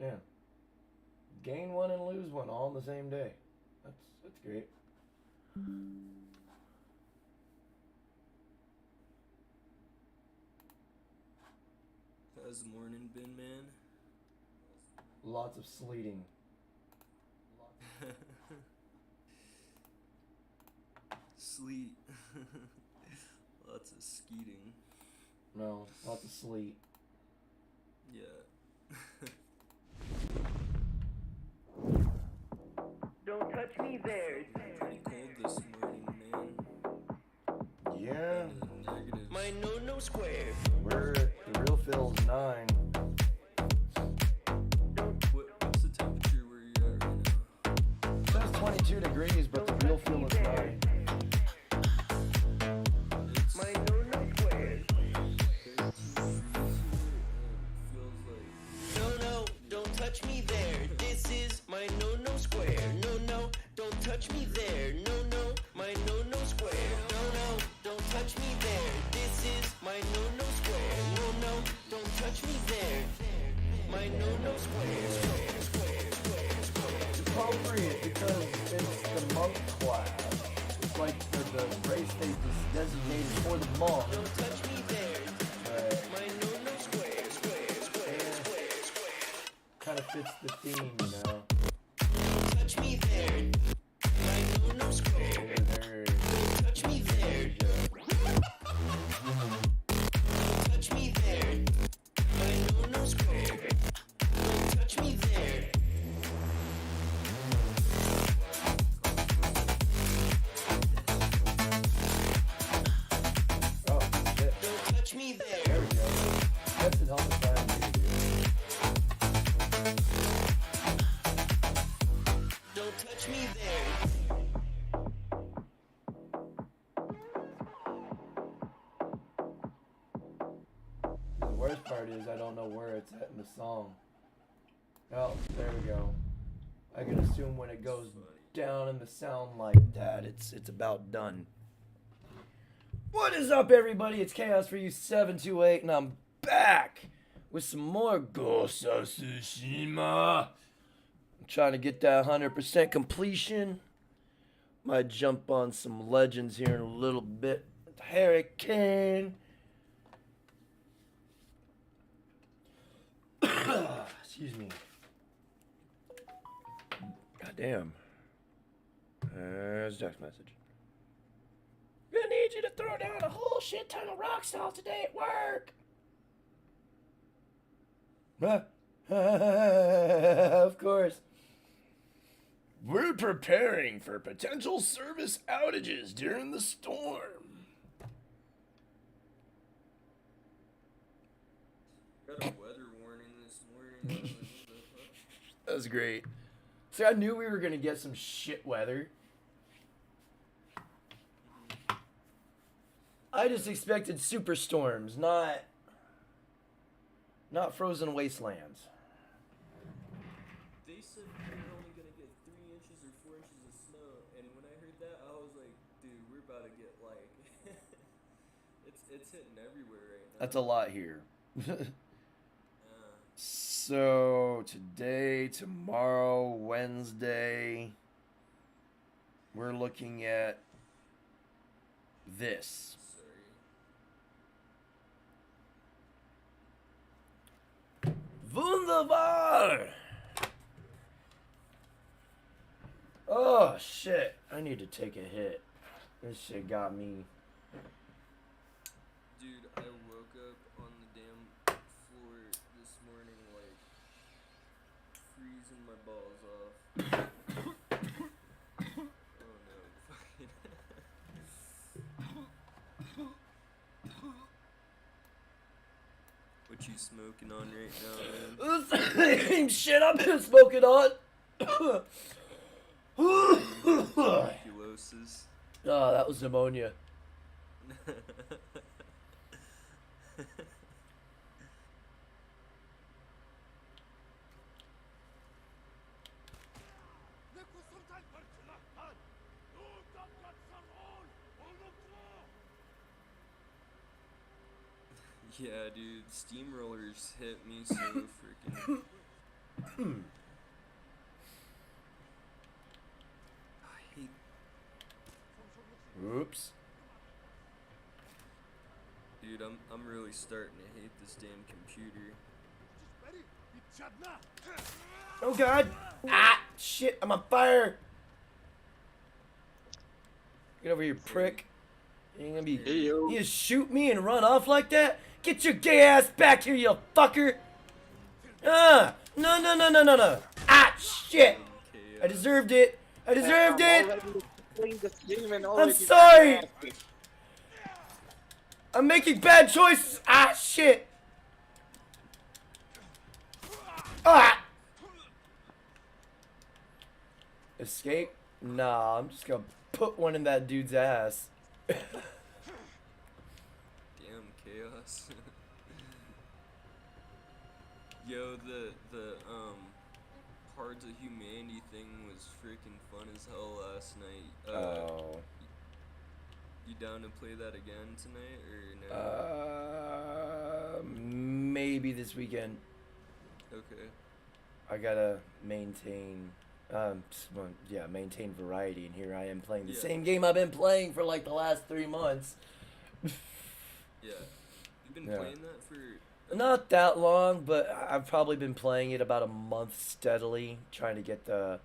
Yeah. Gain one and lose one all in the same day. That's great. How's the morning been, man? Lots of sleeting. Sleet. Lots of skeeting. No, lots of sleet. Yeah. Don't touch me there. It's pretty cold this morning, man. Yeah. Negatives. My no square. We're the real feels 9. What's the temperature where you're at right now? It says 22 degrees, but the real feel is 9. It's My no square. 13 feels like No, don't touch me there. This is my no square. No, don't touch me there. No, my no square. No, don't touch me there. This is my no square. No, don't touch me there. My no square. It's appropriate because it's the monk class. It's like the race they designated for the monk. Don't touch me there. My no square. Kind of fits the theme, you know. Don't touch me there. My no square. Over there. Don't touch me there. Don't touch me there. My no square. Don't touch me there. Oh, shit. Don't touch me there. There we go. That's an help time, dude. Don't touch me there. The worst part is I don't know where it's at in the song. Oh, there we go. I can assume when it goes down in the sound like that, it's about done. What is up, everybody? It's Chaos for You 728, and I'm back with some more Ghost of Tsushima. I'm trying to get that 100% completion. Might jump on some legends here in a little bit. Hurricane. Excuse me. Goddamn. There's Jack's message. Gonna need you to throw down a whole shit ton of rock salt today at work. Of course. We're preparing for potential service outages during the storm. got a weather warning this morning. That was great. See, I knew we were gonna get some shit weather. I just expected superstorms, not frozen wastelands. They said we were only gonna get 3 inches or 4 inches of snow, and when I heard that, I was like, dude, we're about to get like, it's hitting everywhere right now. That's a lot here. So today, tomorrow, Wednesday, we're looking at this. Sorry. Wunderbar! Oh shit, I need to take a hit. This shit got me. Dude, I woke up on the damn floor this morning, like, freezing my balls off. Oh no, fucking. What you smoking on right now, man? The same shit I've been smoking on. Tuberculosis. Oh, that was pneumonia. Yeah, dude, steamrollers hit me so freaking. I hate. Oops. Dude, I'm really starting to hate this damn computer. Oh god! Ah! Shit, I'm on fire! Get over here, prick. You ain't gonna be. Hey, yo. You just shoot me and run off like that? Get your gay ass back here, you fucker! Ah! No, no, no, no, no, no! Ah! Shit! I deserved it! I deserved it! I'm sorry! I'm making bad choices! Ah! Shit! Ah! Escape? Nah, I'm just gonna put one in that dude's ass. Damn chaos. Yo, the Cards of Humanity thing was freaking fun as hell last night. Oh. You down to play that again tonight or no? Maybe this weekend. Okay. I gotta maintain, maintain variety, and here I am playing the Yeah. same game I've been playing for like the last 3 months. Yeah. You've been Yeah. playing that for. Not that long, but I've probably been playing it about a month steadily, trying to get the.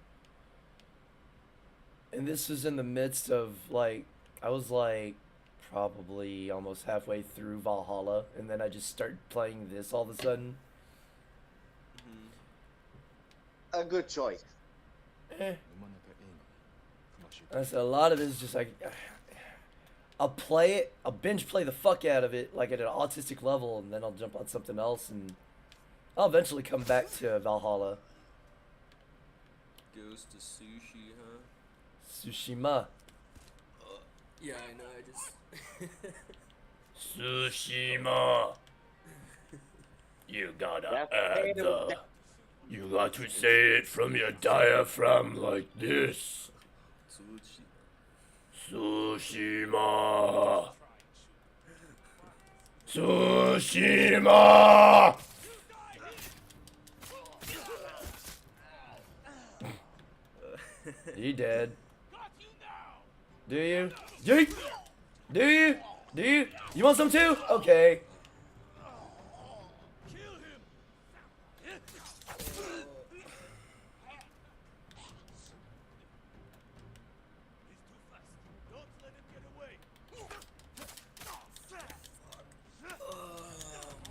And this was in the midst of like, I was like, probably almost halfway through Valhalla, and then I just started playing this all of a sudden. A good choice. Eh. I said a lot of it is just like, I'll play it, I'll binge play the fuck out of it, like at an autistic level, and then I'll jump on something else, and I'll eventually come back to Valhalla. Goes to sushi, huh? Tsushima. Yeah, I know. I just. Tsushima. You gotta That's you got to say it from your diaphragm like this. Sushi. Tsushima. Tsushima. You dead? Do you? Yeet! Do you? Do you? You want some too? Okay.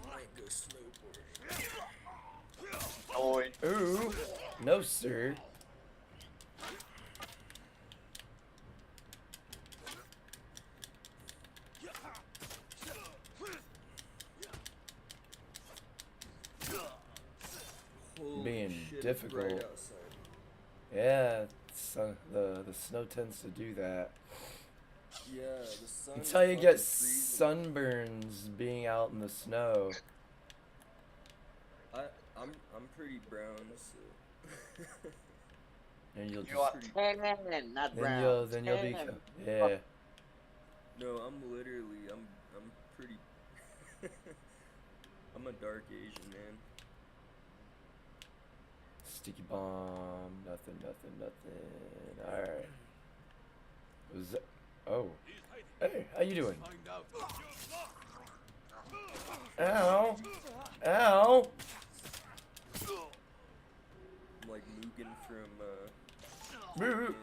Might go snowboarding. Oh, Ooh. No, sir. Holy Being shit, difficult. It's bright outside. Yeah, the snow tends to do that. Yeah, the sun. That's is how you fucking get freezing. sunburns being out in the snow. I'm pretty brown, so. And you'll you are just tan, not brown. then you'll be Tan. yeah. No, I'm literally I'm pretty. I'm a dark Asian man. Sticky bomb, nothing. All right. Was that, oh, hey, how you doing? Ow, ow. I'm like Mugen from Boo. fucking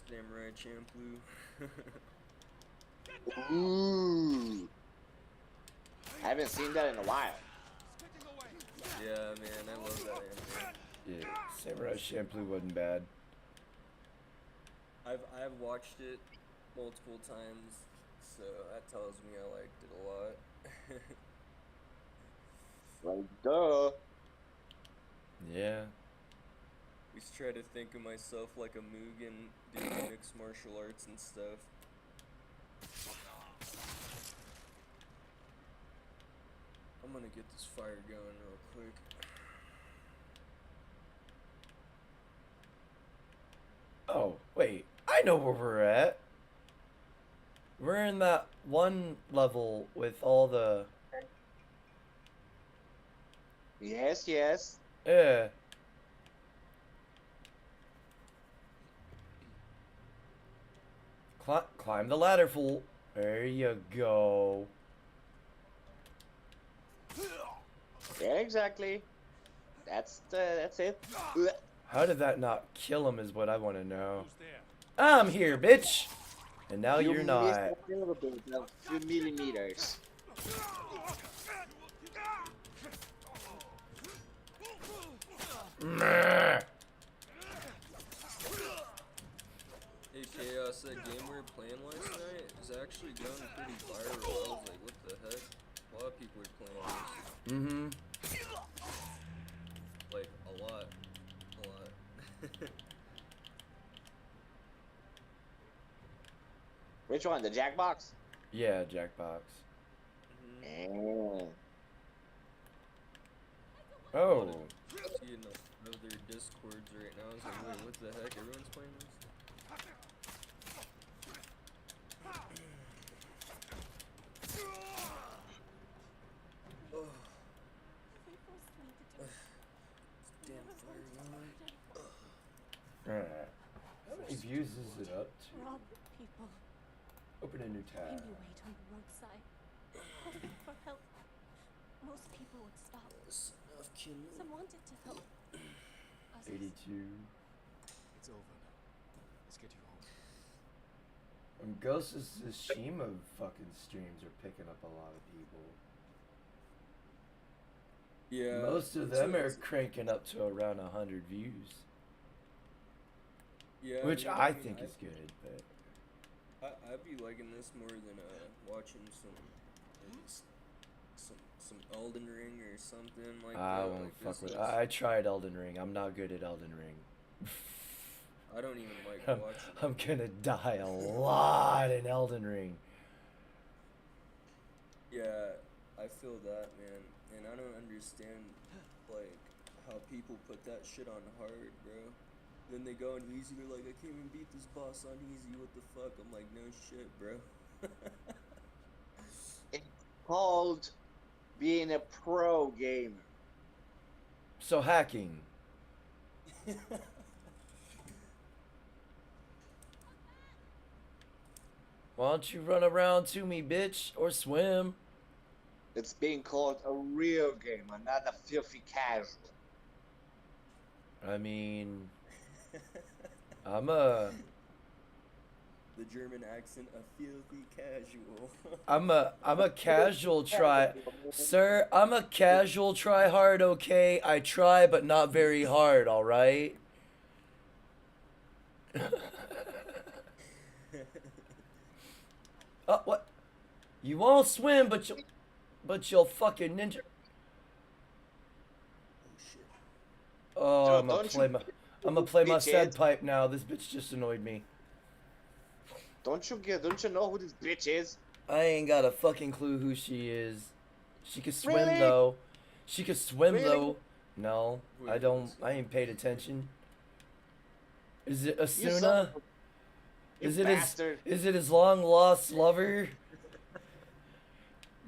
Samurai Champloo. Ooh. I haven't seen that in a while. Yeah, man, I love that anime. Yeah, Samurai Champloo wasn't bad. I've watched it multiple times, so that tells me I liked it a lot. Like, duh. Yeah. I used to try to think of myself like a Mugen doing mixed martial arts and stuff. I'm gonna get this fire going real quick. Oh, wait. I know where we're at. We're in that one level with all the Yes, yes. yeah. Climb the ladder, fool. There you go. Yeah, exactly. That's it. How did that not kill him is what I want to know. I'm here, bitch. And now You you're missed not. a little bit, a few millimeters. Meh. Hey Chaos, that game we were playing last night is actually going pretty viral. I was like, what the heck? A lot of people are playing this. Mm-hmm. Like, a lot. Which one? The Jackbox? Yeah, Jackbox. Mm-hmm. Yeah. Oh. Seeing other discords right now. I was like, wait, what the heck? Everyone's playing this? Damn fire line. Alright. How many views is it up to? Rob people. Open a new tab. When you wait on the roadside, calling for help, most people would stop. Enough killing. Some wanted to help. Others 82. It's over now. Let's get you home. Ghost of Tsushima fucking streams are picking up a lot of people. Yeah. Most of them are cranking up to around 100 views. Yeah. Which mean, I think is good, but I'd be liking this more than watching some Elden Ring or something like that. I won't like fuck this with. is- I tried Elden Ring. I'm not good at Elden Ring. I don't even like I'm, watching. I'm gonna die a lot in Elden Ring. Yeah, I feel that, man, and I don't understand like how people put that shit on hard, bro. Then they go on easy. They're like, I can't even beat this boss on easy. What the fuck? I'm like, no shit, bro. It's called being a pro gamer. So hacking. Why don't you run around to me, bitch, or swim? It's being called a real gamer, not a filthy casual. I mean, I'm a German accent, a filthy casual. I'm a casual try, sir. I'm a casual try hard. Okay, I try, but not very hard. All right. What? You won't swim, but you'll fucking ninja. Oh shit. Oh, Joe, I'm gonna don't play you my bitches. sad pipe now. This bitch just annoyed me. Don't you know who this bitch is? I ain't got a fucking clue who she is. She could swim Really? though. She could swim Really? though. No, I Wait, don't. what's- I ain't paid attention. Is it You Asuna? son of a- you Is it bastard. his long lost lover?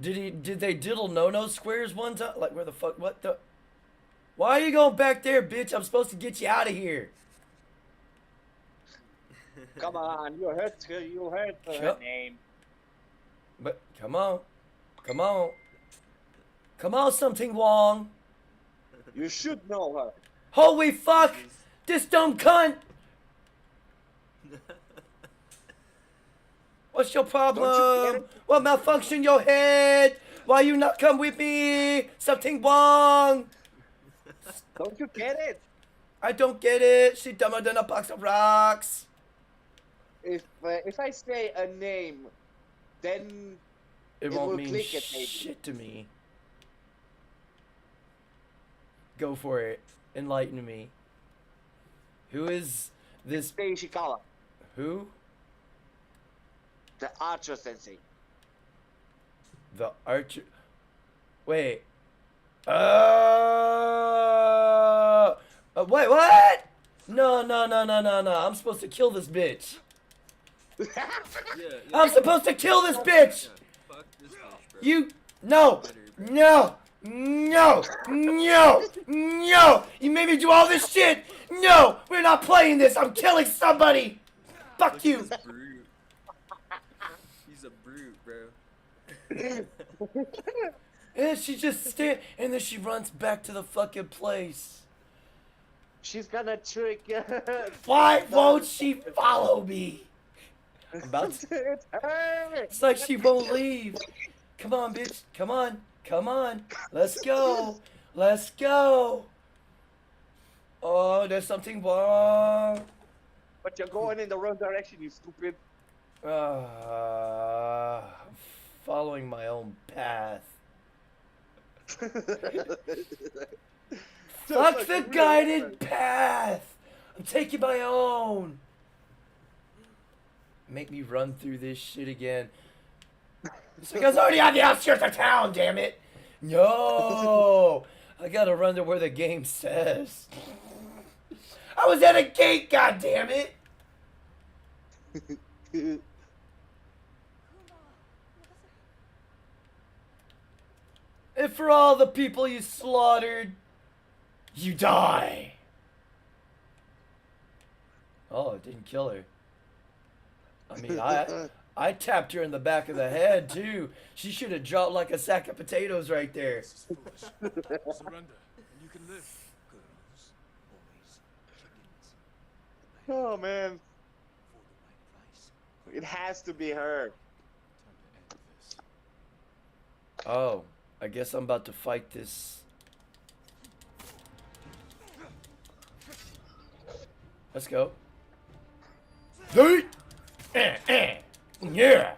Did they diddle no squares one time? Like where the fuck? What the? Why are you going back there, bitch? I'm supposed to get you out of here. Come on, you heard her Yep. name. But come on, something Wong. You should know her. Holy fuck! This dumb cunt! What's your Don't you problem? get it? What malfunction your head? Why you not come with me? Something wrong! Don't you get it? I don't get it. She dumber than a box of rocks. If I say a name, then It It won't will mean click it, maybe. shit to me. Go for it. Enlighten me. Who is this? say Ishikawa, Who? the archer sensei. The archer. Wait. Wait, what? No. I'm supposed to kill this bitch. Yeah. I'm supposed to kill this bitch. Yeah, fuck this bitch, bro. You. No. You made me do all this shit. No. We're not playing this. I'm killing somebody. Fuck Look at you. this brute. And she just and then she runs back to the fucking place. She's gonna trick you. Why won't she follow me? I'm about to, It's her. it's like she won't leave. Come on, bitch. Come on. Come on. Let's go. Let's go. Oh, there's something wrong. But you're going in the wrong direction, you stupid. I'm following my own path. Fuck the guided path. I'm taking my own. Make me run through this shit again. It's like I was already on the outskirts of town, damn it. No. I gotta run to where the game says. I was at a gate, goddammit! And for all the people you slaughtered, you die. Oh, it didn't kill her. I mean, I tapped her in the back of the head, too. She should have dropped like a sack of potatoes right there. This is foolish. Surrender, and you can live. Girls, boys, chickens. Oh man, For the right price. it has to be her. Time to end this. Oh, I guess I'm about to fight this. Let's go. Hey! Yeah!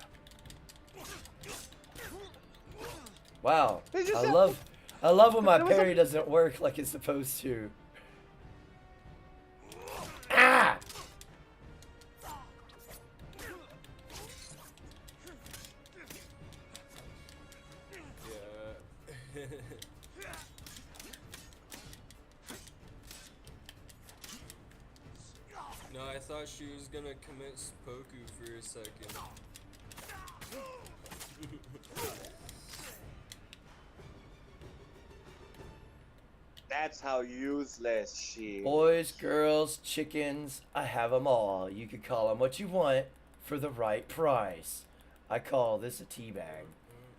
Wow, I love when my parry doesn't work like it's supposed to. Ah! Yeah. No, I thought she was gonna commit seppuku for a second. That's how useless she is. Boys, girls, chickens, I have them all. You can call them what you want for the right price. I call this a teabag.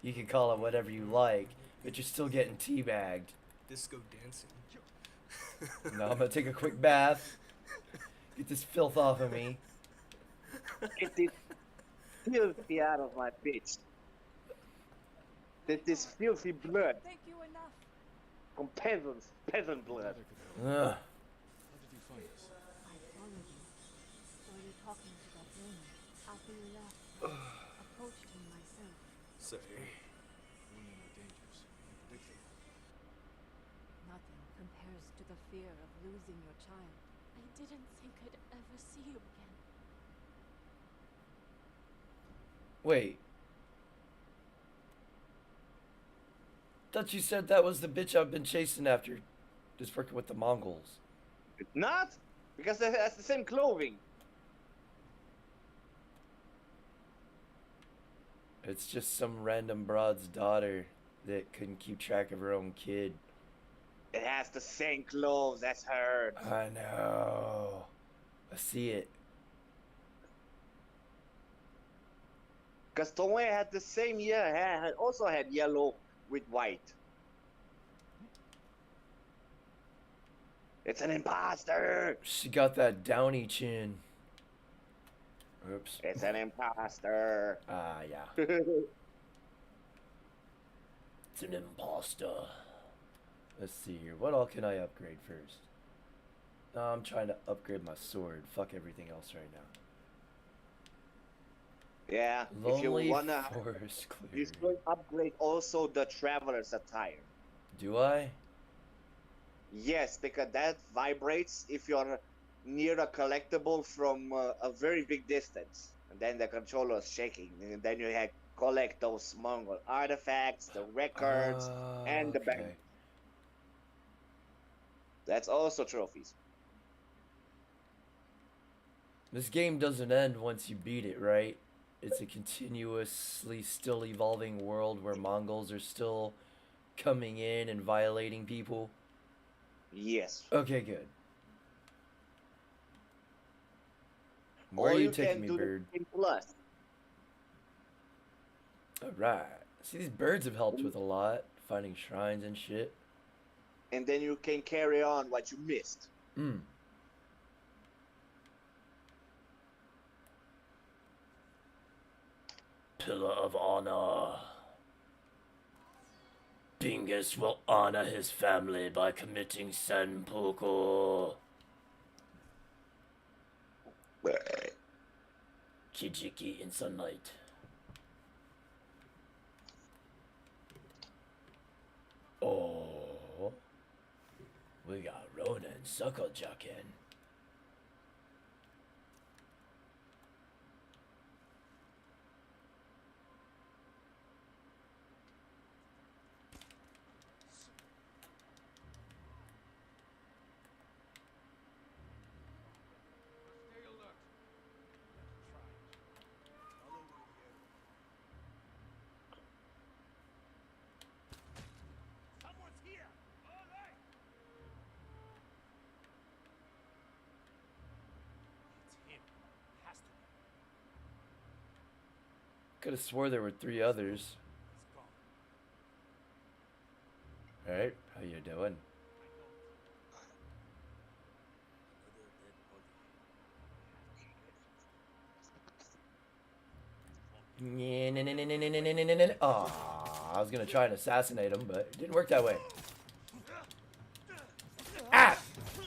You can call it whatever you like, but you're still getting teabagged. Disco dancing. No, I'm gonna take a quick bath. Get this filth off of me. Get this filthy out of my bitch. This filthy blood Thank you enough. from peasants, peasant blood. That could help. Ugh. How did you find us? I followed you. Saw you talking to that woman. After you left, approached him myself. Sorry. Women are dangerous. Unpredictable. Nothing compares to the fear of losing your child. I didn't think I'd ever see you again. Wait. Thought you said that was the bitch I've been chasing after. Just working with the Mongols. It's not? Because that's the same clothing. It's just some random broad's daughter that couldn't keep track of her own kid. It has the same clothes as her. I know. I see it. Because Tomoe had the same hair, had also had yellow with white. It's an imposter! She got that downy chin. Oops. It's an imposter. Ah, yeah. It's an imposter. Let's see here. What all can I upgrade first? No, I'm trying to upgrade my sword. Fuck everything else right now. Yeah, if you Lonely wanna, Forest you Clearing. should upgrade also the traveler's attire. Do I? Yes, because that vibrates if you're near a collectible from a very big distance. And then the controller is shaking. And then you collect those Mongol artifacts, the records, and the bank. Okay. That's also trophies. This game doesn't end once you beat it, right? It's a continuously still evolving world where Mongols are still coming in and violating people. Yes. Okay, good. Where Or are you you taking can me, do bird? the plus. Alright. See, these birds have helped with a lot, finding shrines and shit. And then you can carry on what you missed. Mm. Pillar of Honor. Bingus will honor his family by committing seppuku. Kijiki in sunlight. Oh, we got Rona and Sucklejuckin. Stay alert. Try. Follow my here. Someone's here. All right. It's him. Has to be. Could have swore there were 3 others. He's gone. Alright, how you doing? Oh, I was gonna try and assassinate him, but it didn't work that way. Ah! Move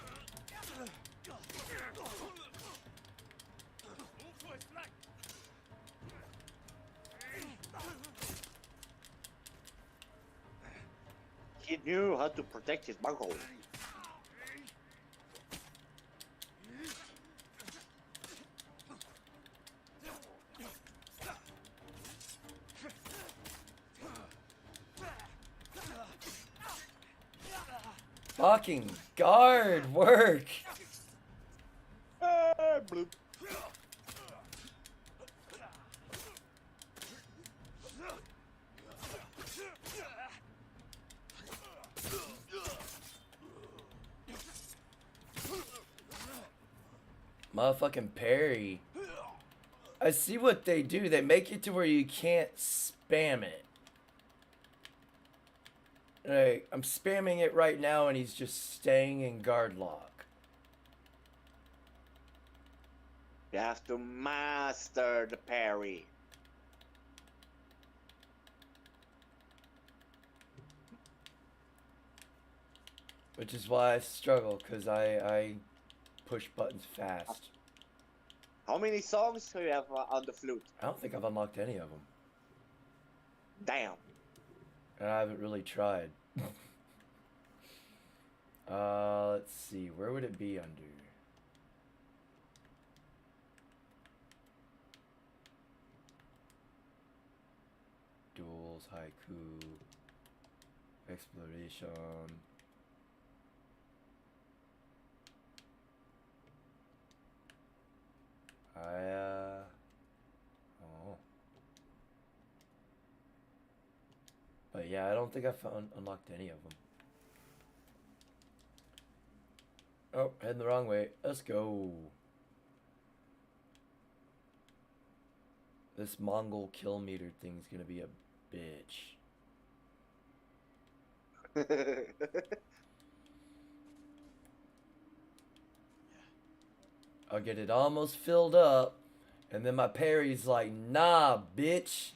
to his flank. He knew how to protect his bunghole. Fucking guard work! Bloop. Motherfucking parry. I see what they do. They make it to where you can't spam it. Like, I'm spamming it right now and he's just staying in guard lock. You have to master the parry. Which is why I struggle, because I push buttons fast. How many songs do you have on the flute? I don't think I've unlocked any of them. Damn. And I haven't really tried. Let's see. Where would it be under? Duels, haiku, exploration. Oh. But yeah, I don't think I found unlocked any of them. Oh, heading the wrong way. Let's go. This Mongol kill meter thing's gonna be a bitch. I'll get it almost filled up, and then my parry's like, nah, bitch.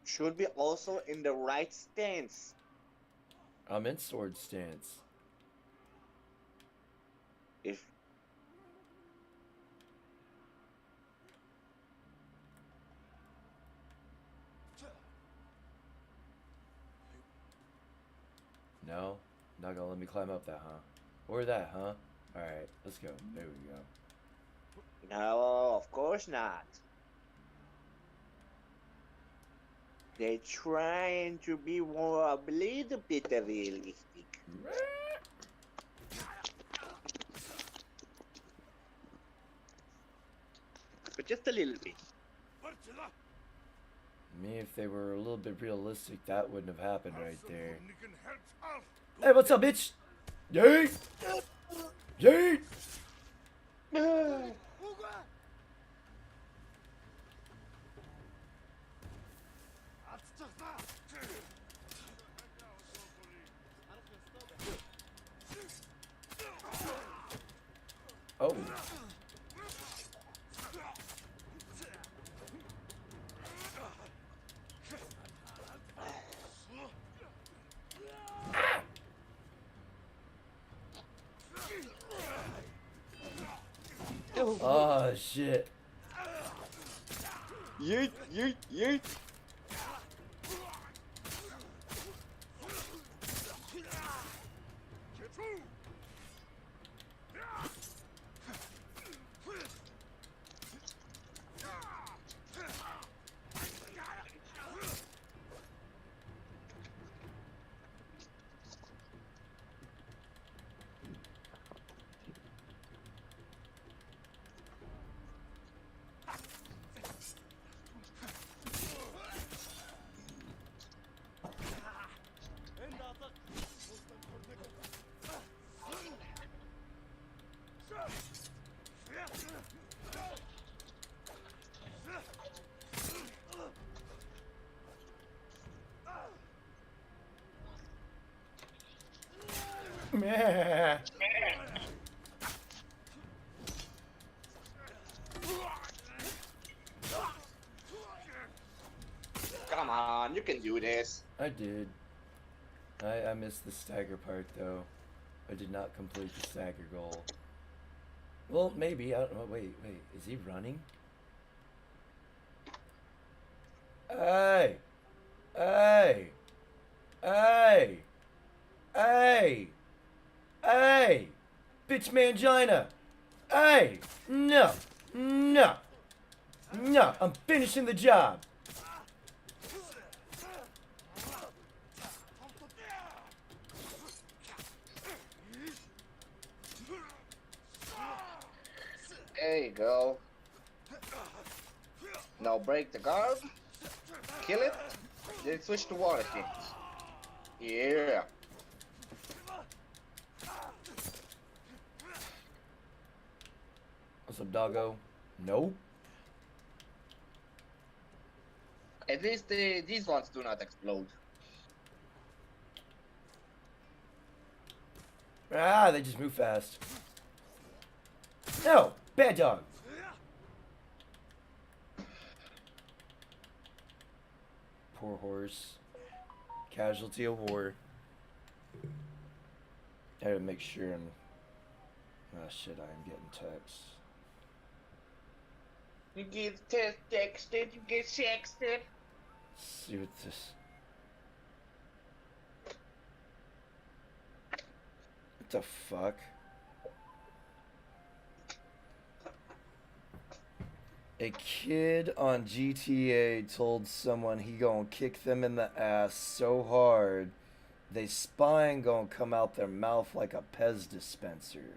Should be also in the right stance. I'm in sword stance. If No? Not gonna let me climb up that, huh? Or that, huh? Alright, let's go. There we go. no, of course not. They're trying to be more a little bit realistic. But just a little bit. Me, if they were a little bit realistic, that wouldn't have happened right there. Hey, what's up, bitch? Yeet! Yeet! Oh shit. Yeet, yeet, yeet. Meh. Come on, you can do this. I did. I missed the stagger part though. I did not complete the stagger goal. Well, maybe. I don't know. Wait. Is he running? Hey! Hey! Hey! Hey! Hey! Bitch mangina! Hey! No! No! No! I'm finishing the job! There you go. Now break the guard. Kill it. Then switch to water kings. Yeah. What's up, doggo? Nope. At least these ones do not explode. Ah, they just move fast. No! Bad dog! Poor horse. Casualty of war. I gotta make sure I'm... Ah, shit, I am getting texts. You get texted, you get sexted. See what this... What the fuck? A kid on GTA told someone he gonna kick them in the ass so hard they spine gonna come out their mouth like a Pez dispenser.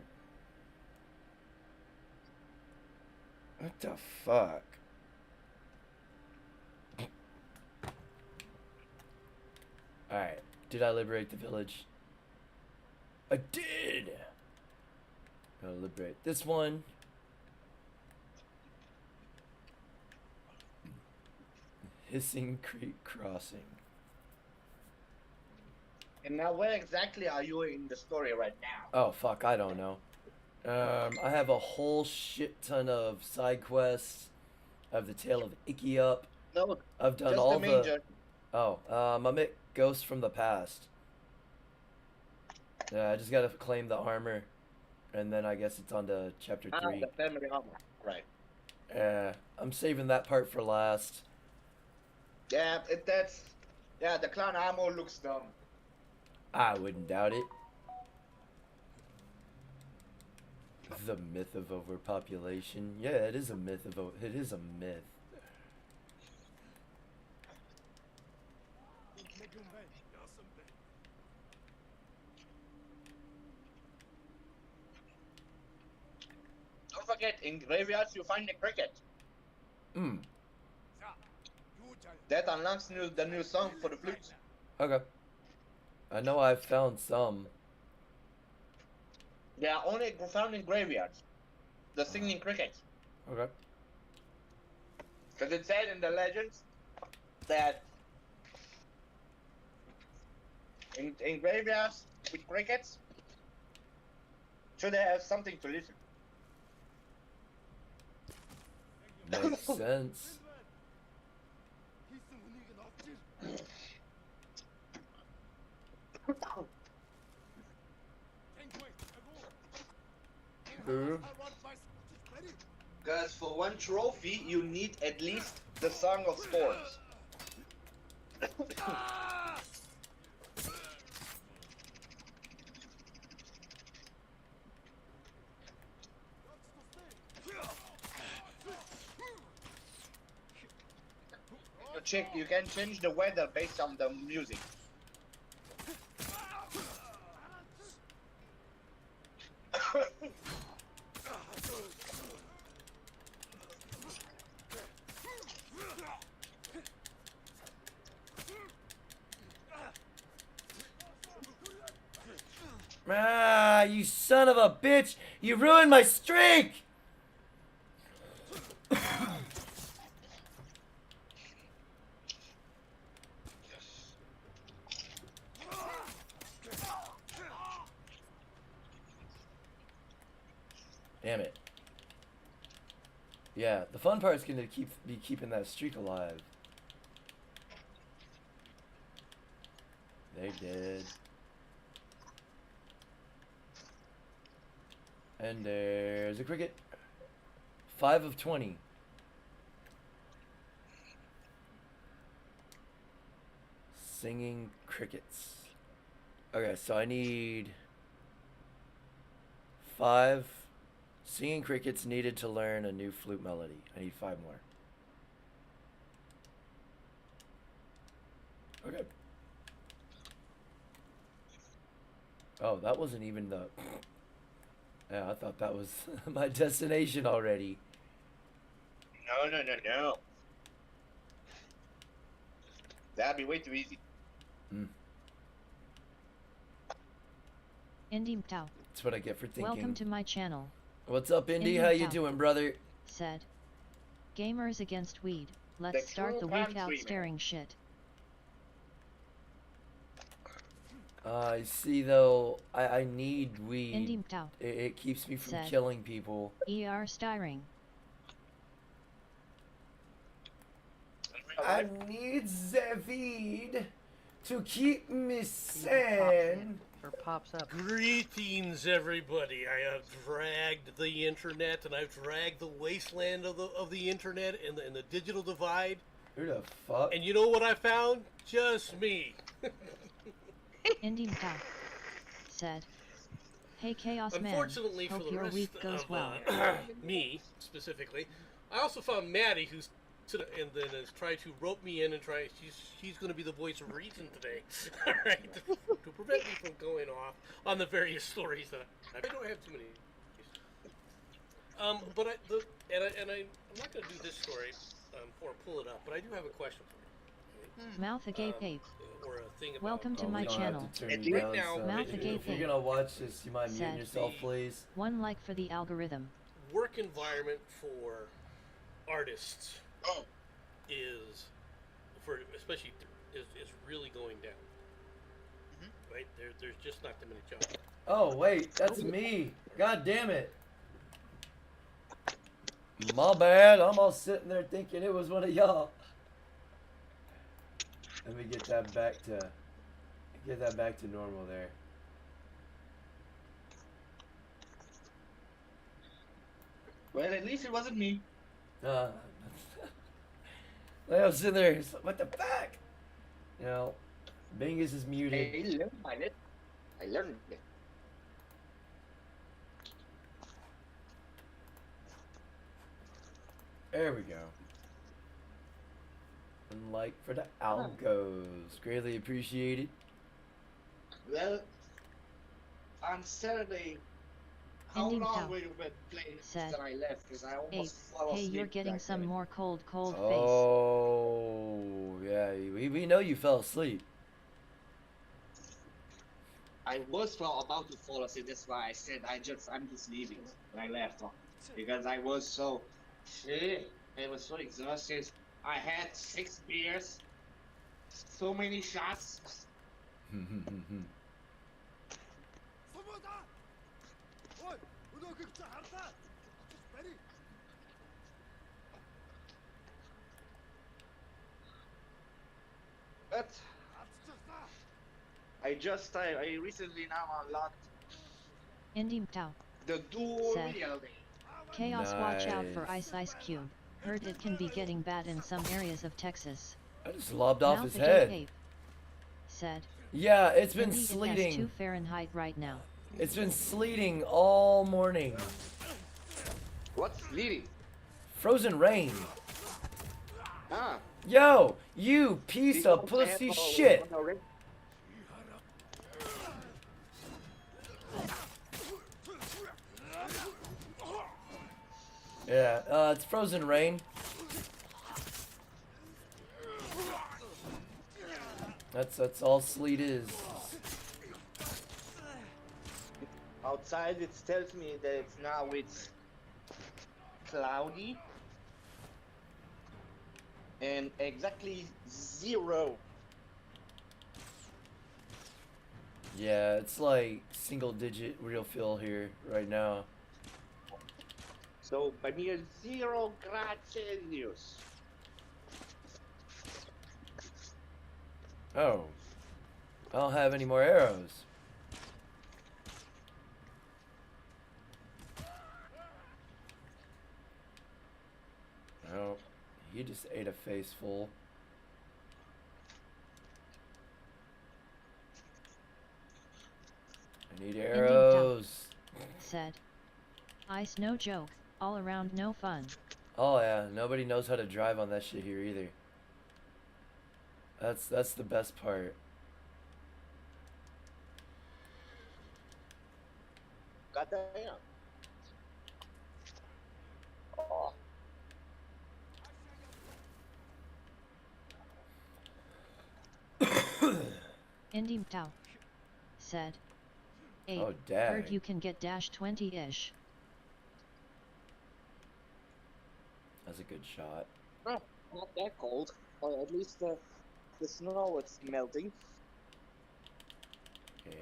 What the fuck? Alright, did I liberate the village? I did! Gotta liberate this one. Hissing Creek Crossing. And now, where exactly are you in the story right now? Oh fuck, I don't know. I have a whole shit ton of side quests. I have the Tale of Icky Up. No, I've done just all the main the. journey. Oh, I met Ghosts from the Past. Yeah, I just gotta claim the armor, and then I guess it's on to chapter 3. The family armor. Right. I'm saving that part for last. Yeah, the clown armor looks dumb. I wouldn't doubt it. The myth of overpopulation. Yeah, it is a myth of it is a myth. Don't forget, in graveyards you find the cricket. Hmm. That unlocks the new song for the flute. Okay. I know I've found some. They are only found in graveyards. The singing crickets. Okay. Because it said in the legends that in graveyards with crickets, should they have something to listen? Makes sense. Because for one trophy, you need at least the Song of Storms. You can change the weather based on the music. Ah, you son of a bitch! You ruined my streak! Damn it. Yeah, the fun part is gonna be keeping that streak alive. They did. And there's a cricket. 5 of 20. Singing crickets. Okay, so I need 5 singing crickets needed to learn a new flute melody. I need 5 more. Okay. Oh, that wasn't even the... Yeah, I thought that was my destination already. No. That'd be way too easy. Indy Mtao. That's what I get for thinking. Welcome to my channel. What's up, Indy? Indy How you Mtao doing, brother? Said. Gamers against weed. Let's The start the true week out country, staring shit. I see, though, I need weed. Indy Mtao. It keeps me from Said. killing people. ER styring. I need the weed to keep me sane. Or pops up. Greetings, everybody. I have dragged the internet, and I've dragged the wasteland of the internet and the digital divide. Who the fuck? And you know what I found? Just me. Indy Mtao. Said. Hey Chaos Man. Unfortunately Hope for the your rest week goes of well. me specifically, I also found Maddie, who's and then has tried to rope me in and she's going to be the voice of reason today. All right, to prevent me from going off on the various stories that I don't have too many. I'm not going to do this story or pull it up, but I do have a question for you. Mouth agape ape. Or a thing about, Welcome to Oh, we my don't have channel. to turn And you right down, now- so Mouth if agape you're ape. gonna watch this, you mind muting Said. yourself, please? One like for the algorithm. work environment for artists Oh. is especially is really going down. Right? There's just not that many jobs. Oh, wait, that's me. God damn it. My bad. I'm all sitting there thinking it was one of y'all. Let me get that back to normal there. Well, at least it wasn't me. I was sitting there, what the fuck? You know, Bingus is muted. I learned it. There we go. And like for the algos, greatly appreciated. Well, on Saturday, how Indy long Mtao. were you been playing Said. since I left? Because I Hey, almost fell hey, asleep. you're getting back some then. more cold face. Oh, yeah, we know you fell asleep. I was about to fall asleep. That's why I said I'm just leaving. I left because I was so shit. I was so exhausted. I had 6 beers, so many shots. But I recently now unlocked Indy Mtao. the dual Said. wielding. Chaos, watch out for Nice. Ice Cube. Heard it can be getting bad in some areas of Texas. I just lobbed off his Mouth head. Ape said. Yeah, it's been Indeed, it has 2 sleeting. Fahrenheit right now. It's been sleeting all morning. What's leading? Frozen rain. Ah. Yo, you piece of pussy shit. Yeah, it's frozen rain. That's all sleet is. Outside it tells me that now it's cloudy and exactly 0. Yeah, it's like single digit real feel here right now. So by mere 0 grad Celsius. Oh. I don't have any more arrows. Oh, he just ate a face full. I need arrows. Said. Ice, no joke. All around, no fun. Oh yeah, nobody knows how to drive on that shit here either. That's the best part. Got that? Yeah. Oh. Indy Tao said. Ape, Oh, dang. heard you can get dash 20-ish. That's a good shot. Oh, not that cold. Or at least the snow is melting. Yeah,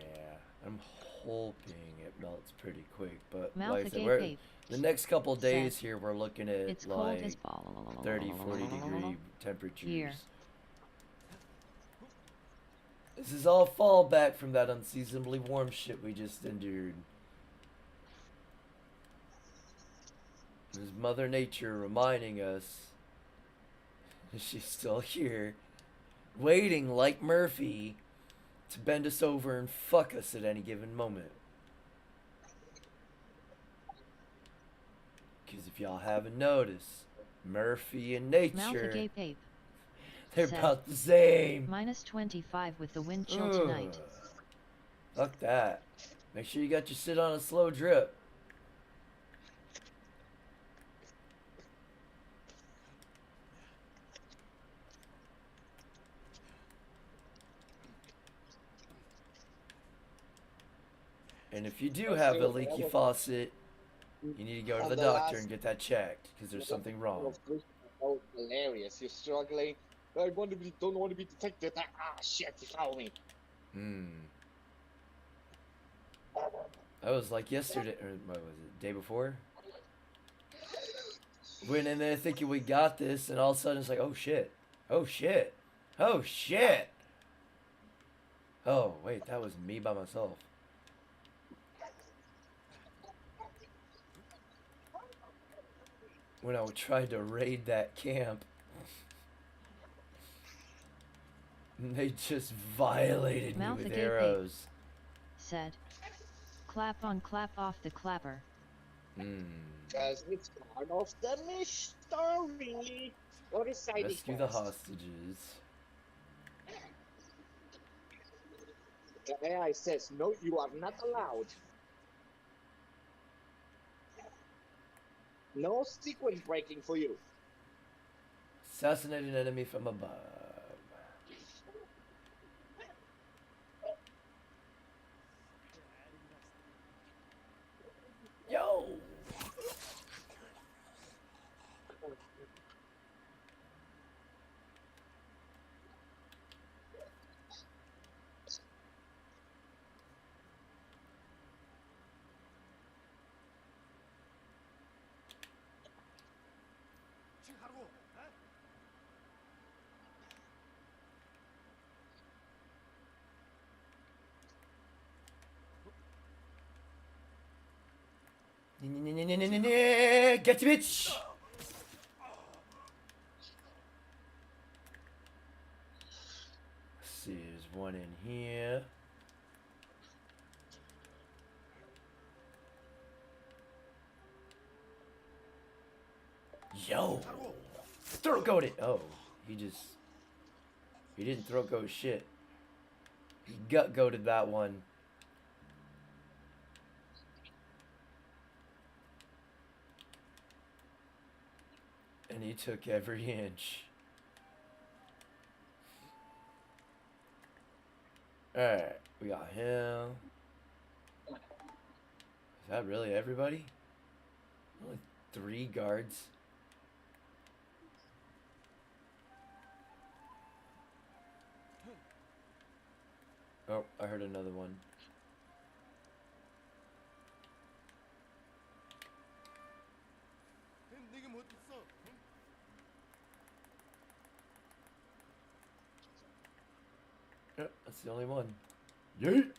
I'm hoping it melts pretty quick, but Mouth like I said, agape we're, ape. the next couple days Said, here we're looking at it's cold like as 30, 40 degree temperatures. Here. This is all fallback from that unseasonably warm shit we just endured. This is Mother Nature reminding us she's still here, waiting like Murphy to bend us over and fuck us at any given moment. Because if y'all haven't noticed, Murphy and Mouth nature, agape ape. they're said, about the same. Minus 25 with the wind chill tonight. Fuck that. Make sure you got your sit on a slow drip. And if you do have a leaky faucet, you need to go to the doctor and get that checked because there's something wrong. Oh, hilarious! You're struggling. I don't want to be detected. Ah, shit! You found me. That was like yesterday, or what was it, day before? Went in there thinking we got this, and all of a sudden it's like, oh shit, oh shit, oh shit. Oh wait, that was me by myself. When I tried to raid that camp, they just violated me Mouth with agape arrows. Said. Clap on, clap off the clapper. Because it's part of the mystery. What is side Rescue the hostages. The AI says, no, you are not allowed. No sequence breaking for you. Assassinate an enemy from above. Yo! Get the bitch! Let's see, there's one in here. Yo! Throat goated! Oh, he didn't throat goat shit. He gut goated that one. And he took every inch. Alright, we got him. Is that really everybody? Only 3 guards. Oh, I heard another one. Yep, that's the only one. Yeet!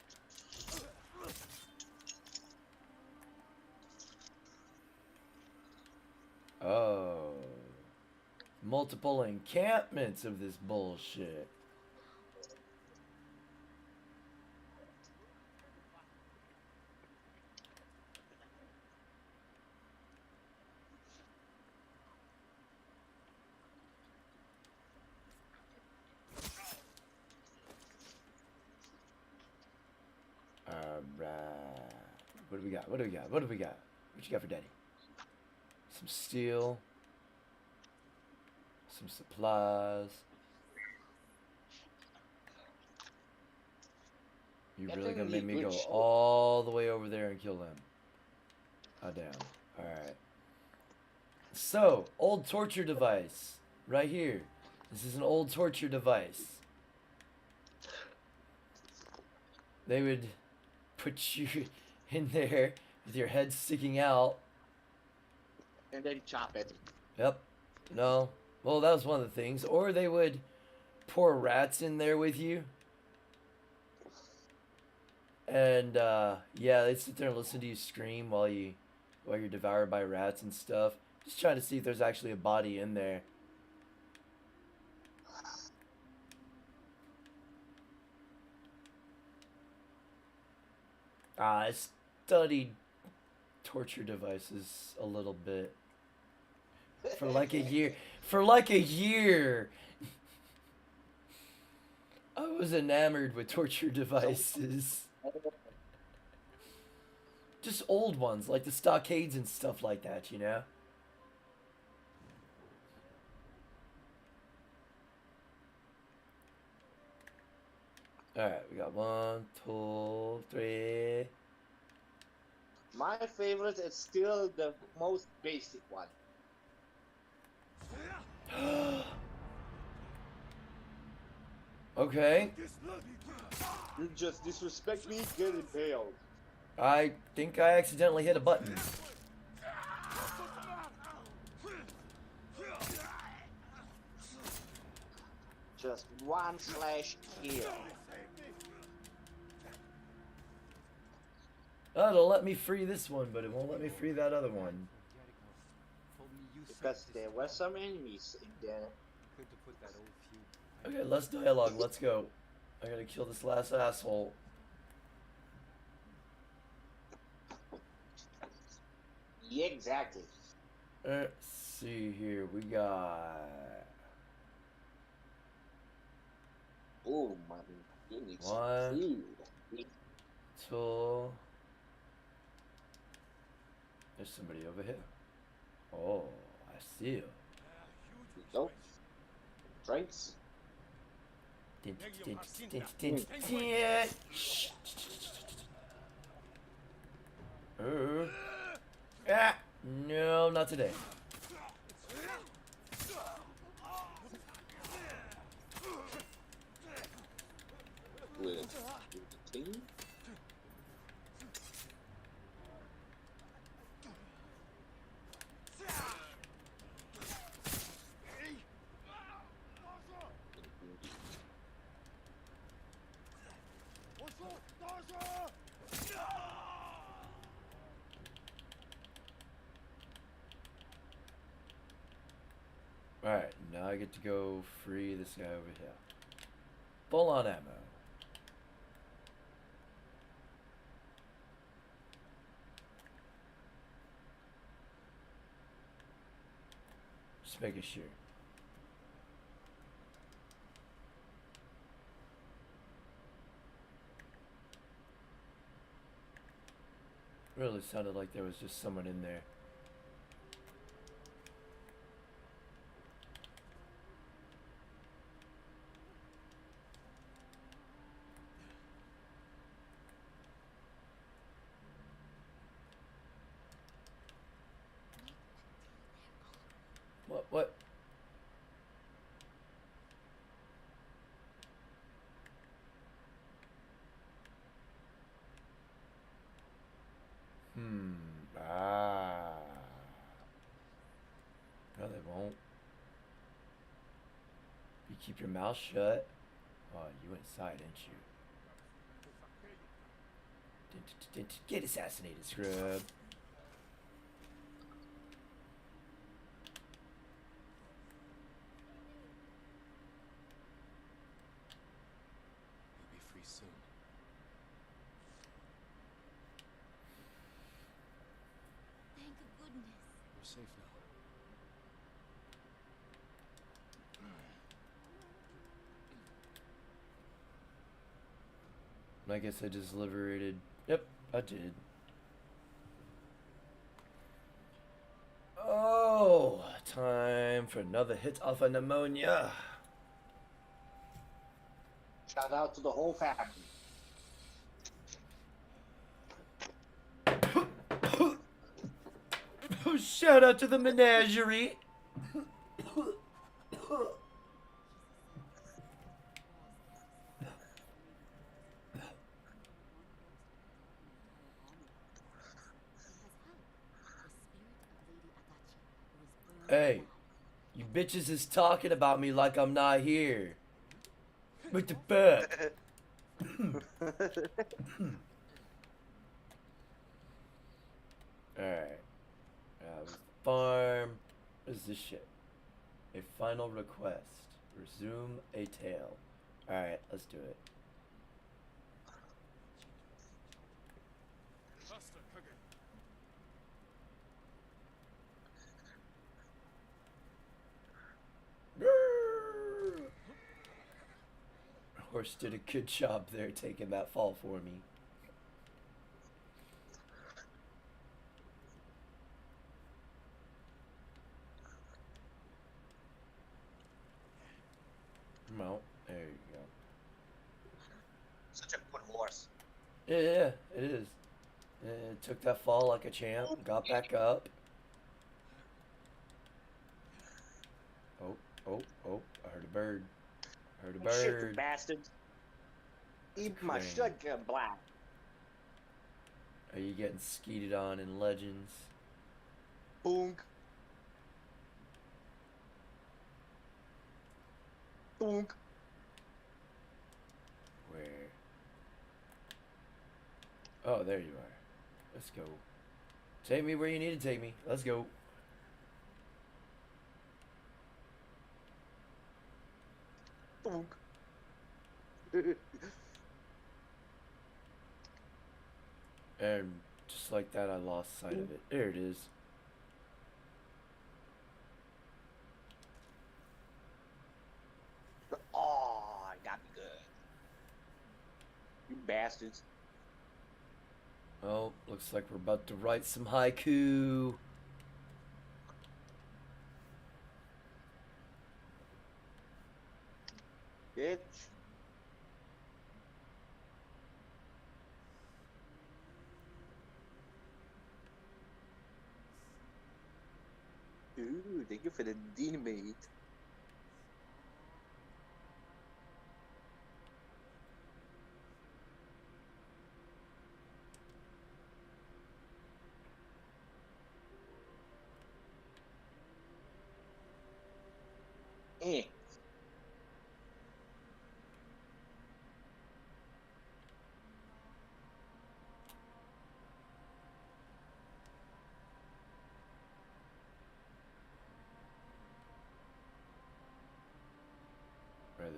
Oh. Multiple encampments of this bullshit. Alright. What do we got? What do we got? What do we got? What you got for daddy? Some steel. Some supplies. You really gonna make me go all the way over there and kill them? Oh, damn. Alright. So, old torture device. Right here. This is an old torture device. They would put you in there with your head sticking out. And then chop it. Yep. No. Well, that was one of the things. Or they would pour rats in there with you. And, yeah, they'd sit there and listen to you scream while you're devoured by rats and stuff. Just trying to see if there's actually a body in there. I studied torture devices a little bit. For like a year. For like a year! I was enamored with torture devices. Just old ones, like the stockades and stuff like that, you know? Alright, we got 1, 2, 3. My favorite is still the most basic one. Okay. You just disrespect me, get impaled. I think I accidentally hit a button. Just 1/kill. Oh, it'll let me free this one, but it won't let me free that other one. Because there were some enemies in there. Okay, less dialogue. Let's go. I gotta kill this last asshole. Yeah, exactly. Let's see here. We got... Oh, man. You need some 1, food. 2. There's somebody over here. Oh, I see you. Go. Drinks. Ah, no, not today. With the team. Alright, now I get to go free this guy over here. Full on ammo. Just making sure. Really sounded like there was just someone in there. What? Ah. No, they won't. You keep your mouth shut. Oh, you inside, ain't you? Get assassinated, scrub. You'll be free soon. Thank goodness. We're safe now. I guess I just liberated. Yep, I did. Oh, time for another hit of a pneumonia. Shout out to the whole family. Shout out to the menagerie. Hey, you bitches is talking about me like I'm not here. What the fuck? Alright. Farm. What is this shit? A final request. Resume a tale. Alright, let's do it. Horse did a good job there taking that fall for me. Mount. There you go. Such a good horse. Yeah, it is. It took that fall like a champ, got back up. Oh, I heard a bird. Heard a Oh, shit, you bird. bastards. Even my crane. shotgun black. Are you getting skeeted on in Legends? Boonk. Boonk. Where? Oh, there you are. Let's go. Take me where you need to take me. Let's go. Boonk. And just like that, I lost sight of it. There it is. Oh, got me good. You bastards. Well, looks like we're about to write some haiku. Bitch. Ooh, thank you for the dynamite. Eh.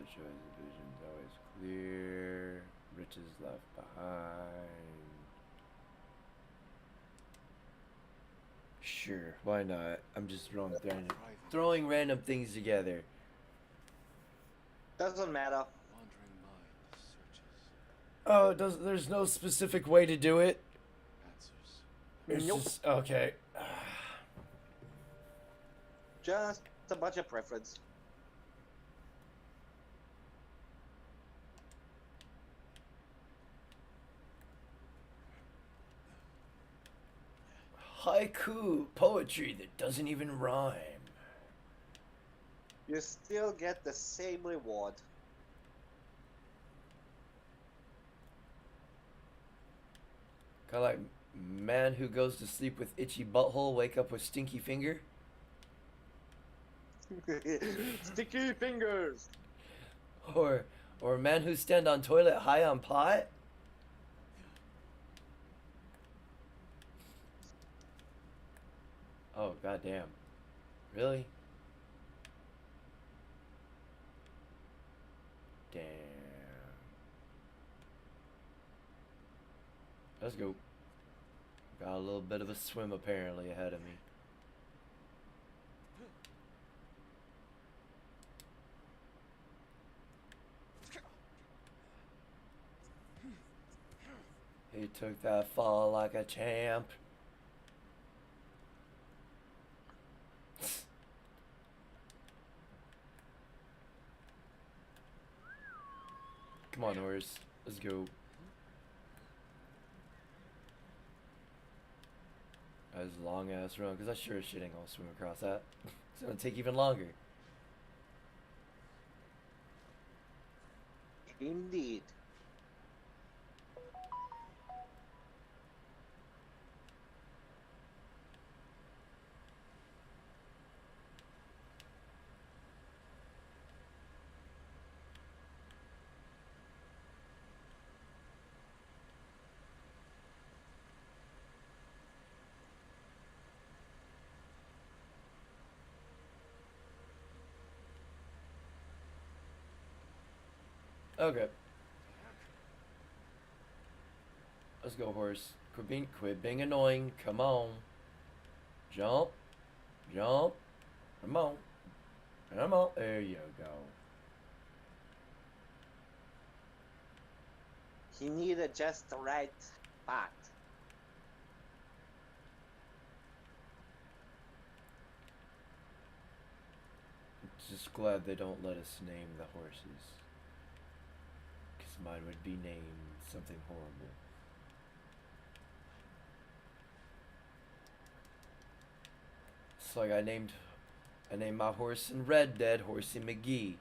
choice of vision's always clear. Riches left behind. Sure, why not? I'm just throwing random things together. Doesn't matter. Wandering mind searches Oh, there's no specific way to do it? answers. It's Nope. just, okay. Just a bunch of preference. Haiku, poetry that doesn't even rhyme. You still get the same reward. Kind of like man who goes to sleep with itchy butthole, wake up with stinky finger. Sticky fingers. Or man who stand on toilet high on pot. Oh, goddamn. Really? Damn. Let's go. Got a little bit of a swim apparently ahead of me. He took that fall like a champ. Come on, horse. Let's go. That was a long ass run, because I sure as shit ain't gonna swim across that. It's gonna take even longer. Indeed. Okay. Let's go, horse. Quit being annoying. Come on. Jump. Jump. Come on. Come on. There you go. He needed just the right spot. Just glad they don't let us name the horses. Because mine would be named something horrible. It's like I named my horse in Red Dead Horsey McGee.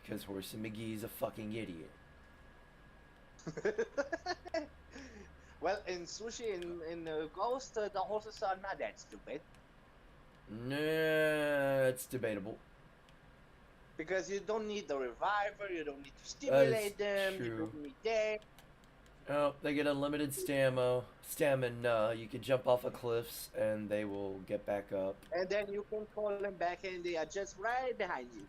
Because Horsey McGee's a fucking idiot. Well, in Sushi, in Ghost, the horses are not that stupid. Nah, it's debatable. Because you don't need the reviver, you don't need to stimulate them, you true. don't need that. Oh, they get unlimited stamina. You can jump off of cliffs and they will get back up. And then you can call them back and they are just right behind you.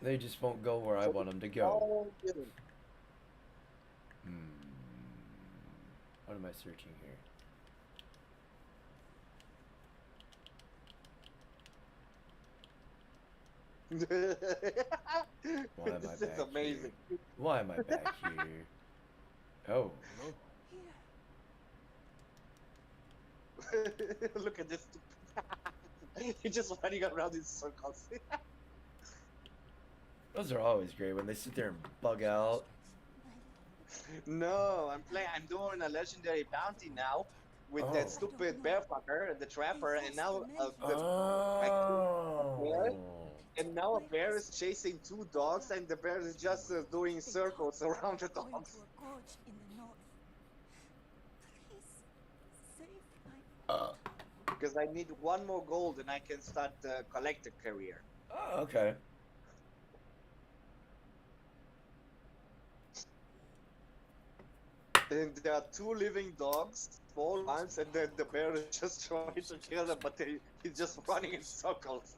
They just won't go where I want them to go. Oh, good. What am I searching here? Why am I This is back amazing. here? Why am I back here? Oh. Look at this. He's just running around in circles. Those are always great when they sit there and bug out. No, I'm doing a legendary bounty now with Oh. that stupid bear fucker, the trapper, and now Oh. and now a bear is chasing two dogs, and the bear is just doing circles around the Going dogs. to a gorge in the north. Please, save my Because I need one more gold, and I can start the collector career. Oh, okay. And there are two living dogs, small ones, and then the bear is just trying to kill them, but he's just running in circles.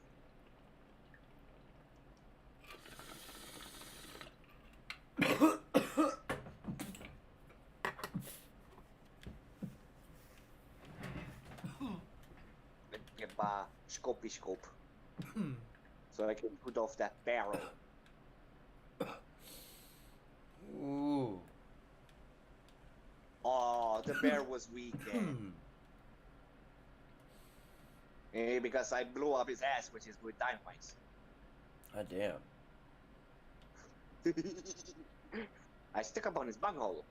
a scopy scope. So I can put off that barrel. Ooh. Oh, the bear was weak then. Because I blew up his ass, which is with dynamite. Ah, damn. I stick up on his bunghole.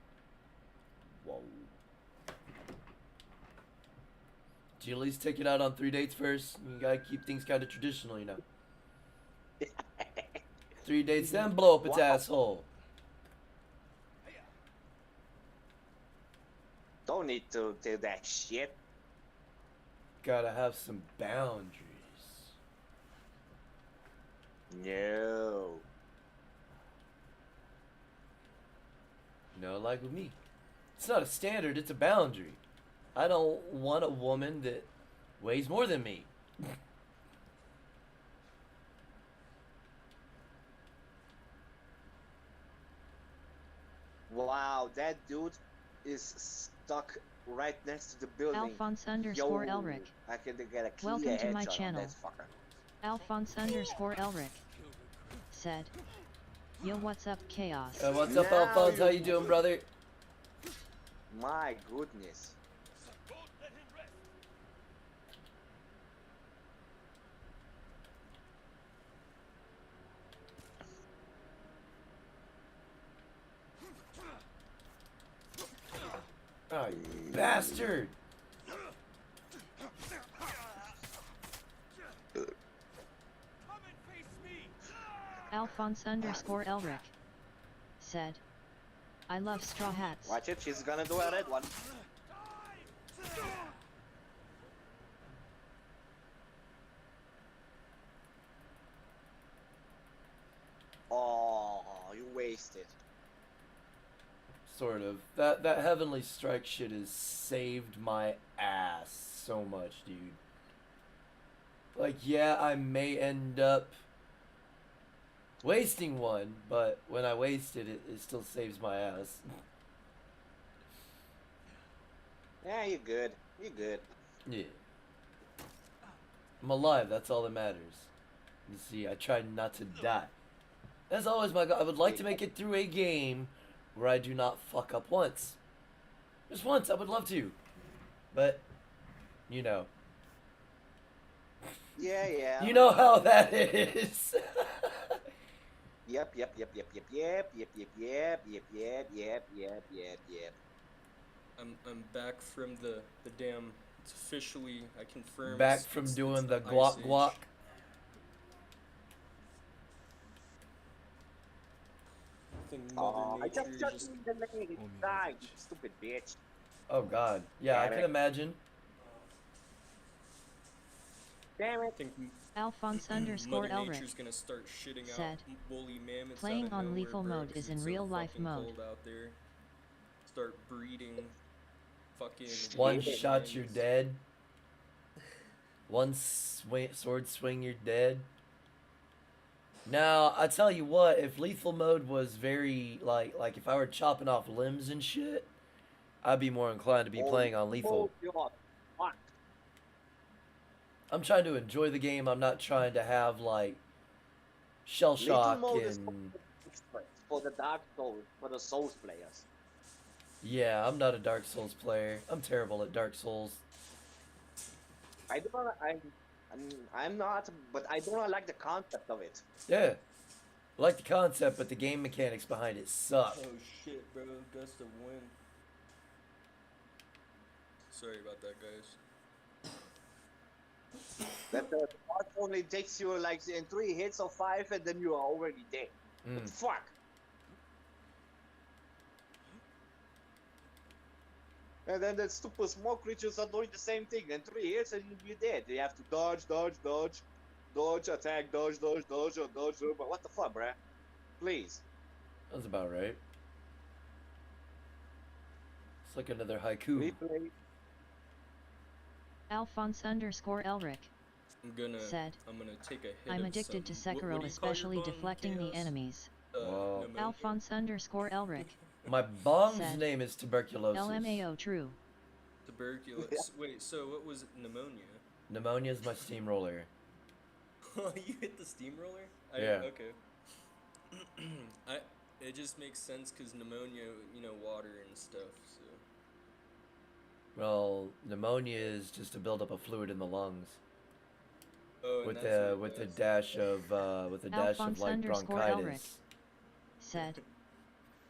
Whoa. Do you at least take it out on 3 dates first? You gotta keep things kind of traditional, you know. 3 dates, then blow up its Wow. asshole. Don't need to do that shit. Gotta have some boundaries. No. You know, like with me. It's not a standard, it's a boundary. I don't want a woman that weighs more than me. Wow, that dude is stuck right next to the building. Alphonse underscore Yo, Elric. I can get a clear Welcome to my headshot on channel. that fucker. Alphonse underscore Elric. Said. Yo, what's up, Chaos? What's up, Now Alphonse? How you- you doing, brother? My goodness. Oh, you bastard! Alphonse underscore Elric. Said. I love straw hats. Watch it, she's gonna do a red one. Oh, you wasted. Sort of. That Heavenly Strike shit has saved my ass so much, dude. Like, yeah, I may end up wasting one, but when I waste it, it still saves my ass. Yeah, you're good. You're good. Yeah. I'm alive, that's all that matters. You see, I try not to die. As always, my God, I would like to make it through a game where I do not fuck up once. Just once, I would love to. But, you know. Yeah. You know how that is. Yep. I'm back from the damn. It's officially, I confirm. Back it's- from it's doing the Ice guac Age. guac. Thing Oh, Mother I just Nature shot just you in the leg. You died, you stupid bitch. Oh God. Yeah, I Damn can it. imagine. Damn I it. think Alphonse underscore Mother Elric. Nature's gonna start shitting Said, out woolly mammoths playing out of on nowhere, lethal bro, mode 'cause is in it's so real life fucking mode. cold out there. Start breeding fucking One woolly shot, you're mammoths. dead. One sword swing, you're dead. Now, I tell you what, if lethal mode was very, like if I were chopping off limbs and shit, I'd be more inclined to be playing on lethal. Fuck. I'm trying to enjoy the game. I'm not trying to have, like, shell Lethal shock mode is and... for the Dark Souls, for the Souls players. Yeah, I'm not a Dark Souls player. I'm terrible at Dark Souls. I'm not, but I do not like the concept of it. Yeah. I like the concept, but the game mechanics behind it suck. Oh shit, bro, gust of wind. Sorry about that, guys. That the part only takes you like in 3 hits or 5 and then you are already dead. But fuck. And then the super small creatures are doing the same thing. And 3 hits and you'll be dead. You have to dodge, attack, dodge, or dodge. But what the fuck, bruh? Please. That's about right. It's like another haiku. Replay. Alphonse underscore Elric. Said, I'm gonna take a hit I'm of addicted to some- what do Sekiro, you call your especially bong, deflecting the Chaos? enemies. Whoa. Pneumonia? Alphonse underscore Elric. My bong's Said, name is tuberculosis. LMAO true. Tuberculosis. Wait, so what was it? Pneumonia? Pneumonia's my steamroller. Oh, you hit the steamroller? Yeah. Okay. It just makes sense because pneumonia, you know, water and stuff. So. Well, pneumonia is just a buildup of fluid in the lungs. Oh, and With that's what the it with the does. dash of like Alphonse_Elric. bronchitis. Said.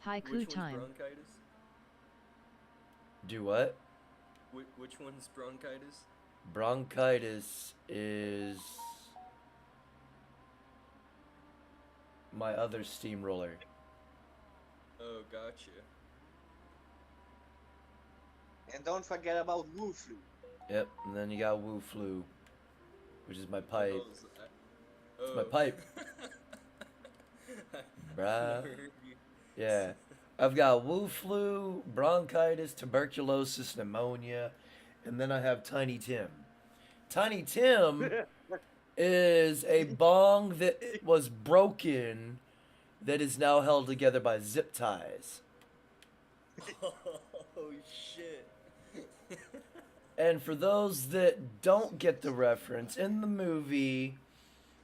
Haiku Which one's time. bronchitis? Do what? Which one's bronchitis? Bronchitis is my other steamroller. Oh, gotcha. And don't forget about Wu Flu. Yep, and then you got Wu Flu, which is my pipe. Oh. My pipe. Bruh. Never heard you. Yeah. I've got Wu Flu, bronchitis, tuberculosis, pneumonia, and then I have Tiny Tim. Tiny Tim is a bong that was broken that is now held together by zip ties. Oh shit. And for those that don't get the reference, in the movie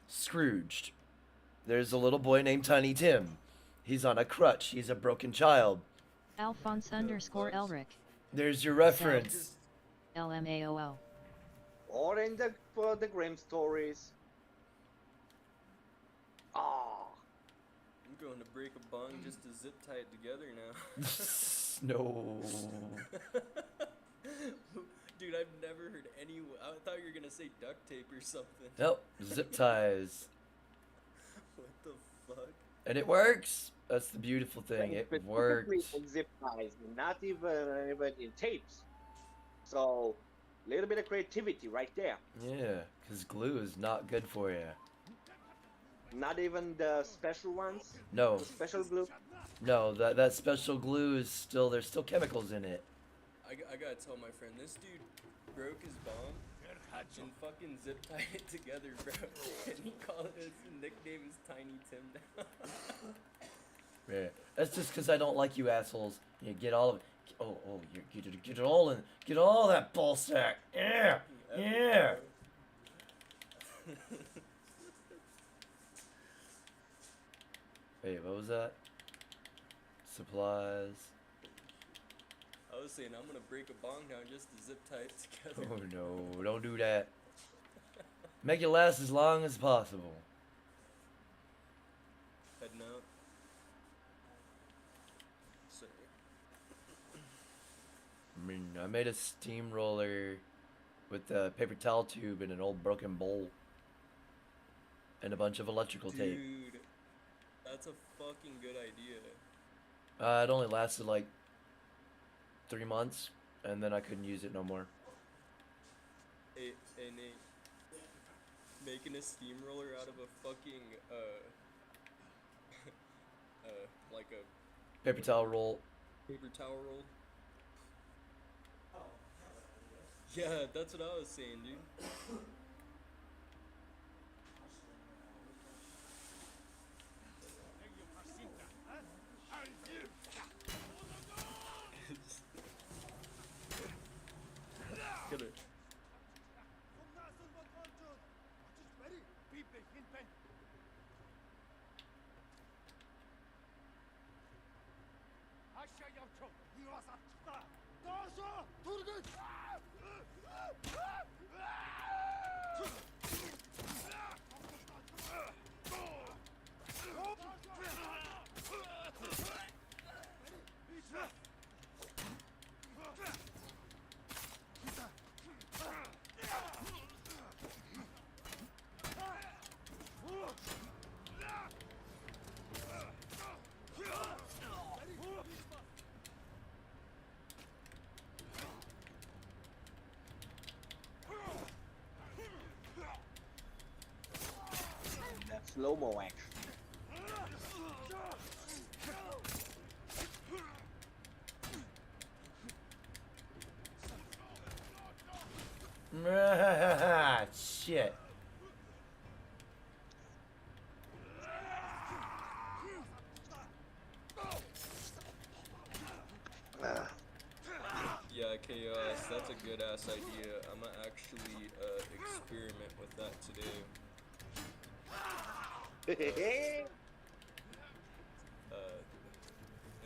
Scrooged, there's a little boy named Tiny Tim. He's on a crutch. He's a broken child. Alphonse_Elric. There's your reference. LMAOO. Or in the Grimm stories. Ah. I'm going to break a bong just to zip tie it together now. No. Dude, I've never heard any. I thought you were gonna say duct tape or something. Nope. Zip ties. What the fuck? And it works. That's the beautiful thing. It Specifically works. in zip ties, not even in tapes. So, a little bit of creativity right there. Yeah, because glue is not good for you. Not even the special ones. No. The special glue. No, that special glue is still, there's still chemicals in it. I gotta tell my friend, this dude broke his bomb and fucking zip tied it together, bro. And he called it, his nickname is Tiny Tim now. Yeah. That's just because I don't like you assholes. You get all of it. Oh, you get it all in. Get all that ball sack. Yeah. Yeah. Wait, what was that? Supplies. I was saying I'm gonna break a bong down just to zip tie it together. Oh no, don't do that. Make it last as long as possible. Heading out. Sorry. I mean, I made a steamroller with a paper towel tube and an old broken bowl. And a bunch of electrical tape. Dude, that's a fucking good idea. It only lasted like 3 months, and then I couldn't use it no more. Hey, Nate. Making a steamroller out of a fucking, like a Paper towel roll. paper towel roll. Yeah, that's what I was saying, dude. Get it. That slow-mo action. Shit. Yeah, Chaos, that's a good ass idea. I'ma actually experiment with that today.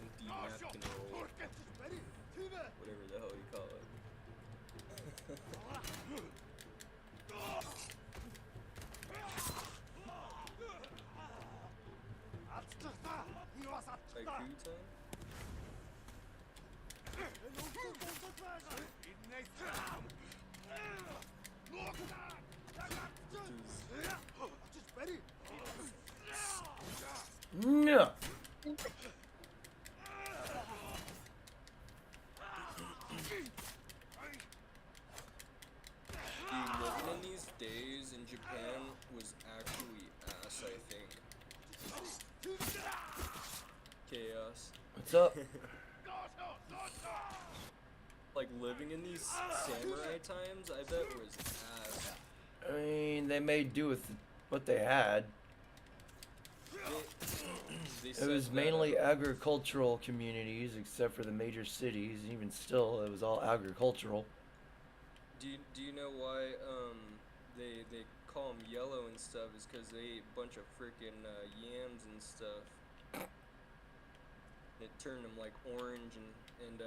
Empty napkin roll. Whatever the hell you call it. Haiku time? No. Dude, living in these days in Japan was actually ass, I think. Chaos. What's up? Like, living in these samurai times, I bet was ass. I mean, they made do with what they had. They It said was that, mainly agricultural communities, except for the major cities. Even still, it was all agricultural. Do you know why they call them yellow and stuff? Is because they ate a bunch of freaking yams and stuff. It turned them like orange and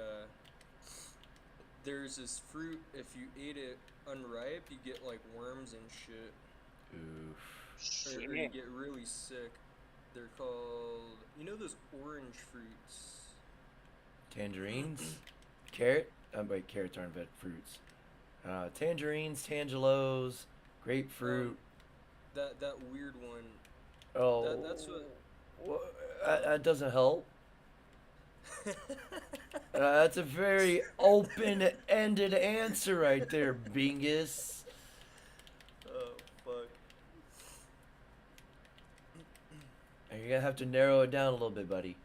there's this fruit. If you ate it unripe, you get like worms and shit. Oof. Or you get really sick. They're called, you know those orange fruits? Tangerines? Carrot? Wait, carrots aren't fruits. Tangerines, tangelos, grapefruit. That weird one. Oh, That's what. that doesn't help. That's a very open-ended answer right there, Bingus. Oh fuck. And you're gonna have to narrow it down a little bit, buddy.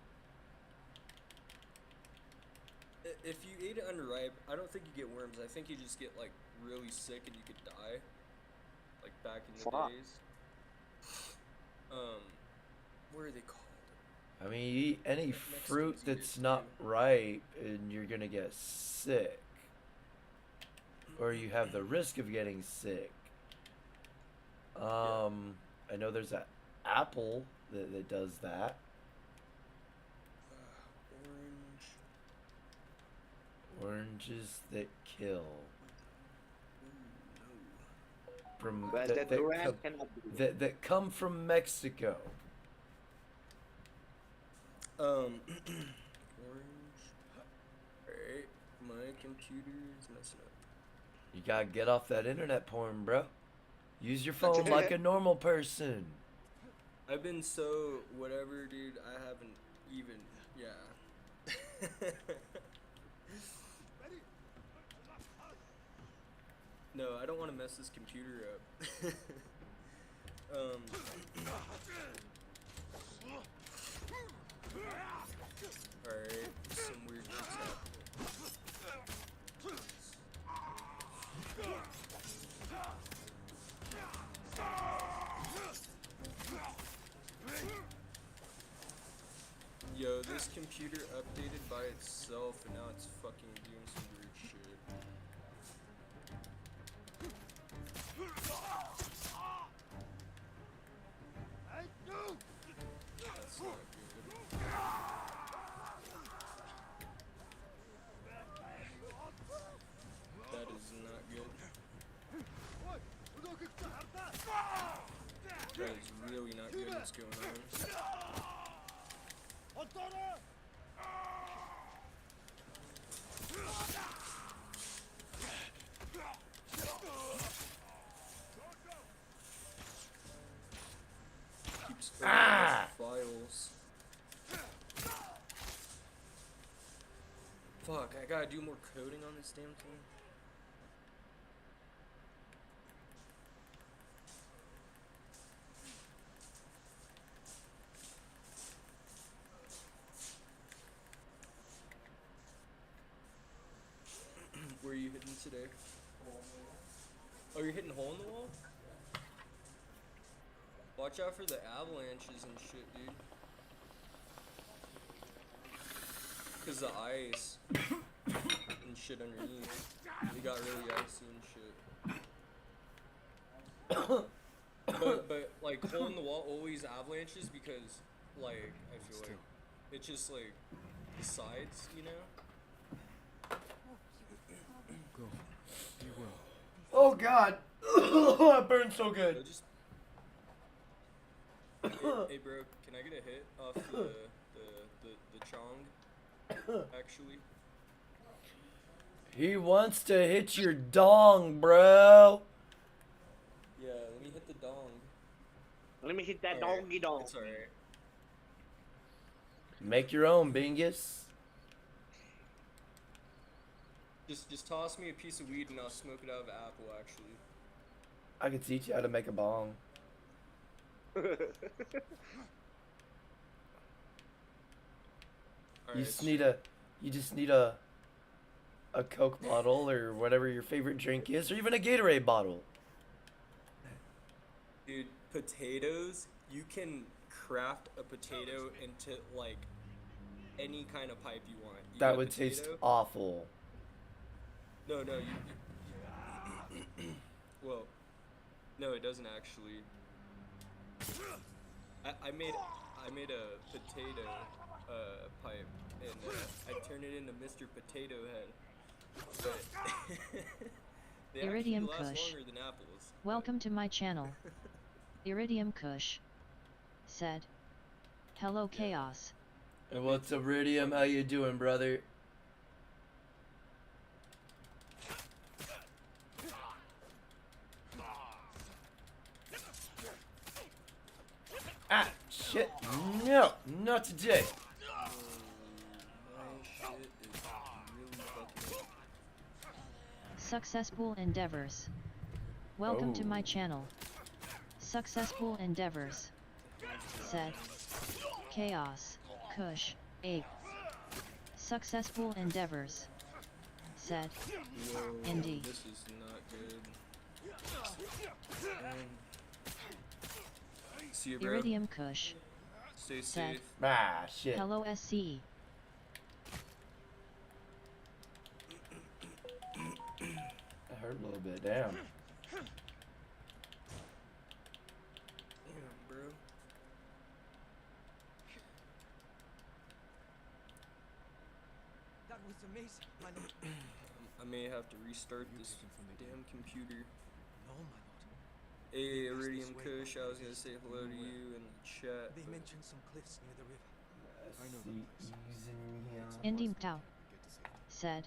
If you ate it unripe, I don't think you get worms. I think you just get like really sick and you could die. Like back in the days. What are they called? I mean, you eat any fruit Mexicans eat that's it not too. ripe, and you're gonna get sick. Or you have the risk of getting sick. I know there's an apple that does that. Orange. Oranges that kill. From But that, the durian cannot be. that come from Mexico. Orange. Alright, my computer is messing up. You gotta get off that internet porn, bro. Use your phone like a normal person. I've been so whatever, dude. I haven't even. Yeah. No, I don't want to mess this computer up. Alright, some weird shit's happening. Yo, this computer updated by itself and now it's fucking doing some weird shit. That's not good. That is not good. That is really not good what's going on. Keeps opening files. Fuck, I gotta do more coding on this damn thing. Where are you hitting today? Oh, you're hitting hole in the wall? Watch out for the avalanches and shit, dude. Cause the ice and and shit underneath. It got really icy and shit. But like hole in the wall always avalanches because like I feel like it's just like the sides, you know. Go. Be well. Oh God, it burns so good. So just hey bro, can I get a hit off the chong? Actually, He wants to hit your dong, bro. yeah. Let me hit the dong. Let me hit that Alright, dongy dong. It's alright. Make your own, Bingus. Just toss me a piece of weed and I'll smoke it out of an apple. Actually. I can teach you how to make a bong. Alright, You just need a Coke bottle or whatever your favorite drink is, or even a Gatorade bottle. dude, potatoes. You can craft a potato into like any kind of pipe you want. You That get a would taste potato- awful. No, well, no, it doesn't actually. I made a potato pipe and I turned it into Mr. Potato Head. But they actually Iridium last Kush. longer than apples. Welcome to my channel. Iridium Kush said, "Hello Chaos." And what's up, Iridium? How you doing, brother? Ah, shit. No, not today. My shit is really fucking up. Successful endeavors. Welcome to my Oh. channel. Successful endeavors said, Chaos Kush Ape. Successful endeavors said, Whoa, Indy. this is not good. See you, bro. Iridium Kush Stay said, safe. Ah, shit. "Hello SCE." That hurt a little bit. Damn. Damn, bro. That was amazing, my lord. I may have to restart You this taken from the damn computer. No, my lord. Hey, Pass this Iridium way, Kush, I was gonna yes. say hello to you in the chat. They but mentioned some cliffs near the river. I know See, the place. ease in here. Indim Tao Get to see it. said,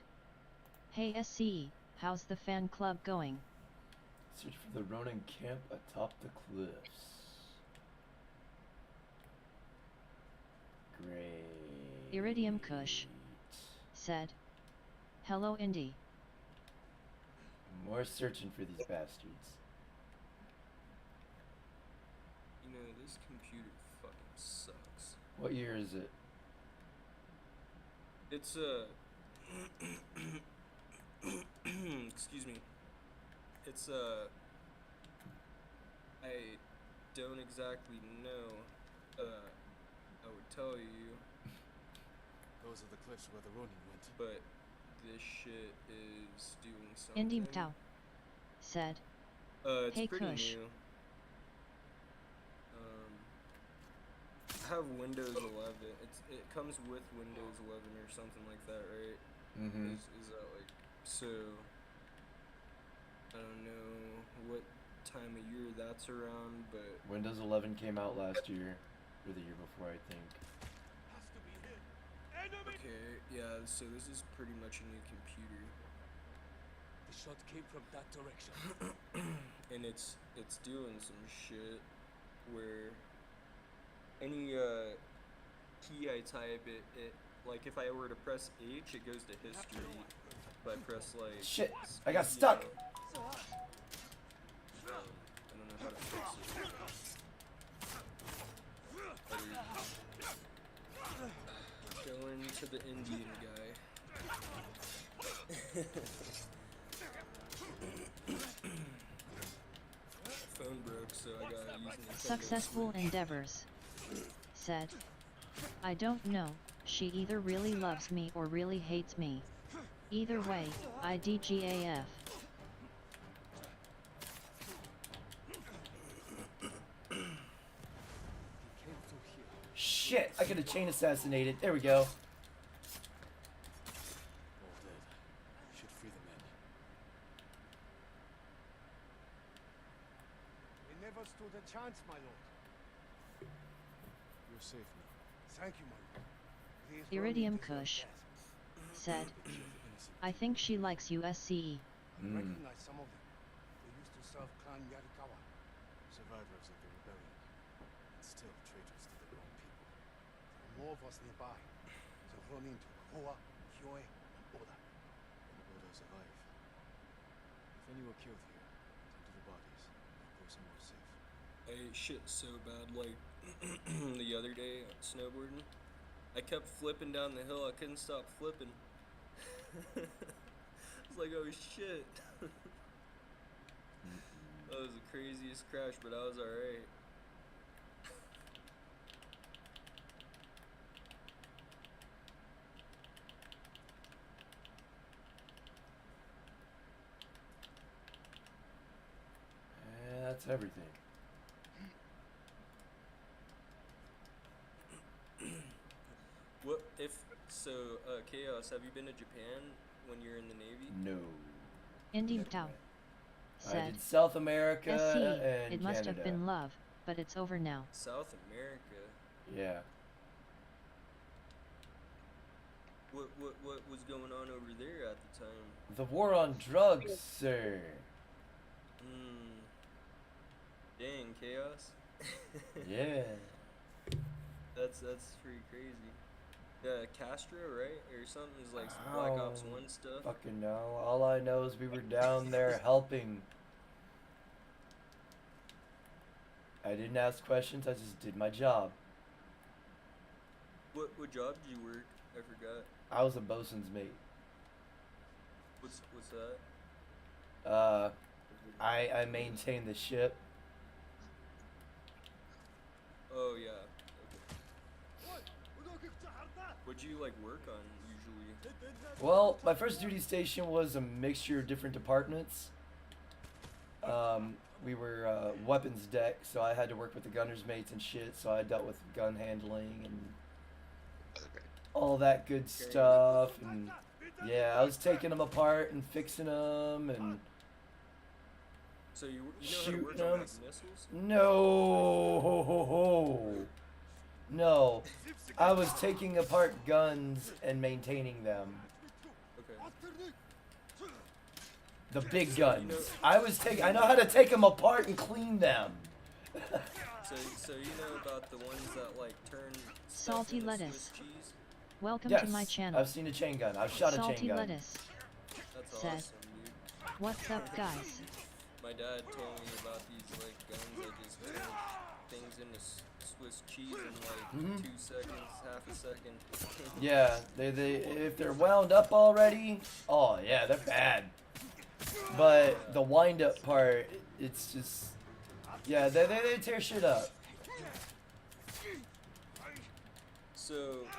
"Hey SCE, how's the fan club going?" Search for the Ronin camp atop the cliffs. Great. Iridium Kush said, "Hello Indy." More searching for these bastards. You know, this computer fucking sucks. What year is it? It's excuse me. It's I don't exactly know. I would tell you, Those are the cliffs where the Ronin went. but this shit is doing something. Indim Tao said, It's Hey, pretty Kush. new. I have Windows 11. It comes with Windows 11 or something like that, right? Mm-hmm. Is that like so? I don't know what time of year that's around, but Windows 11 came out last year, or the year before, I think. okay, yeah. So this is pretty much a new computer, The shot came from that direction. and it's doing some shit where any key I type it like if I were to press H, it goes to history. If I press like Shit, I got speed, stuck. I don't know how to fix it. Going to the Indian guy. Phone broke, so I gotta use Nintendo "Successful Switch. endeavors said, I don't know, she either really loves me or really hates me." Either way, IDGAF. He came through here. Shit, I could have chain assassinated. There we go. All dead. Should free the men. We never stood a chance, my lord. You're safe now. Thank you, my lord. These Iridium Ronin deserve Kush death. said, Picture of innocent I think she likes USCE. I recognize some of them. They used to serve Clan Yarikawa. survivors of the rebellion, and still traitors to their own people. There are more of us nearby. The Ronin to Hoa, Hyoe, and Oda. And Oda's alive. If any were killed here, tend to the bodies, and go somewhere safe. I ate shit so bad, like the other day snowboarding. I kept flipping down the hill. I couldn't stop flipping. I was like, oh shit. That was the craziest crash, but I was alright. That's everything. What if so? Chaos. Have you been to Japan when you're in the Navy? No. Indeed Tao I said, did South America SC, and it must Canada. have been love, but it's over now. South America. Yeah. What was going on over there at the time? The war on drugs, sir. Dang, Chaos. Yeah. That's pretty crazy. Castro, right? Or something's like some Black Ops 1 stuff. Fucking no. All I know is we were down there helping. I didn't ask questions, I just did my job. What job did you work? I forgot. I was a bosun's mate. What's that? I maintained the ship. Oh yeah. Okay. What'd you like work on usually? Well, my first duty station was a mixture of different departments. We were weapons deck, so I had to work with the gunner's mates and shit, so I dealt with gun handling and all that good stuff. And yeah, I was taking them apart and fixing them and So you know how to shooting work on them. like missiles? No. I was taking apart guns and maintaining them. Okay. The big guns. I know how to take them apart and clean them. So you know about the ones that like turn stuff Salty into lettuce. Swiss cheese? Welcome Yes, to my channel. I've seen a chain gun. I've shot a Salty chain gun. lettuce That's said, awesome, dude. what's up guys? My dad told me about these like guns that just turn things into Swiss cheese in like 2 seconds, half a second. Yeah, they if they're wound up already, oh yeah, they're bad. But the wind up part, it's just, yeah, they tear shit up. So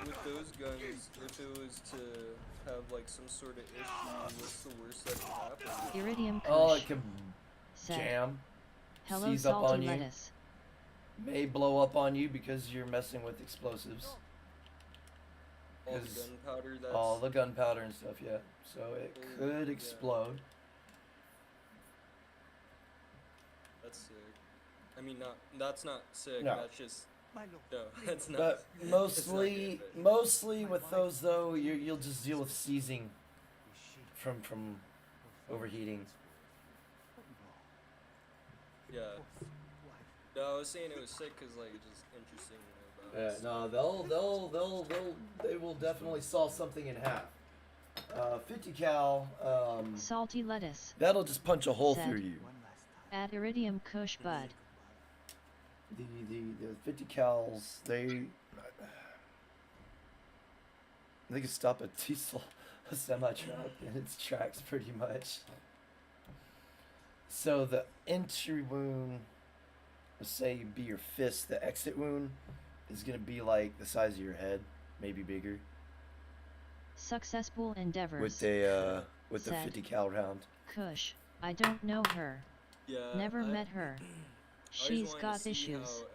with those guns, if it was to have like some sort of issue, what's the worst that could happen? Iridium Oh, Kush it could said, jam, hello seize up on salty you, lettuce. may blow up on you because you're messing with explosives. All the 'Cause gunpowder that's all the gunpowder and stuff, yeah. So it Oh, could yeah. explode. that's sick. I mean, that's not sick. No. That's just My lord. no. That's not. But it's not mostly, good, mostly with those though, you'll just deal with seizing from overheating. yeah. No, I was saying it was sick because like it's just interesting to know about. No, they will definitely saw something in half. 50 cal, Salty lettuce that'll just punch a hole Said. through you. at Iridium Kush bud. The 50 cals, they can stop a diesel, a semi truck in its tracks pretty much. So the entry wound, let's say be your fist, the exit wound is gonna be like the size of your head, maybe bigger. Successful endeavors. with a with the Said. 50 cal round. Kush, I don't know her. Yeah. Never met her. I always She's wanted to got see issues. how,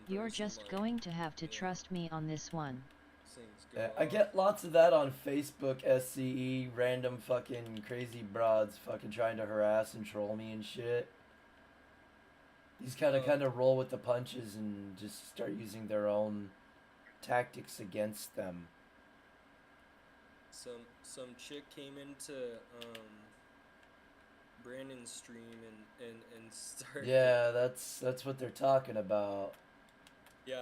in You're person, just like, going to have to you know, trust me on this one. things go I off. get lots of that on Facebook, SCE, random fucking crazy broads fucking trying to harass and troll me and shit. These kind of roll with the punches and just start using their own tactics against them. Some chick came into Brandon's stream and started. Yeah, that's what they're talking about. Yeah,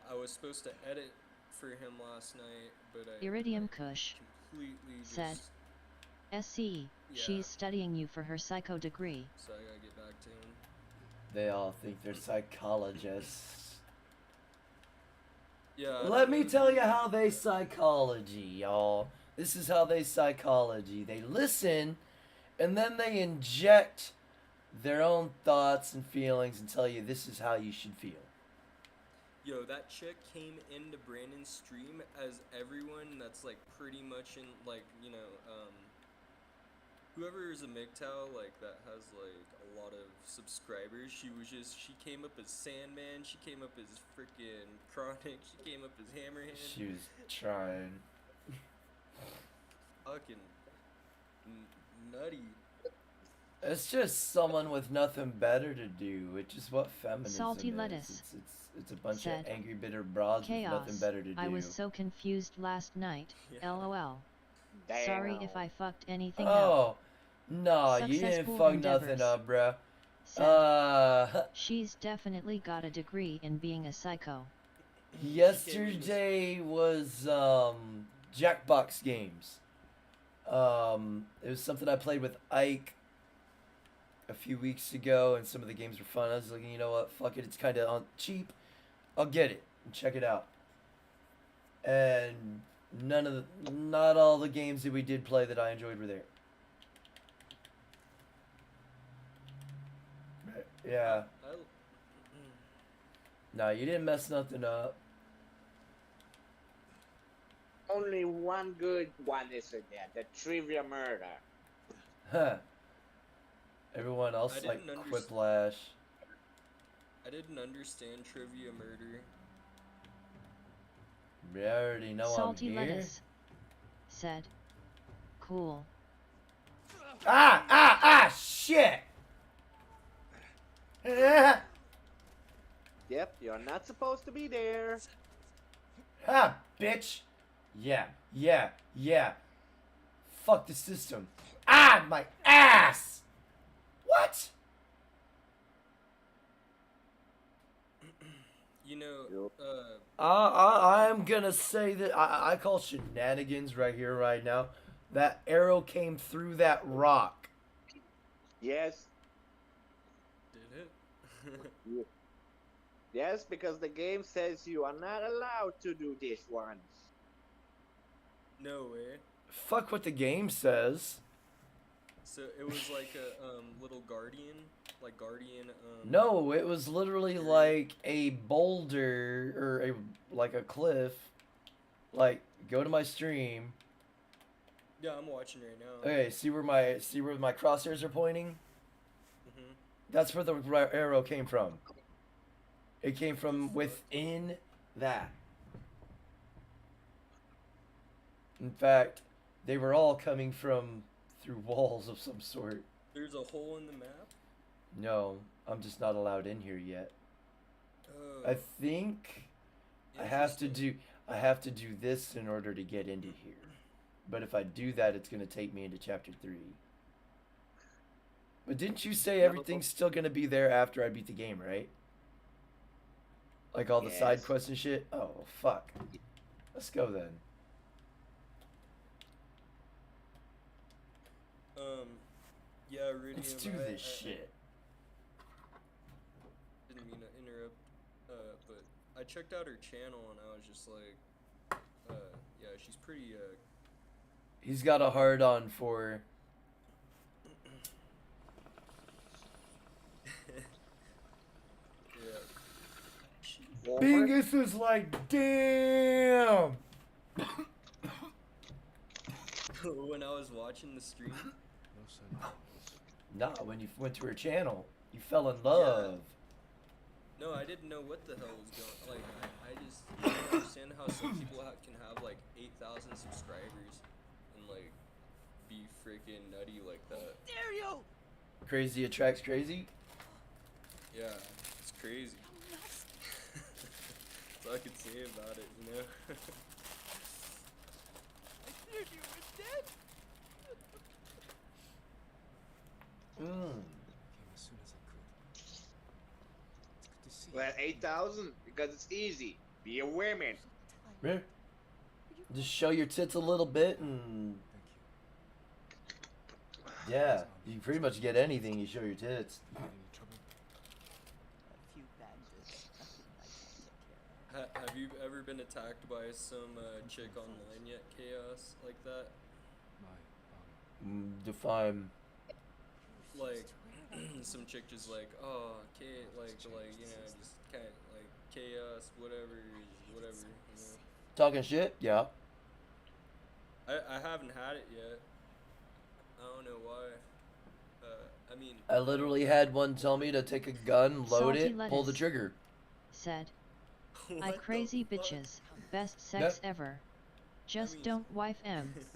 I was supposed to edit for him last night, but I Iridium Kush completely said. just. SCE, Yeah. she's studying you for her psycho degree. So I gotta get back to him. They all think they're psychologists. Yeah. Let me tell you how they psychology, y'all. This is how they psychology. They listen, and then they inject their own thoughts and feelings and tell you this is how you should feel. Yo, that chick came into Brandon's stream as everyone that's like pretty much in like, you know, whoever is a MGTOW like that has like a lot of subscribers. She came up as Sandman, she came up as freaking Chronic, she came up as Hammerhand. She was trying. Fucking nutty. It's just someone with nothing better to do, which is what feminism Salty is. lettuce. It's a bunch Said. of angry, bitter broads with Chaos. nothing better to do. I was so confused last night. Yeah. LOL. Damn. Sorry if I fucked anything up. Oh, no, you didn't Successful fuck endeavors. nothing up, bruh. Said. She's definitely got a degree in being a psycho. Yesterday was Jackbox games. It was something I played with Ike a few weeks ago, and some of the games were fun. I was like, you know what, fuck it, it's kind of cheap. I'll get it and check it out. And not all the games that we did play that I enjoyed were there. Yeah. No, you didn't mess nothing up. Only one good one is in there, the trivia murder. Huh. Everyone else I like didn't Quiplash. I didn't understand Trivia Murder. We already know Salty I'm here. lettuce. Said. Cool. Shit! Ah, Yep, you're not supposed to be there. bitch! Yeah. Fuck the system. My ass! What? You know, I'm gonna say that I call shenanigans right here, right now. That arrow came through that rock. Yes, did it? yes, because the game says you are not allowed to do this once. No way. Fuck what the game says. So it was like a little guardian, No, it was literally like a boulder or like a cliff. Like, go to my stream. Yeah, I'm watching right now. Okay, see where my crosshairs are pointing? Mhm. That's where the arrow came from. It came from within that. In fact, they were all coming from through walls of some sort. There's a hole in the map. No, I'm just not allowed in here yet. Oh. I think I have to do this in order to get into here. But if I do that, it's going to take me into chapter 3. But didn't you say everything's still going to be there after I beat the game, right? Like all the side Yes. quests and shit? Oh, fuck. Let's go then. Yeah, Iridium. Let's do this shit. Didn't mean to interrupt, but I checked out her channel and I was just like, yeah, she's pretty, He's got a hard on for... yeah. Bingus is like, damn! when I was watching the stream. No, son. Nah, when you went to her channel, you fell in love. No, I didn't know what the hell was going. Like, I just don't understand how some people can have like 8,000 subscribers and like be freaking nutty like that. Dare you! Crazy attracts crazy. Yeah, it's crazy. That's all I could say about it, you know. I feared you were dead. Mm. Came as soon as I could. It's good to see Well, you. 8,000 because it's easy. Be a woman. Yeah. Just show your tits a little bit and Thank you. yeah, you pretty much get anything you show your tits. You in any trouble? A few bandages. Nothing I can't take care of. Have you ever been attacked by some chick online yet, Chaos, like that? My, Define. Like, some chick just like, oh, like, you know, just kind of like Chaos, whatever, you know. Talking shit? Yeah. I haven't had it yet. I don't know why. I mean, I literally had one tell me to take a gun, load Salty it, pull the lettuce. trigger. Said, what I the crazy fuck? bitches. Best sex Yep. ever. Just mean- don't wife M. It's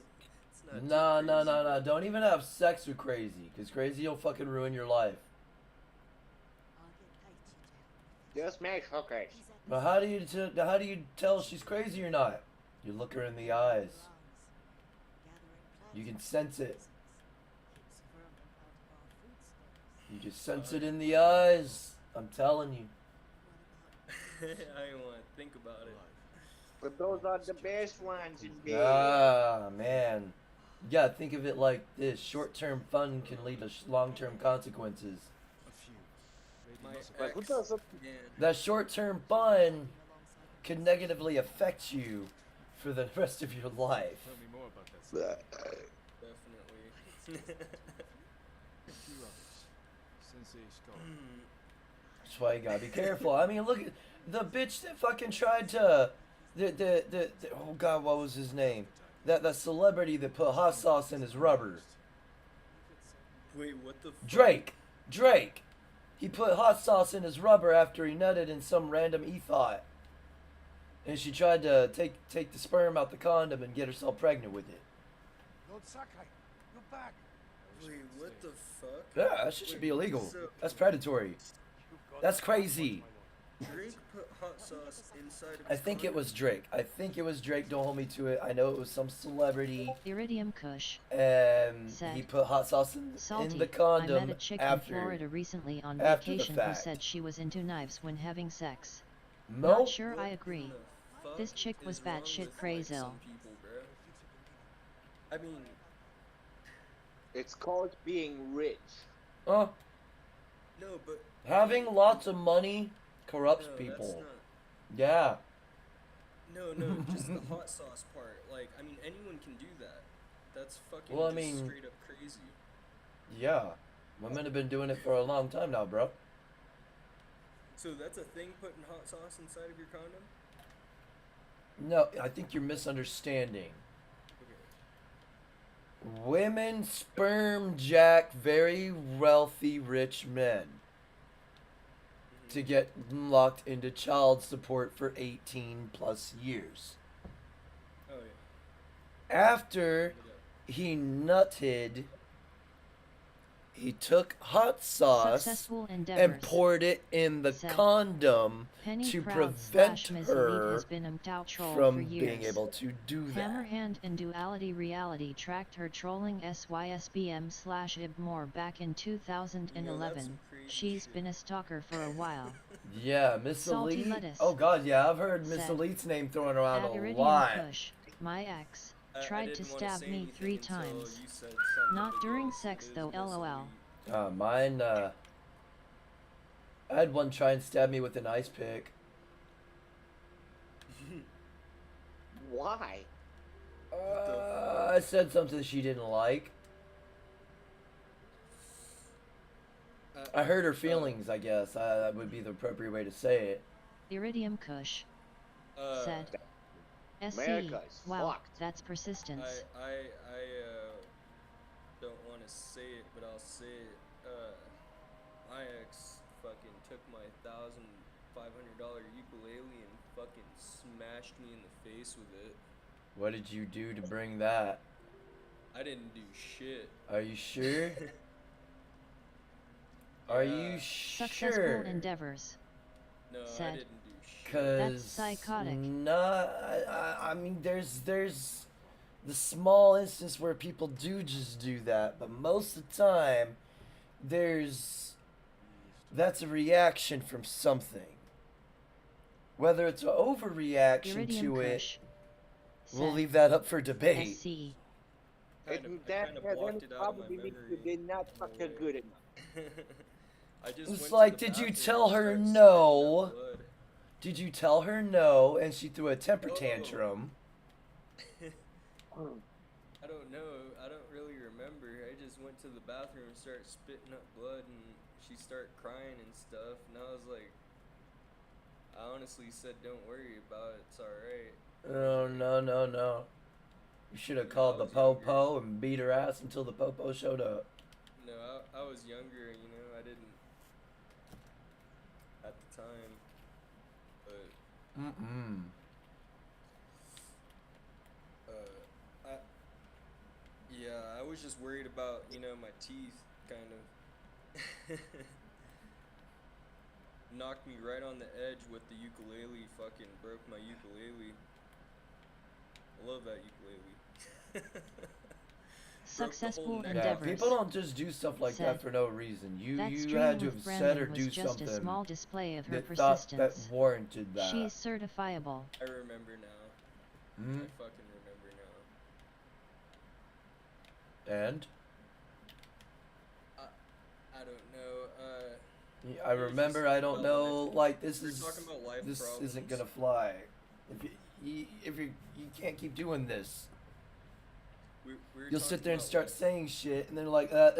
not too No. crazy. Don't even have sex with crazy, because crazy will fucking ruin your life. Just make hookers. But how do you tell she's crazy or not? You look her in the eyes. You can sense it. You just sense it in the eyes. I'm telling you. I don't want to think about it. But those are the best ones in there. Ah, man. You gotta think of it like this. Short-term fun can lead to long-term consequences. a few. Maybe My not so But who ex, doesn't? man. That short-term fun can negatively affect you for the rest of your life. Tell me more about that. Son. Definitely. A few others. Sensei Scar. That's why you gotta be careful. I mean, look at the bitch that fucking tried to, the oh god, what was his name? That celebrity that put hot sauce in his rubber. Wait, what the fuck? Drake. He put hot sauce in his rubber after he nutted in some random e-thought. And she tried to take the sperm out the condom and get herself pregnant with it. Lord Sakai, you're back. Wait, what the fuck? Yeah, that shit should be illegal. So- That's predatory. You've got That's the crazy. Drake put hot sauce inside of I his think it condom? was Drake. Don't hold me to it. I know it was some celebrity. Iridium Kush. And Said, he put hot sauce in Salty. the condom I met a chick after. in Florida recently on after the vacation who fact. said she was into knives when having sex. Nope. Not sure I What agree. the fuck This chick was is wrong batshit with, like, crazy. some people, bro? I mean, It's called being rich. Huh? no, but Having lots of money corrupts no, people. That's not, Yeah. no, just the hot sauce part. Like, I mean, anyone can do that. That's fucking Well, I just mean- straight up crazy. Yeah. Women have been doing it for a long time now, bro. So that's a thing, putting hot sauce inside of your condom? No, I think you're misunderstanding. Okay. Women sperm jack very wealthy rich men to get locked into child support for 18 plus years. Oh, yeah. After Look it up. he nutted, he took hot sauce Successful and endeavors. poured it in the Said, condom Penny to Proud prevent slash Miss Elite her has been out troll from for years. being able to do that. Hammerhand and Duality Reality tracked her trolling SYSBM/IbMore back in 2011. crazy She's shit. been a stalker for a while. Yeah, Miss Salty Elite. lettuce. Oh god, yeah, I've heard Miss Said, Elite's name thrown around At a Iridium lot. Kush, my ex, I tried to didn't wanna stab say me anything 3 until times. you said something Not to during go, sex it though, was Miss lol. Elite. Mine, I had one try and stab me with an ice pick. Why? I said something she didn't like. I hurt her feelings, I guess. That would be the appropriate way to say it. Iridium Kush said, SE, America is wow, fucked. that's persistence. I want to say it, but I'll say it. My ex fucking took my $1,500 ukulele and fucking smashed me in the face with it. What did you do to bring that? I didn't do shit. Are you sure? Are you Successful sure? endeavors. No, I Said. didn't do shit. Cause That's psychotic. Nah, I mean, there's the small instance where people do just do that, but most of the time, that's a reaction from something. Whether it's an overreaction Iridium to it, Kush. we'll Said. leave that up for debate. SC. I And kinda that blocked it out of my probably means memory. you did not in a fuck her way. good enough. I just It's went like, to the did you bathroom tell and her started spitting no? up blood. Did you tell her no and she threw a temper Oh. tantrum? I don't know. I don't really remember. I just went to the bathroom and started spitting up blood, and she started crying and stuff. And I was like, I honestly said, "Don't worry about it. It's all right." Oh, no. You should have Yeah, called I the was younger. popo and beat her ass until the popo showed up. No, I was younger. You know, I didn't at the time. But I was just worried about my teeth, kind of. Knocked me right on the edge with the ukulele. Fucking broke my ukulele. I love that ukulele. Successful neck. Yeah, endeavors. people don't just do stuff like that Said. for no reason. You That had stream to with have said or Brendan do was just something a small display of her that thought that persistence. warranted that. She's certifiable. I remember now. Hmm? I fucking remember now. And I don't know. I remember. I don't know. Like this We're is talking about life this problems. isn't gonna fly. If you can't keep doing this. We were You'll sit talking there and about start life- saying shit, and then like, and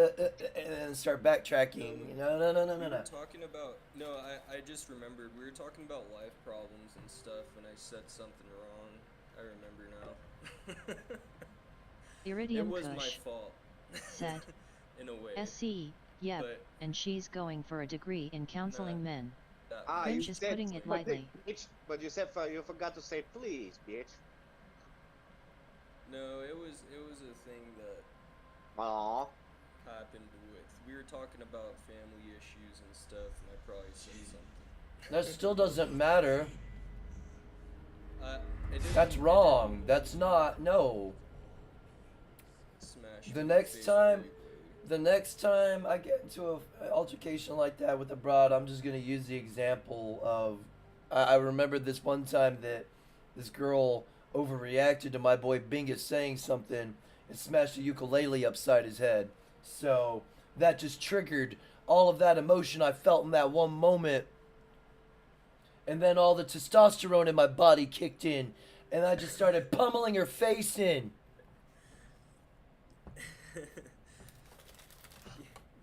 then start backtracking. No. We were talking about I just remembered we were talking about life problems and stuff, and I said something wrong. I remember now. Iridium It was my Kush. fault. Said. In a way. SC. Yep. But And she's going for a degree in counseling Nah. men. that Finch is putting it lightly. But you said you forgot to say please, bitch. No, it was a thing that Aww. happened with. We were talking about family issues and stuff, and I probably said something. That still doesn't matter. It didn't- That's it didn't wrong. That's not. No. smash The me in next face time- with it. The next time I get into an altercation like that with a broad, I'm just gonna use the example of. I remember this one time that this girl overreacted to my boy Bingus saying something and smashed the ukulele upside his head. So that just triggered all of that emotion I felt in that one moment. And then all the testosterone in my body kicked in, and I just started pummeling her face in.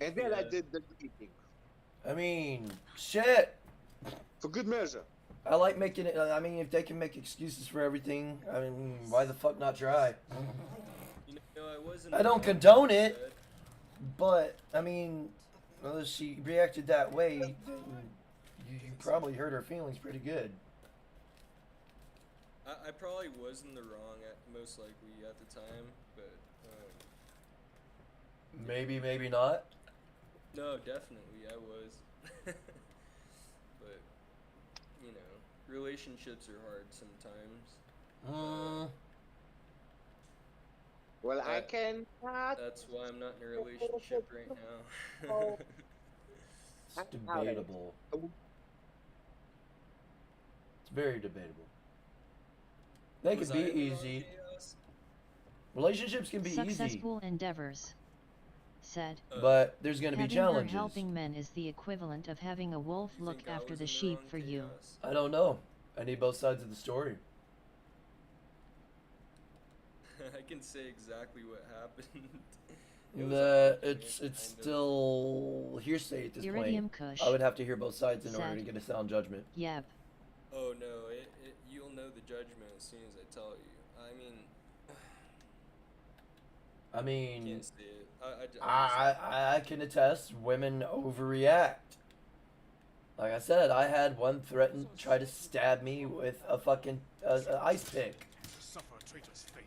And then I Yeah. did the eating. I mean, shit. For good measure. I like making it. I mean, if they can make excuses for everything, I mean, why the fuck not try? I wasn't. I don't wrong, condone like I it. said. But I mean, unless she reacted that way, then you probably hurt her feelings pretty good. I probably was in the wrong, most likely at the time, but Maybe, maybe not. no, definitely I was. But relationships are hard sometimes. Well, I That- cannot. That's why I'm not in a relationship right now. Oh. It's debatable. It's very debatable. They Was can I be in the wrong, easy. Chaos? Relationships can be easy, Successful endeavors. Said. but there's gonna be Having her challenges. helping men is the equivalent of having a wolf You look think I after was the in sheep wrong, for you. Chaos? I don't know. I need both sides of the story. I can say exactly what happened. It was That unfortunate, it's kind of. still hearsay at this Iridium point. Kush. I would have to hear both sides in order Said. to get a sound judgment. Yep. Oh no, you'll know the judgment as soon as I tell you. I mean, I mean, can't say it. I can attest women overreact. Like I said, I had one threaten try to stab me with a fucking ice pick. Suffer a traitor's fate.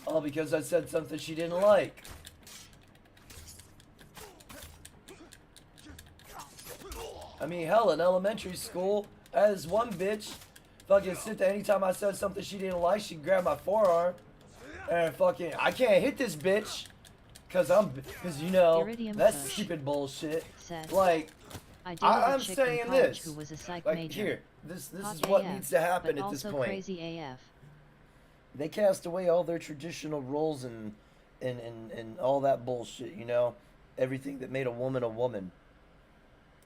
All because I said something she didn't like. I mean, hell, in elementary school, as one bitch fucking sit there anytime I said something she didn't like, she'd grab my forearm and fucking, I can't hit this bitch because you know, Iridium that's Kush stupid bullshit. said, Like, I dated I'm a chick saying in college this. who was a psych Like, major. here, this Hot is what AF, needs to happen but at this also point. crazy AF. They cast away all their traditional roles and all that bullshit, you know? Everything that made a woman a woman.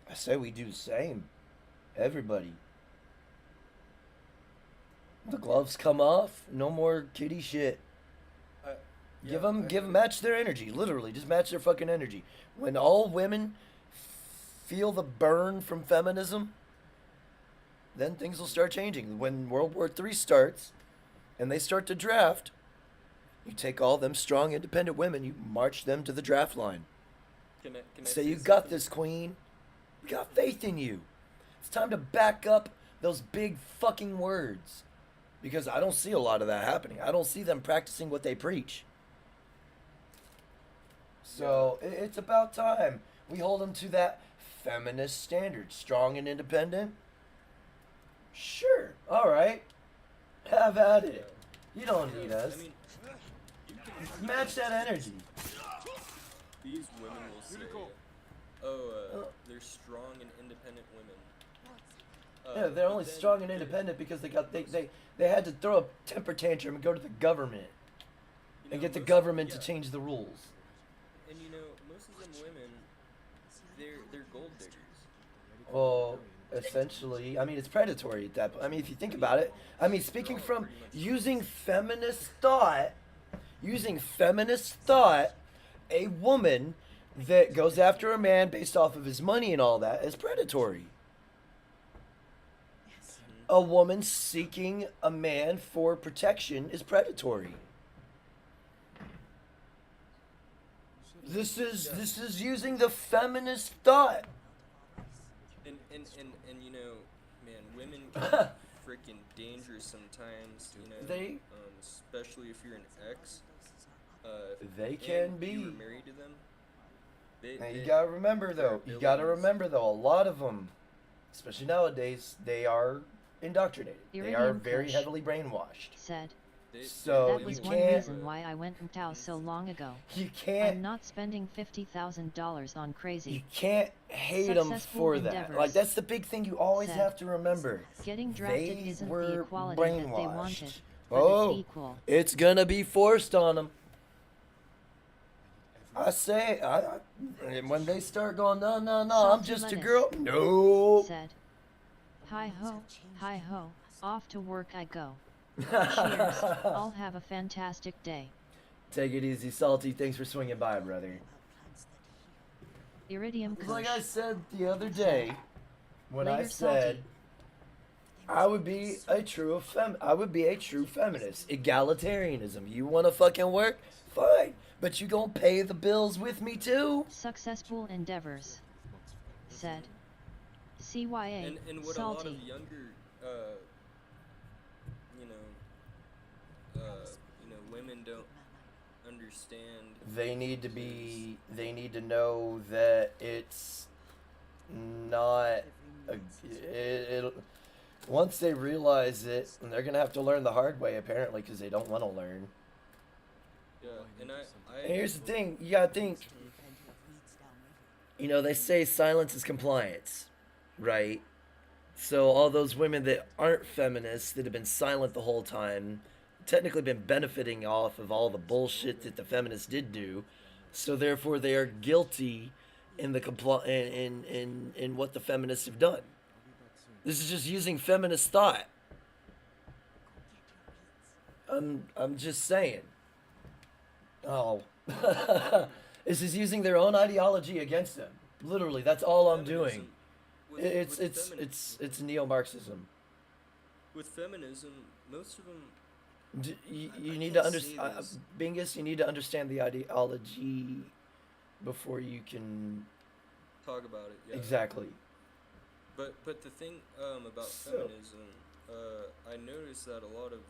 I say we do the same. Everybody. The gloves come off. No more kitty shit. Give them, match their energy. Literally, just match their fucking energy. When all women feel the burn from feminism, then things will start changing. When World War III starts, and they start to draft, you take all them strong, independent women, you march them to the draft line. Can I Say, say you got something? this, queen. We got faith in you. It's time to back up those big fucking words. Because I don't see a lot of that happening. I don't see them practicing what they preach. So it's about time we hold them to that feminist standard. Strong and independent? Sure. All right. Have at it. You don't need us. I mean, you can Match that energy. These women will say, they're strong and independent women. Yeah, they're but only then strong and independent because they had to throw a temper tantrum and go to the government you and know, get the most- government to yeah. change the rules. And you know, most of them women, they're gold diggers. Well, essentially, I mean, it's predatory at that point. I mean, if you think about it, I mean, speaking from using feminist thought, a woman that goes after a man based off of his money and all that is predatory. A woman seeking a man for protection is predatory. This is using the feminist thought. And you know, man, women can be freaking dangerous sometimes. You know, They- especially if you're an ex. They and can be. You were married to them. Now you gotta remember though. A lot of them, especially nowadays, they are indoctrinated. They are Iridium very Kush heavily brainwashed. said, So that was you one can't. reason why I went to Tao so long ago. You I'm can't. not spending $50,000 on You crazy. can't hate them Successful for that. endeavors, Like that's the big thing you always said, have to remember. Getting drafted They isn't were the equality that they wanted, brainwashed. but Oh, it's equal. it's gonna be forced on them. I say, and when they start going, no, I'm Salty just a lettuce girl. No. said, hi ho, off to work I go. Cheers, I'll have a fantastic day. Take it easy, Salty. Thanks for swinging by, brother. Iridium Like I Kush said the other day, when I Later, said Salty. I would be a true feminist. Egalitarianism. You want to fucking work? Fine. But you gonna pay the bills with me too? Successful endeavors said, CYA, And what a lot of salty. younger, women don't understand. They need to know that it's not once they realize it, and they're gonna have to learn the hard way apparently because they don't want to learn. Yeah, and And here's the thing, you gotta think, you know, they say silence is compliance, right? So all those women that aren't feminists, that have been silent the whole time, technically been benefiting off of all the bullshit that the feminists did do, so therefore they are guilty in the in what the feminists have done. This is just using feminist thought. I'm just saying. Oh. This is using their own ideology against them. Literally, that's all I'm doing. It's neo-Marxism. With feminism, most of them You I need to can't say understand, this. Bingus. You need to understand the ideology before you can Talk about it. Yeah. exactly. But the thing about So- feminism, I noticed that there's a lot of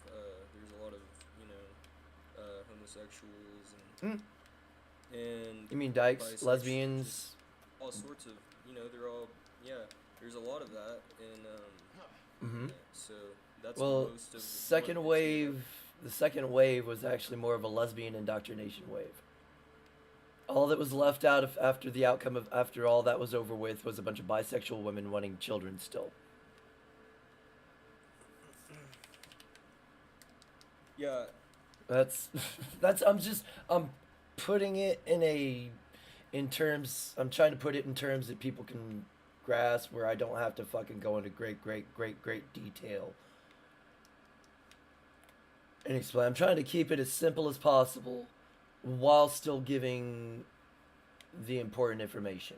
you know homosexuals Mm. and You mean dykes, bisexual- lesbians? just all sorts of they're all there's a lot of that and Mm-hmm. so that's Well, most of second what it's made of. wave. The second wave was actually more of a lesbian indoctrination wave. All that was left out of after the outcome of after all that was over with was a bunch of bisexual women wanting children still. Yeah, That's I'm putting it in terms. I'm trying to put it in terms that people can grasp, where I don't have to fucking go into great detail and explain. I'm trying to keep it as simple as possible while still giving the important information.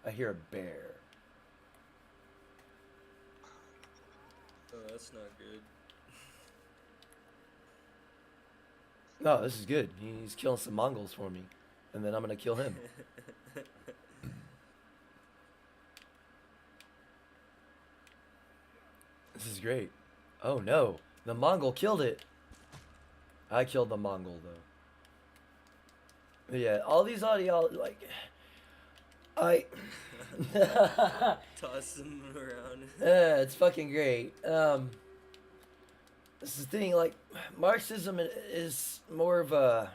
I hear a bear. oh, that's not good. No, this is good. He's killing some Mongols for me, and then I'm gonna kill him. This is great. Oh no, the Mongol killed it. I killed the Mongol though. But yeah, all these audio like I Toss them around. yeah, it's fucking great. This is the thing, like Marxism is more of a,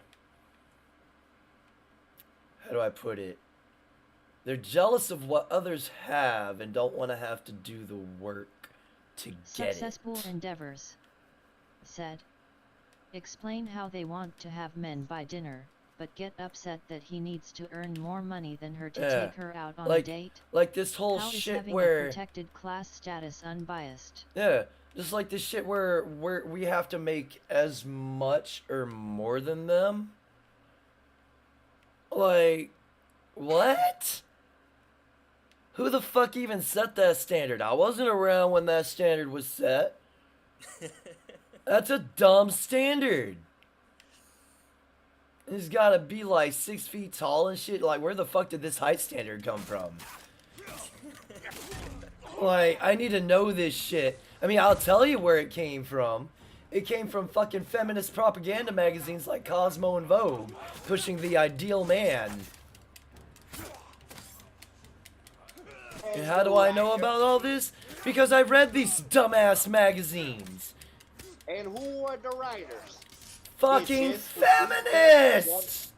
how do I put it? They're jealous of what others have and don't want to have to do the work to get Successful it. endeavors. Said. Explain how they want to have men buy dinner, but get upset that he needs to earn more money than her to Yeah, take her out on a like- date. Like this whole How is shit having a where protected class status unbiased? yeah, just like this shit where we have to make as much or more than them. Like, what? Who the fuck even set that standard? I wasn't around when that standard was set. That's a dumb standard. He's gotta be like 6 feet tall and shit. Like, where the fuck did this height standard come from? Like, I need to know this shit. I mean, I'll tell you where it came from. It came from fucking feminist propaganda magazines like Cosmo and Vogue, pushing the ideal man. And how do I know about all this? Because I read these dumbass magazines. And who are the writers? Fucking Bitches feminists!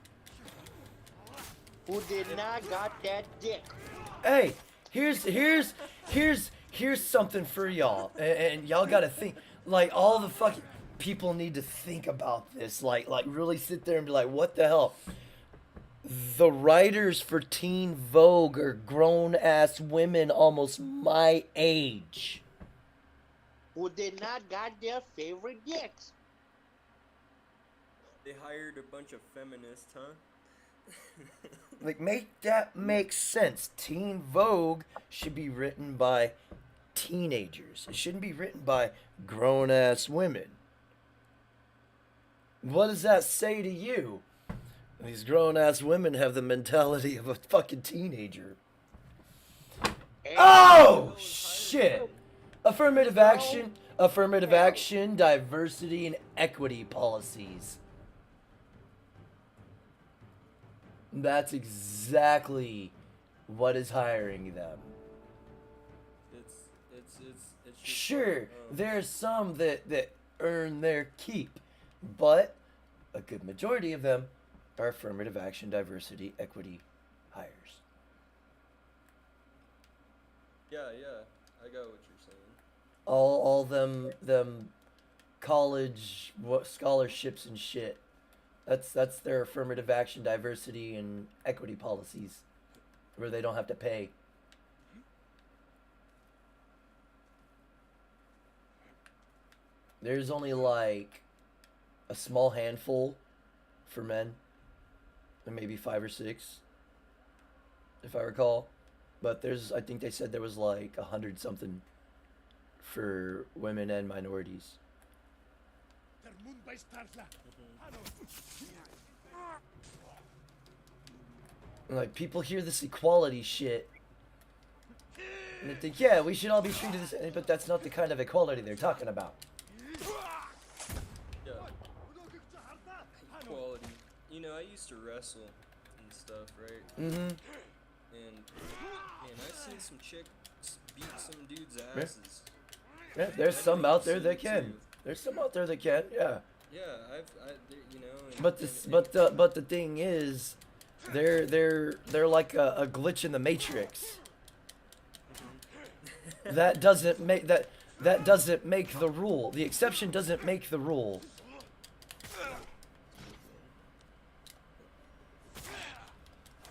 Who did not got that dick? Hey, here's something for y'all, and y'all gotta think. Like, all the fucking people need to think about this. Like really sit there and be like, what the hell? The writers for Teen Vogue are grown ass women almost my age. Who did not got their favorite dicks? They hired a bunch of feminists, huh? Like, make that make sense. Teen Vogue should be written by teenagers. It shouldn't be written by grown ass women. What does that say to you? These grown ass women have the mentality of a fucking teenager. Oh shit! Affirmative action, diversity, and equity policies. That's exactly what is hiring them. It's just Sure, like, there's some that earn their keep, but a good majority of them are affirmative action, diversity, equity hires. yeah, I got what you're saying. All them college scholarships and shit. That's their affirmative action, diversity, and equity policies, where they don't have to pay. There's only like a small handful for men, and maybe 5 or 6, if I recall. But I think they said there was like 100 something for women and minorities. Like, people hear this equality shit, and they think, yeah, we should all be treated the same, but that's not the kind of equality they're talking about. Yeah. Equality. You know, I used to wrestle and stuff, right? Mm-hmm. And man, I've seen some chicks beat some dudes' asses. Yeah, there's I some know out you've there seen that it can. too. There's some out there that can, yeah. Yeah, you know. And, But this, but the thing is, they're like a glitch in the matrix. That doesn't make that doesn't make the rule. The exception doesn't make the rule.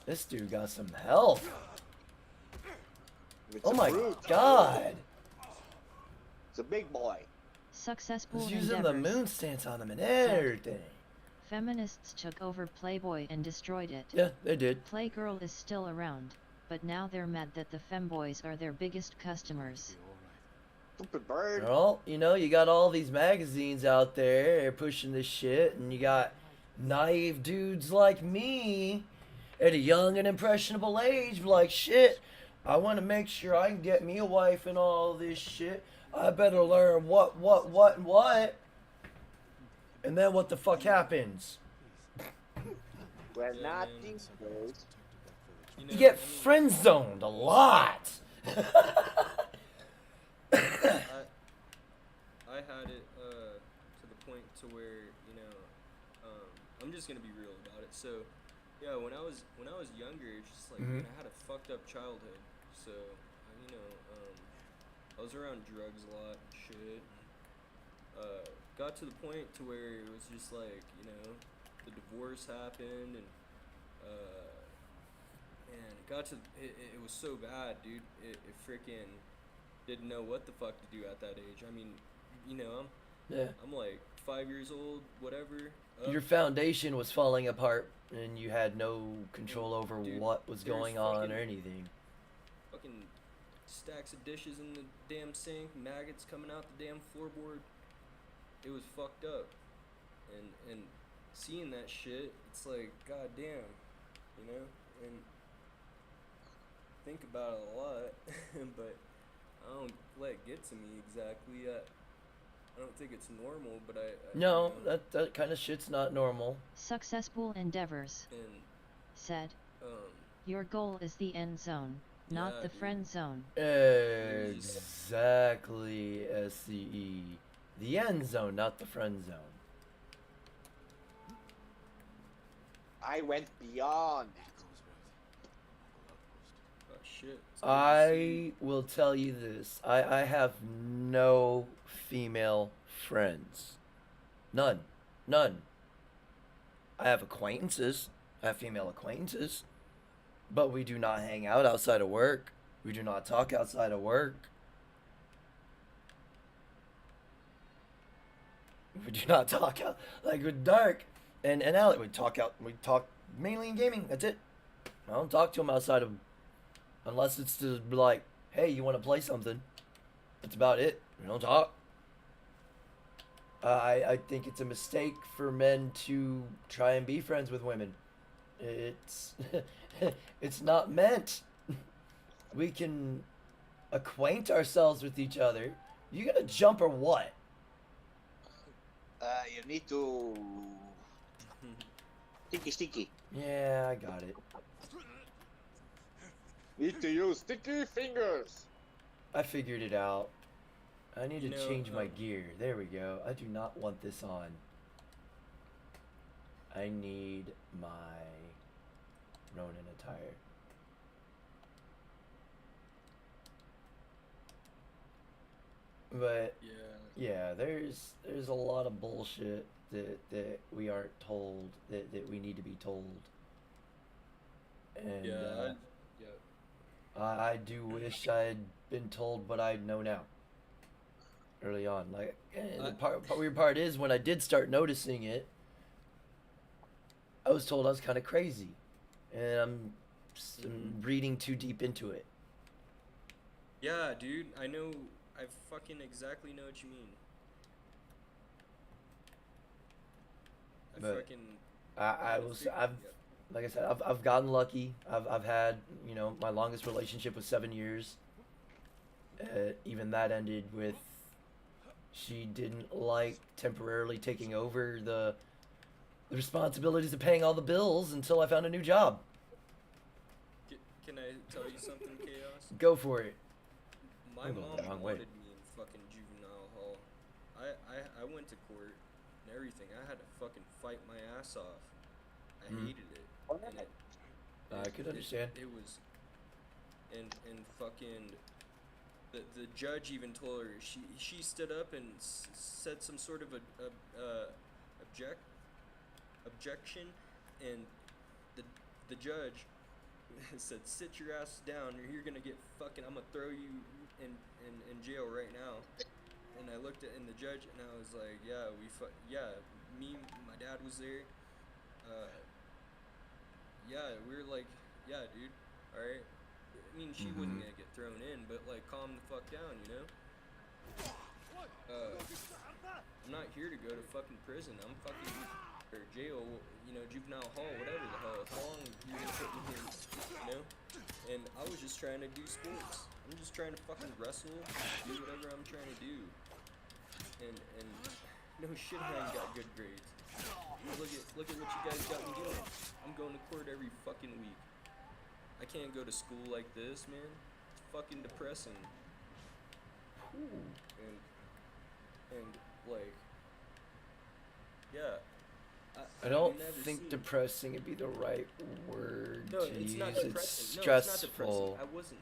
This dude got some health. It's Oh a my brute. god. It's a big boy. Successful He's using the endeavors. moon stance on him and everything. Feminists took over Playboy and destroyed it. Yeah, they did. Playgirl is still around, but now they're mad that the femboys are their biggest customers. Stupid bird. Well, you know, you got all these magazines out there pushing this shit, and you got naive dudes like me at a young and impressionable age, like, shit, I want to make sure I can get me a wife and all this shit. I better learn what. And then what the fuck happens? Well, Yeah, not man. these days. You know, You get I mean, friend zoned a lot. I had it to the point to where, you know, I'm just gonna be real about it. So, yeah, when I was younger, it's just like, man, I had a fucked up childhood. So, you know, I was around drugs a lot and shit. Got to the point to where it was just like, you know, the divorce happened, and man, it got to it was so bad, dude. It freaking didn't know what the fuck to do at that age. I mean, you know, Yeah. I'm like 5 years old, whatever. Your foundation was falling apart, and you had no control over Dude, what was there's going on fucking- or anything. Fucking stacks of dishes in the damn sink, maggots coming out the damn floorboard. It was fucked up, and seeing that shit, it's like, goddamn, you know, and think about it a lot, but I don't let it get to me exactly. I don't think it's normal, but I No, you know, that kind of shit's not normal. Successful endeavors. and Said, um, your goal is the end zone, not Yeah, the dude. friend zone. Exactly, SCE. The end zone, not the friend zone. I went beyond. oh shit. it's good to see. I will tell you this. I have no female friends. None. None. I have acquaintances. I have female acquaintances. But we do not hang out outside of work. We do not talk outside of work. We do not talk out like with Dark and Alec. We talk mainly in gaming. That's it. I don't talk to him outside of, unless it's to be like, hey, you want to play something? That's about it. We don't talk. I think it's a mistake for men to try and be friends with women. It's it's not meant. We can acquaint ourselves with each other. You gonna jump or what? You need to. Sticky. Yeah, I got it. Need to use sticky fingers. I figured it out. I need You to know, change my gear. There we go. I do not want this on. I need my Ronin attire. But yeah, there's a lot of bullshit that we aren't told that we need to be told. And Yeah, I do wish I'd been told what I know now. Early on, like the weird part is when I did start noticing it, I was told I was kind of crazy, and I'm reading too deep into it. yeah, dude. I know. I fucking exactly know what you mean. But fucking. I I've like I said, I've gotten lucky. I've had, you know, my longest relationship was 7 years. Even that ended with she didn't like temporarily taking over the responsibilities of paying all the bills until I found a new job. Can I tell you something, Chaos? Go for it. My I'm going mom the wrong way. wanted me in fucking juvenile hall. I went to court and everything. I had to fucking fight my ass off. I hated it. And I could understand. It was, and fucking, the judge even told her, she stood up and said some sort of objection, and the judge said, sit your ass down or you're gonna get fucking, I'm gonna throw you in jail right now. And I looked at the judge and I was like, me, my dad was there. Yeah, we were like, yeah, dude, alright. I mean, she wasn't gonna get thrown in, but like, calm the fuck down, you know? I'm not here to go to fucking prison. I'm fucking, or jail, you know, juvenile hall, whatever the hell. How long you gonna put me here, you know? And I was just trying to do sports. I'm just trying to fucking wrestle, do whatever I'm trying to do. And no shit, I ain't got good grades. Look at what you guys got me doing. I'm going to court every fucking week. I can't go to school like this, man. It's fucking depressing. And like, yeah. I don't I've never think seen- depressing would be the right word No, to it's use. not It's depressing. No, stressful. it's not depressing.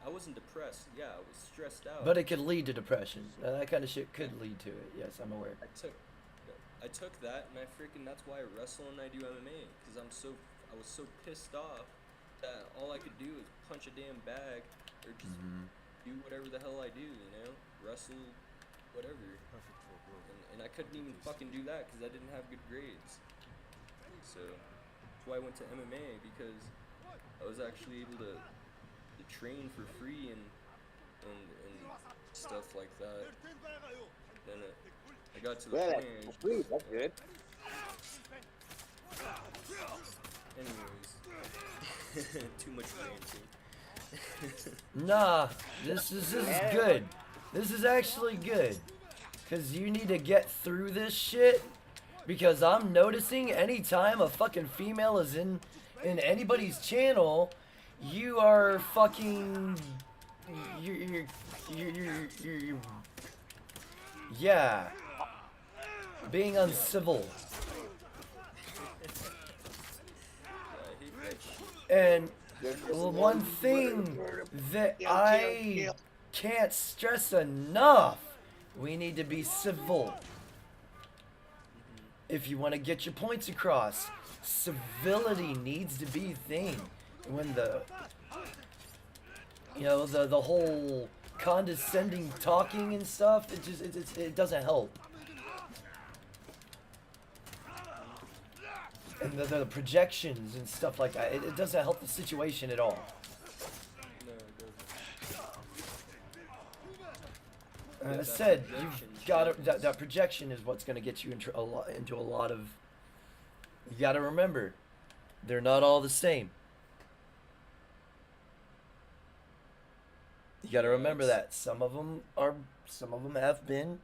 I wasn't depressed. Yeah, I was stressed out. But it could lead to depression. That kind of shit could lead to it. Yes, I'm aware. I took that and that's why I wrestle and I do MMA, because I was so pissed off that all I could do is punch a damn bag or just do whatever the hell I do, you know, wrestle, whatever. Perfect for a blow. And I couldn't even fucking do that because I didn't have good grades. So that's why I went to MMA, because I was actually able to train for free and stuff like that. Then I got to the Well, point. that's free. That's good. Anyways, too much ranting. Nah, this is good. This is actually good. Because you need to get through this shit. Because I'm noticing anytime a fucking female is in anybody's channel, you are fucking... You're yeah. Being uncivil. And one thing that I can't stress enough, we need to be civil. If you want to get your points across, civility needs to be a thing. When the whole condescending talking and stuff, it doesn't help. And the projections and stuff like that, it doesn't help the situation at all. No, it doesn't. As I That said, projection you've got changes. that projection is what's going to get you into a lot of. You got to remember, they're not all the same. You got to remember that some of them have been,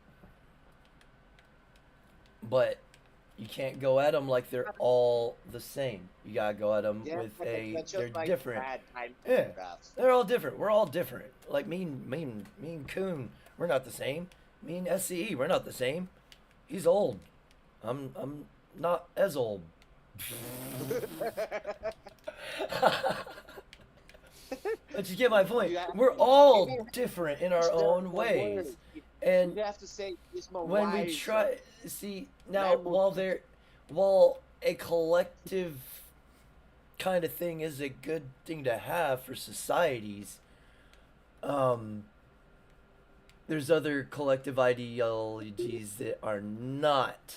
but you can't go at them like they're all the same. You gotta go at them with that's just they're like different. bad time Yeah, photographs. they're all different. We're all different. Like me and Coon, we're not the same. Me and SCE, we're not the same. He's old. I'm not as old. But you get my point. We're all different in our own ways. And You have to say it's more when we wise. try, see, now while a collective kind of thing is a good thing to have for societies, there's other collective ideologies that are not.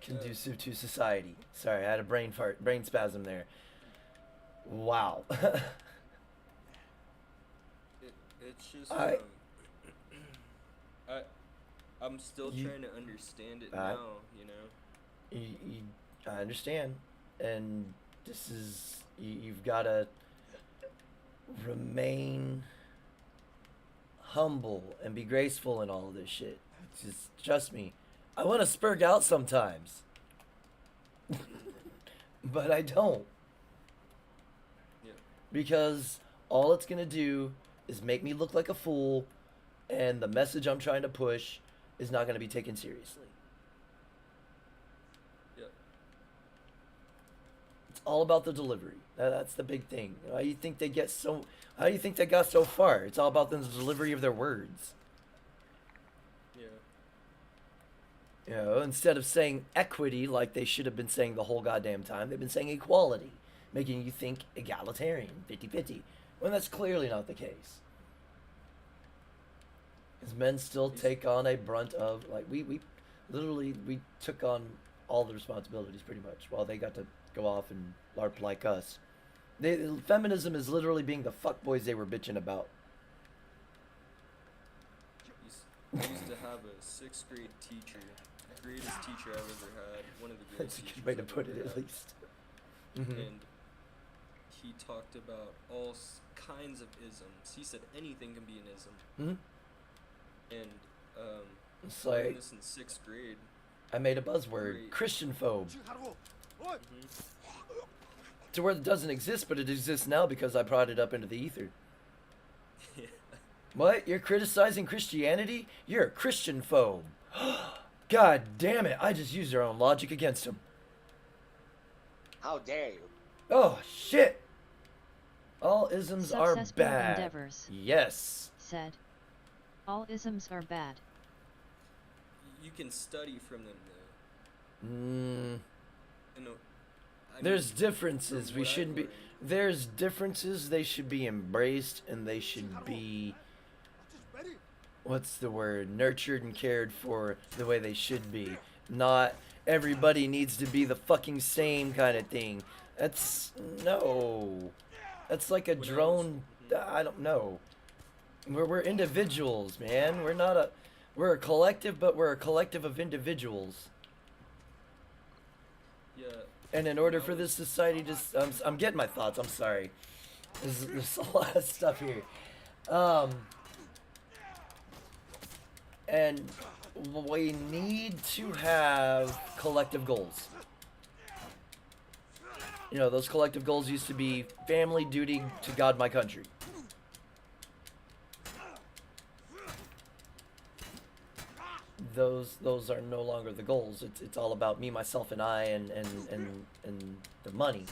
Conducive to society. Sorry, I had a brain spasm there. Wow. It's just I- I'm still You- trying to understand it Uh, now, you know? I understand, and this is you've got to remain humble and be graceful in all of this shit. Just trust me. I want to spurg out sometimes, but I don't, Yeah. because all it's gonna do is make me look like a fool, and the message I'm trying to push is not gonna be taken seriously. Yeah. It's all about the delivery. That's the big thing. How do you think they get so? How do you think they got so far? It's all about the delivery of their words. Yeah. You know, instead of saying equity like they should have been saying the whole goddamn time, they've been saying equality, making you think egalitarian, 50-50, when that's clearly not the case. Because men still take on a brunt of, like, we literally, we took on all the responsibilities pretty much, while they got to go off and LARP like us. Feminism is literally being the fuckboys they were bitching about. I used to have a 6th grade teacher, the greatest teacher I've ever had, one of the greatest That's a teachers good way to I've put ever it, at had. least. Mhm. And he talked about all kinds of isms. He said anything can be an ism. Mhm. And It's I learned like, this in 6th grade. I made a buzzword, Great. Christian phobe. Hmm. To where it doesn't exist, but it exists now because I brought it up into the ether. Yeah. What? You're criticizing Christianity? You're a Christian phobe. God damn it, I just used their own logic against them. How dare you? Oh, shit! All isms are Successful bad. endeavors. Yes. Said. All isms are bad. You can study from them, though. You know, I There's mean, differences. from We what I've shouldn't be. learned- There's differences. They should be embraced, and they should be. What's the word? Nurtured and cared for the way they should be. Not everybody needs to be the fucking same kind of thing. That's no. That's like a When I was- drone. I don't know. We're individuals, man. We're not a. We're a collective, but we're a collective of individuals. Yeah. And in order for this society to, I'm getting my thoughts. I'm sorry. There's a lot of stuff here. And we need to have collective goals. You know, those collective goals used to be family, duty to God, my country. Those are no longer the goals. It's all about me, myself, and I, and the money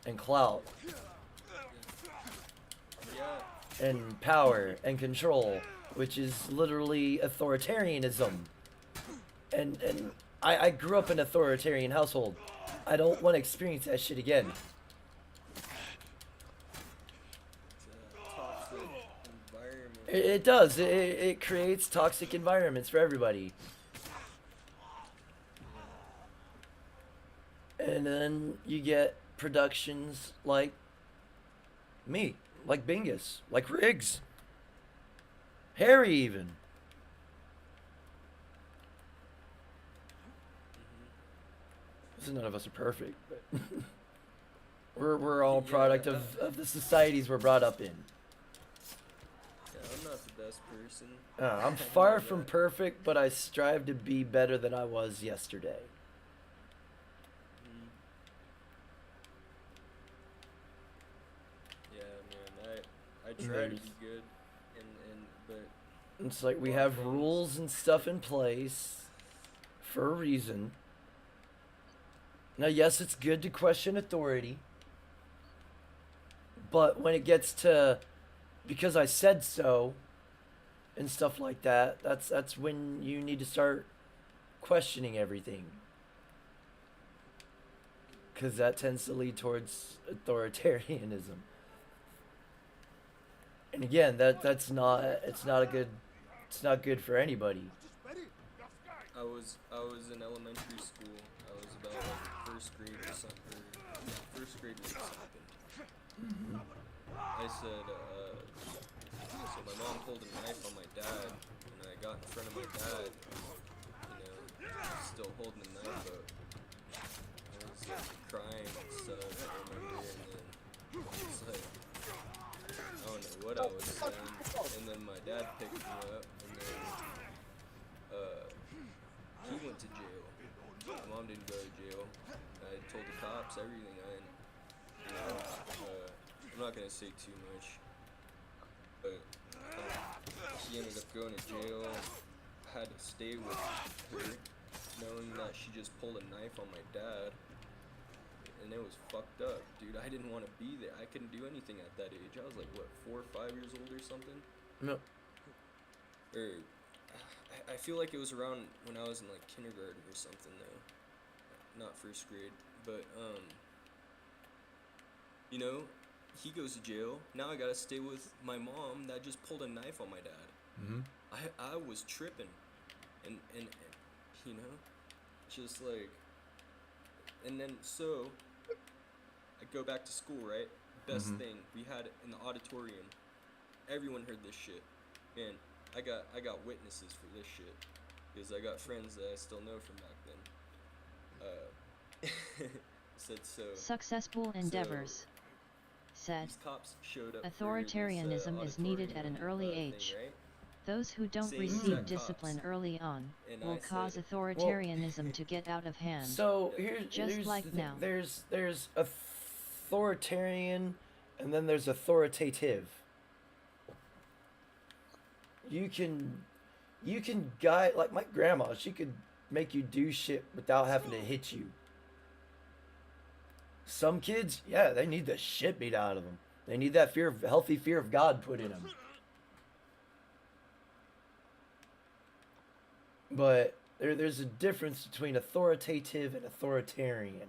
and clout Yeah. and power and control, which is literally authoritarianism. And I grew up in an authoritarian household. I don't want to experience that shit again. It's a toxic environment. It does. It creates toxic environments for everybody. And then you get productions like me, like Bingus, like Riggs, Harry even. So none of us are perfect, but we're all product of the societies we're brought up in. Yeah, I'm not the best person. I'm I far know from that. perfect, but I strive to be better than I was yesterday. Mhm. Yeah, man. I try to be good, but It's like we lot of have things. rules and stuff in place for a reason. Now, yes, it's good to question authority, but when it gets to because I said so and stuff like that, that's when you need to start questioning everything. Because that tends to lead towards authoritarianism. And again, it's not good for anybody. I was in elementary school. I was about like first grade or something. First grade or something. I said, so my mom pulled a knife on my dad, and I I got in front of my dad, still holding the knife up. I was crying and stuff, I remember, and then it's like, I don't know what I was saying, and then my dad picked me up, and then, he went to jail. My mom didn't go to jail. I told the cops everything. I'm not gonna say too much, but she ended up going to jail. I had to stay with her, knowing that she just pulled a knife on my dad, and it was fucked up, dude. I didn't want to be there. I couldn't do anything at that age. I was like, what, 4 or 5 years old or something? No. Or I feel like it was around when I was in like kindergarten or something though, not first grade. But he goes to jail. Now I gotta stay with my mom that just pulled a knife on my dad. Mm-hmm. I was tripping, and just like, and then so I go back to school, right? Best thing we had in the auditorium. Everyone heard this shit, man. I got witnesses for this shit, because I got friends that I still know from back then. Said so. Successful endeavors. Said, These cops showed up authoritarianism for this, is needed at an early thing, age. right? Those who don't Same receive exact discipline cops. early on And will I cause said- authoritarianism to get out of hand. So Just here's like the thing. now. There's authoritarian, and then there's authoritative. You can guide, like my grandma. She could make you do shit without having to hit you. Some kids, yeah, they need the shit beat out of them. They need that healthy fear of God put in them. But there's a difference between authoritative and authoritarian.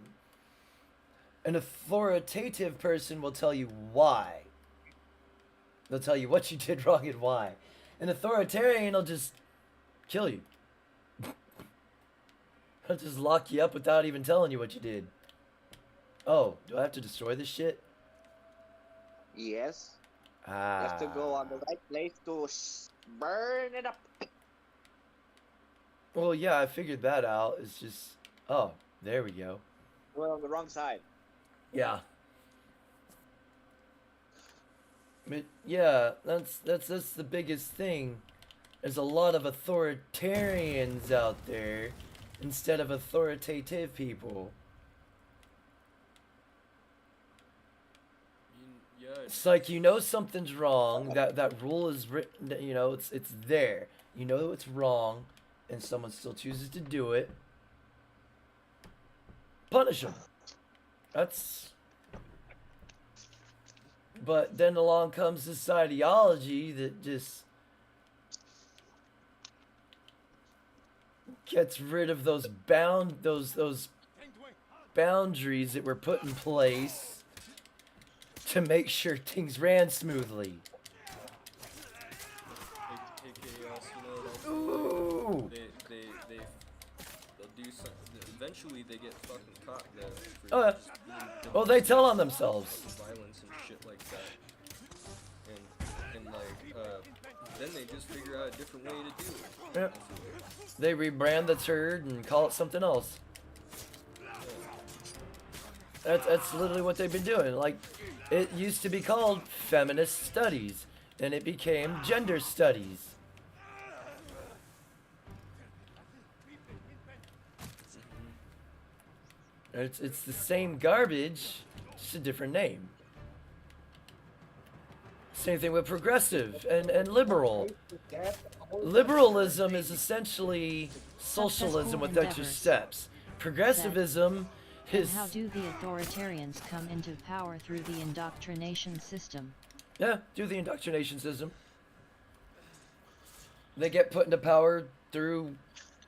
An authoritative person will tell you why. They'll tell you what you did wrong and why. An authoritarian will just kill you. He'll just lock you up without even telling you what you did. Oh, do I have to destroy this shit? Yes. You Ah. have to go on the right place to burn it up. Well, yeah, I figured that out. It's just, oh, there we go. We're on the wrong side. Yeah. But yeah, that's the biggest thing. There's a lot of authoritarians out there instead of authoritative people. Yeah, It's like something's wrong. That rule is written. It's there. You know it's wrong, and someone still chooses to do it. Punish them. That's. But then along comes this ideology that just gets rid of those boundaries that were put in place to make sure things ran smoothly. Ooh. They'll do something. Eventually, they get fucking caught though. Oh, yeah. Just being Oh, they tell on themselves. Violence and shit like that. And then they just figure out a different way to do it. Yep. They rebrand the turd and call it something else. That's literally what they've been doing. Like, it used to be called feminist studies, and it became gender studies. It's the same garbage, just a different name. Same thing with progressive and liberal. Liberalism is essentially socialism with extra steps. Progressivism And is, how do the authoritarians come into power through the indoctrination system? yeah, do the indoctrination system. They get put into power through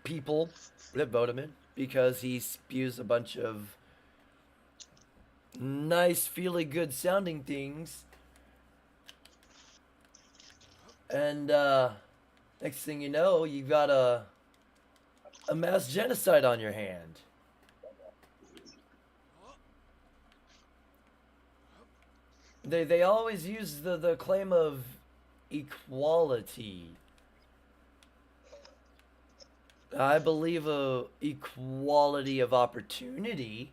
people that vote him in because he spews a bunch of nice, feely good sounding things. And next thing you know, you got a mass genocide on your hand. They always use the claim of equality. I believe a equality of opportunity.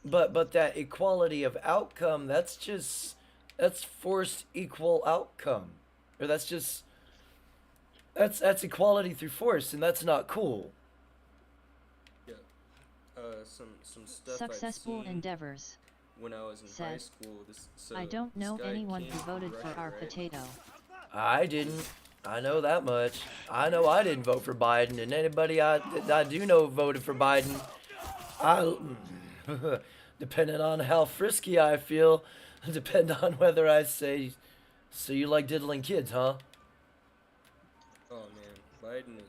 But that equality of outcome, that's forced equal outcome. Or that's equality through force, and that's not cool. Yeah. Some stuff Successful I've seen endeavors. when I was in high Said, school. I don't This know guy anyone came who from voted for Russia, our right? potato. I didn't. I know that much. I know I didn't vote for Biden, and anybody I do know voted for Biden. I, depending on how frisky I feel, depend on whether I say, so you like diddling kids, huh? Oh man, Biden is.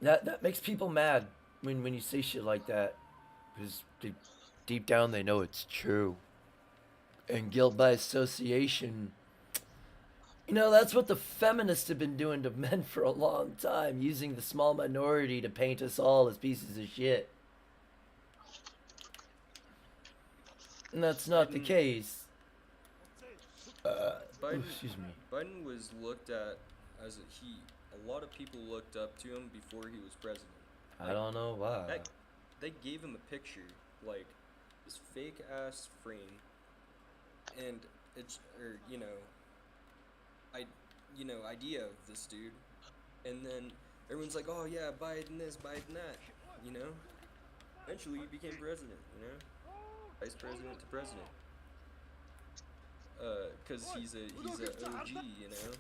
That makes people mad when you say shit like that, because deep down they know it's true. And guilt by association. You know, that's what the feminists have been doing to men for a long time, using the small minority to paint us all as pieces of shit. And that's not the case. Biden, Excuse me. Biden was looked at as a lot of people looked up to him before he was president. I don't know why. They gave him a picture, like this fake ass frame, and idea of this dude, and then everyone's like, oh yeah, Biden this, Biden that, you know. Eventually he became president, you know, vice president to president. Cause he's a OG, you know.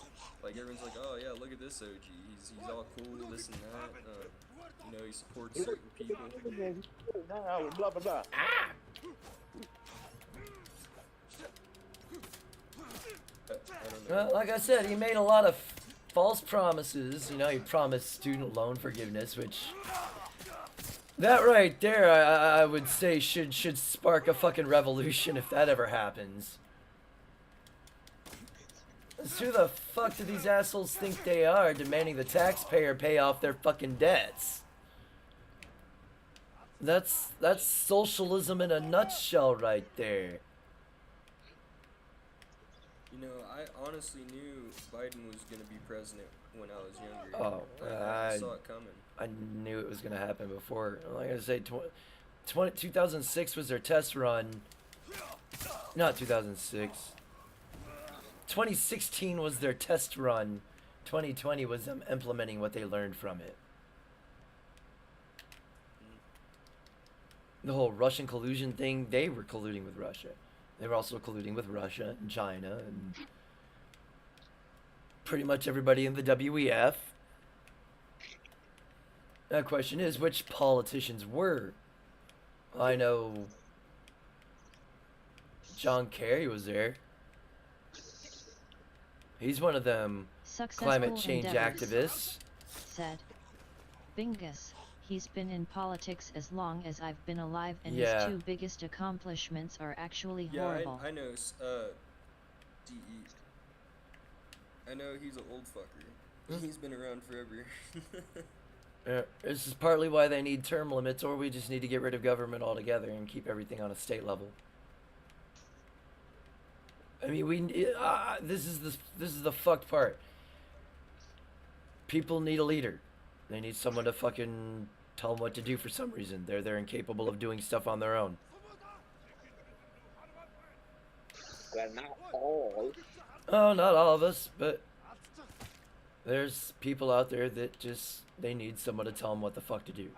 Like everyone's like, oh yeah, look at this OG. He's all cool, this and that. You know, he supports certain people. Blah blah blah. I don't know. Well, like I said, he made a lot of false promises. You know, he promised student loan forgiveness, which that right there, I would say should spark a fucking revolution if that ever happens. Who the fuck do these assholes think they are, demanding the taxpayer pay off their fucking debts? That's socialism in a nutshell right there. You know, I honestly knew Biden was gonna be president when I was younger. Oh, I saw it coming. I knew it was gonna happen before. Like I say, 2006 was their test run. Not 2006. 2016 was their test run. 2020 was them implementing what they learned from it. The whole Russian collusion thing, they were colluding with Russia. They were also colluding with Russia and China and pretty much everybody in the WEF. The question is, which politicians were? I know John Kerry was there. He's one of them climate change activists. Said, Bingus, he's been in politics as long as I've been alive, and Yeah. his two biggest accomplishments are actually Yeah, horrible. I know. DE. I know he's an old fucker. He's been around forever. This is partly why they need term limits, or we just need to get rid of government altogether and keep everything on a state level. I mean, this is the fucked part. People need a leader. They need someone to fucking tell them what to do for some reason. They're incapable of doing stuff on their own. Well, not all. Oh, not all of us, but there's people out there that just, they need someone to tell them what the fuck to do.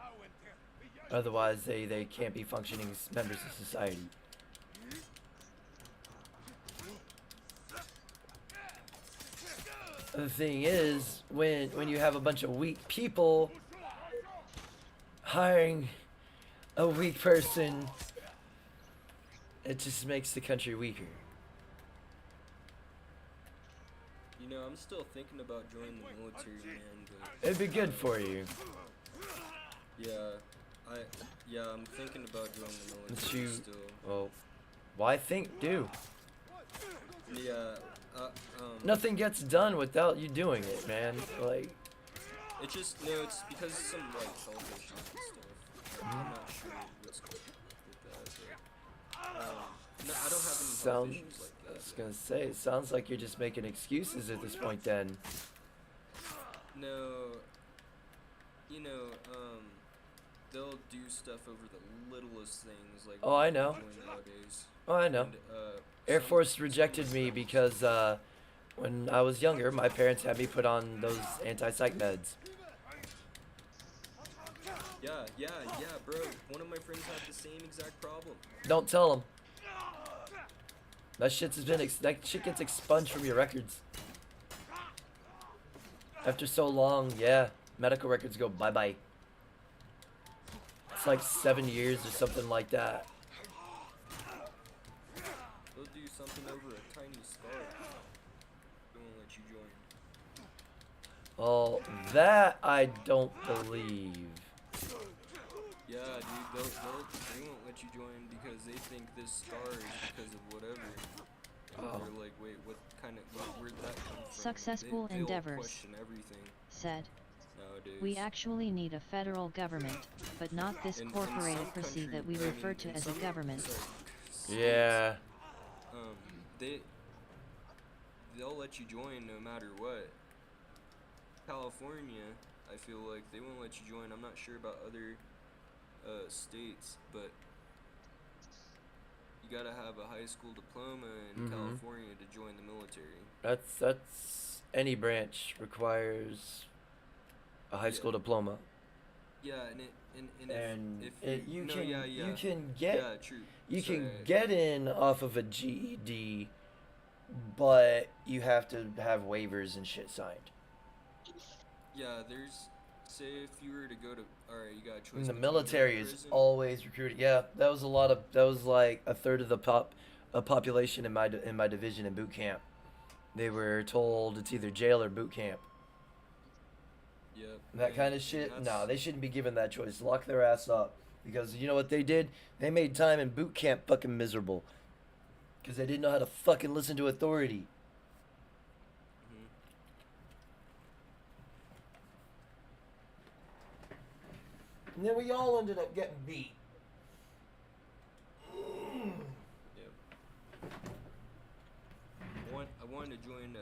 Otherwise, they can't be functioning as members of society. The thing is, when you have a bunch of weak people hiring a weak person, it just makes the country weaker. You know, I'm still thinking about joining the military, man. But It'd be good for you. yeah, I'm thinking about joining the But military you, still. well, why do? Yeah. Nothing gets done without you doing it, man. Like, It's just it's because of some like health issues and stuff. I'm not sure what's going on with that. But, No, I don't have any health Sounds. issues like I that. was gonna say, it sounds like you're just making excuses at this point. Then. No, you know, they'll do stuff over the littlest things like Oh, I know. doing nowadays. Oh, I know. And, Air some- Force some rejected me stuff- because when I was younger, my parents had me put on those anti-psych meds. Yeah, bro. One of my friends had the same exact problem. Don't tell them. That that shit gets expunged from your records. After so long, yeah, medical records go bye-bye. It's like 7 years or something like that. They'll do something over a tiny scar. They won't let you join. Well, that I don't believe. Yeah, dude, they won't let you join because they think this scar is because of whatever. And Oh. they're like, wait, where'd that come from? Successful they'll endeavors. question everything Said. nowadays. We actually need a federal government, but not this In some corporatocracy that we countries- I refer mean, to in as a some- government. sorry, Yeah. they'll let you join no matter what. California, I feel like they won't let you join. I'm not sure about other states, but you gotta have a high school diploma in Mhm. California to join the military. That's any branch requires a high school diploma. Yeah, And if you no, can yeah, you can get yeah, true. you can Sorry. get in off of a GED, but you have to have waivers and shit signed. Yeah, say if you were to go to, alright, you got a choice. And the between military going to is prison- always recruiting. Yeah, that was like a third of the population in my division in boot camp. They were told it's either jail or boot camp. Yep. That and- kind of and shit. that's- No, they shouldn't be given that choice. Lock their ass up. Because you know what they did? They made time in boot camp fucking miserable. Because they didn't know how to fucking listen to authority. Mhm. And then we all ended up getting beat. Yep. I wanted to join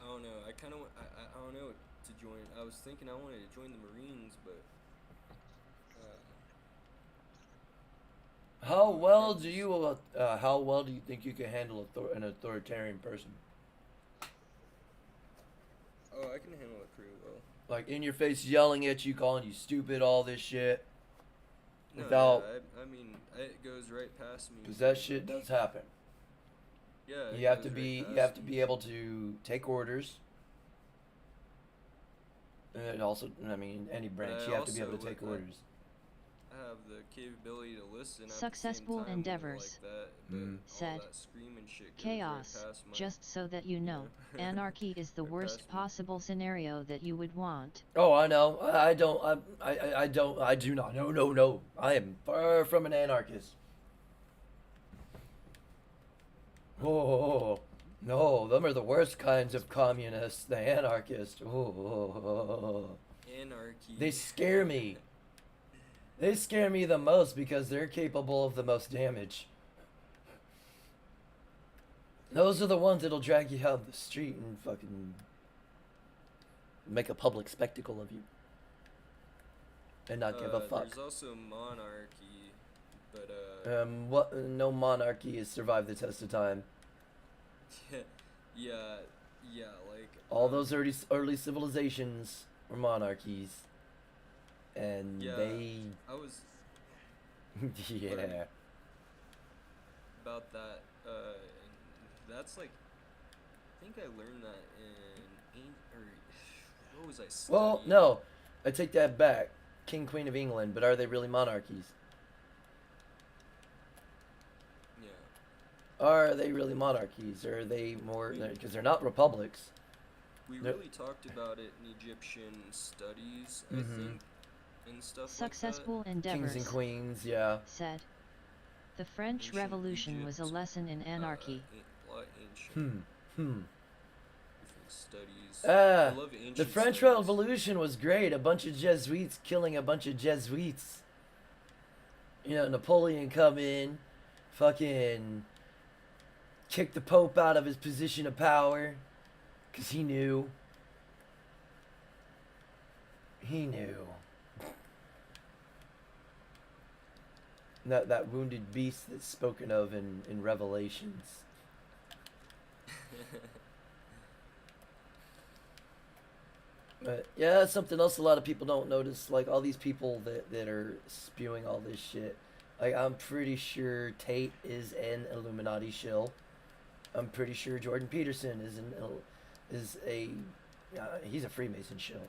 I don't know. I kind of I don't know what to join. I was thinking I wanted to join the Marines, but How well do you think you can handle an authoritarian person? oh, I can handle it pretty well. Like in your face, yelling at you, calling you stupid, all this shit. No, Without, yeah, I mean, it goes right past me. because that shit does happen. Yeah. You have to be able to take orders. And also, I mean, any branch, you have to be able to take orders. I have the capability to listen. At Successful the same time endeavors. Like that, but Mm. all Said. that screaming shit goes Chaos, right past my, just so that you know, anarchy is the Right worst past me. possible scenario that you would want. Oh, I know. I do not. No. I am far from an anarchist. Oh, no, them are the worst kinds of communists, the anarchists. Oh, Anarchy. they scare me. They scare me the most because they're capable of the most damage. Those are the ones that'll drag you out the street and fucking make a public spectacle of you. And not give a fuck. There's also monarchy, but What? No monarchy has survived the test of time. yeah, like All those early civilizations were monarchies, and Yeah, they, I was yeah. about that. And that's like, I think I learned that or what was I studying? Well, no, I take that back. King, Queen of England, but are they really monarchies? Yeah. Are they really monarchies, or are they more? Because they're not republics. We They're- really talked about it in Egyptian studies, I Mhm. think, and stuff Successful like endeavors. Kings and queens, yeah. Said. The French Ancient Revolution was a Egypt, lesson in that. anarchy. A lot of ancient different studies. I Ah, love the ancient French studies. Revolution was great. A bunch of Jesuits killing a bunch of Jesuits. You know, Napoleon come in, fucking kick the Pope out of his position of power, because he knew. He knew. That wounded beast that's spoken of in Revelations. But yeah, that's something else a lot of people don't notice. Like all these people that are spewing all this shit. Like I'm pretty sure Tate is an Illuminati shill. I'm pretty sure Jordan Peterson is a he's a Freemason shill.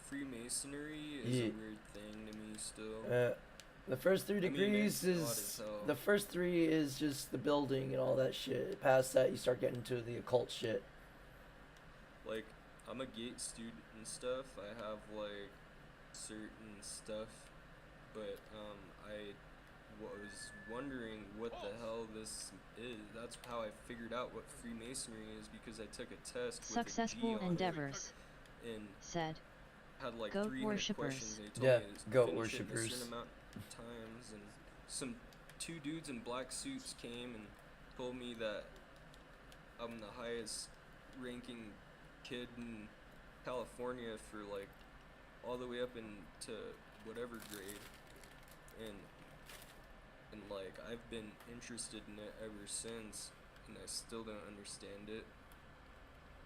Freemasonry is a weird thing to me still. The first 3 degrees it's odd is as hell. the first 3 is just the building and all that shit. Past that, you start getting to the occult shit. Like, I'm a GATE student and stuff. I have like certain stuff, but I was wondering what the hell this is. That's how I figured out what Freemasonry is, because I took a test with Successful a G on endeavors, it, and said. had like Goat 300 worshippers. questions. And they Yeah, told me to goat finish it in a worshippers. certain amount of times, and some 2 dudes in black suits came and told me that I'm the highest ranking kid in California for like all the way up into whatever grade, and like I've been interested in it ever since, and I still don't understand it.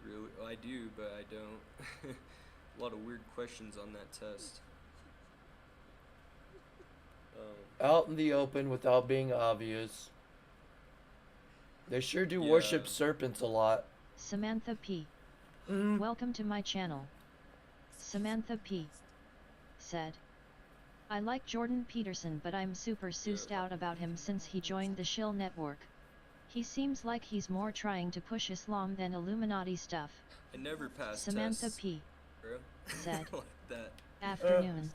Really, I do, but I don't. A lot of weird questions on that test. Out in the open without being obvious. They sure do Yeah. worship serpents a lot. Samantha P. Welcome to my channel. Samantha P. said. I like Jordan Peterson, but I'm super soused out about him since he joined the shill network. He seems like he's more trying to push Islam than Illuminati stuff. I never passed Samantha tests, P. bro. said. Like that. Afternoon.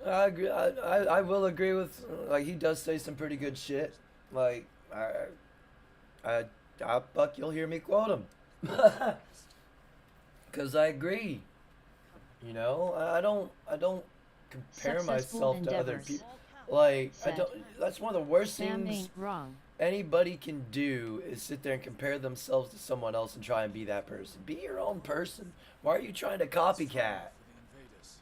I agree. I will agree with, like, he does say some pretty good shit. Like, I fuck, you'll hear me quote him. Because I agree. You know, I don't compare Successful myself to other endeavors, people. Like, I said. don't, that's one of the worst Sam things ain't wrong. anybody can do is sit there and compare themselves to someone else and try and be that person. Be your own person. Why are you trying to copycat? For the invaders.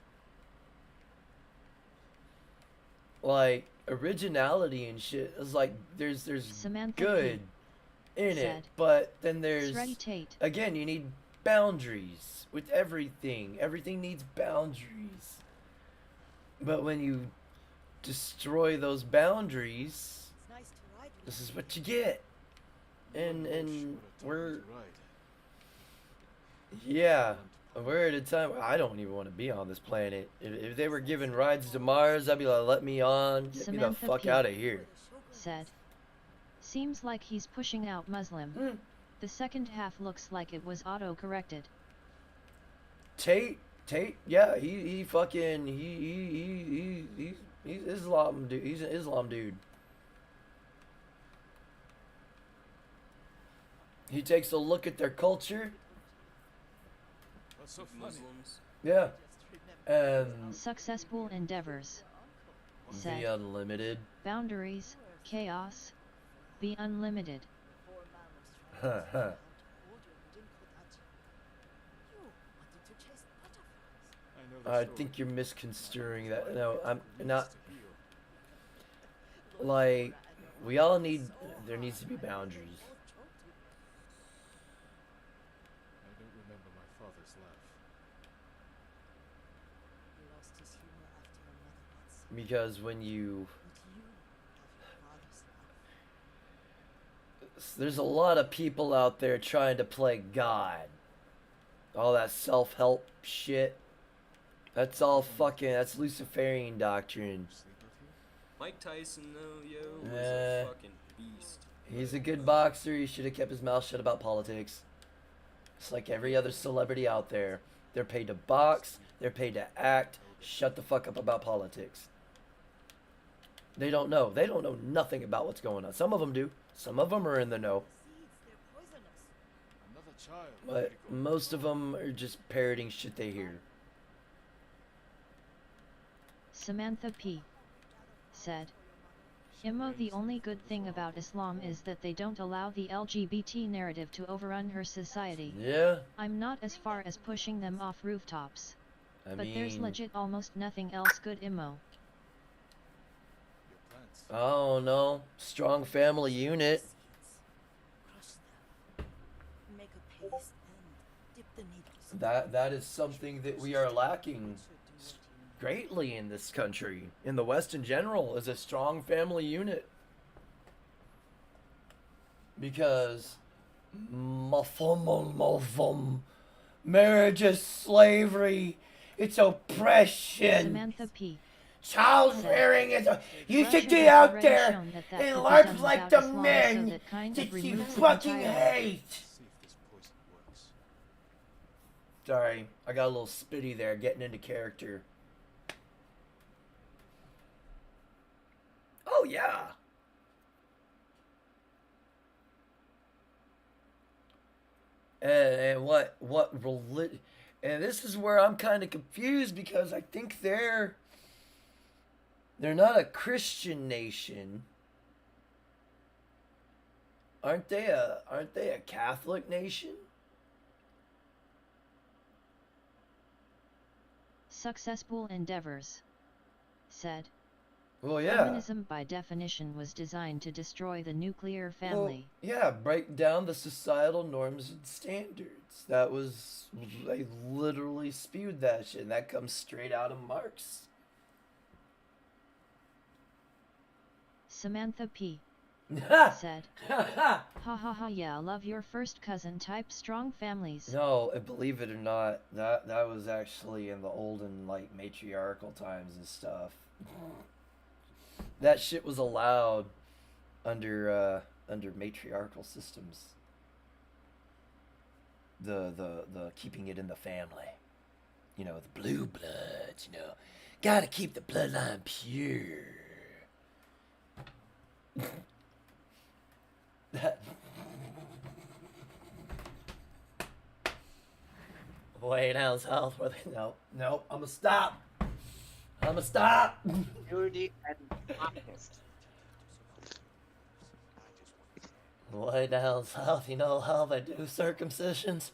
Like, originality and shit is like, there's Samantha good in said. it, but then there's, Shreddy Tate. again, you need boundaries with everything. Everything needs boundaries. But when you destroy those boundaries, this is what you get. And we're, yeah, we're at a time where I don't even want to be on this planet. If they were giving rides to Mars, I'd be like, let me on, get me the Samantha fuck P. out of here. said. Seems like he's pushing out Muslim. The second half looks like it was auto-corrected. Tate, yeah, he fucking, he's Islam dude. He's an Islam dude. He takes a look at their culture, What's so funny? Muslims. yeah, and Successful endeavors, said. the unlimited. Boundaries, chaos, be unlimited. I know the I story. think you're misconstruing that. No, I'm not. Like, we all need, there needs to be boundaries. I don't remember my father's laugh. Because when you, there's a lot of people out there trying to play God. All that self-help shit. That's all fucking, that's Luciferian doctrine. Sleep with you? Mike Tyson, though, yo, was Eh. a fucking beast. He's a good boxer. He should have kept his mouth shut about politics. It's like every other celebrity out there. They're paid to box. They're paid to act. Shut the fuck up about politics. They don't know. They don't know nothing about what's going on. Some of them do. Some of them are in the know. Another child. But most of them are just parroting shit they hear. Samantha P. said, Immo, the only good thing about Islam is that they don't allow the LGBT narrative to overrun her society. Yeah. I'm not as far as pushing them off rooftops. I But mean, there's legit almost nothing else good, Immo. Your plants. oh no, strong family unit. Crush them. Make a paste and dip the needles. That is something that we are lacking greatly in this country, in the West in general, is a strong family unit. Because marriage is slavery. It's oppression. Samantha P. Child rearing is. You Russia should get has out already there shown that and could be larp done like without the Islam, so men that kind that of you removes it fucking entirely. hate. See if this poison works. Sorry, I got a little spitty there, getting into character. Oh yeah. And what religion? And this is where I'm kind of confused because I think they're not a Christian nation. Aren't they a Catholic nation? Successful endeavors. Said. Well, yeah. Feminism by definition was designed to destroy the nuclear family. Well, yeah, break down the societal norms and standards. That was, they literally spewed that shit, and that comes straight out of Marx. Samantha P. said, Ha ha ha ha, yeah, love your first cousin type strong families. No, and believe it or not, that was actually in the olden, like, matriarchal times and stuff. That shit was allowed under matriarchal systems. The keeping it in the family. You know, the blue bloods, you know. Gotta keep the bloodline pure. That. Way down south where they. No, I'ma stop. Purity and honest. Way down south, you know how they do circumcisions?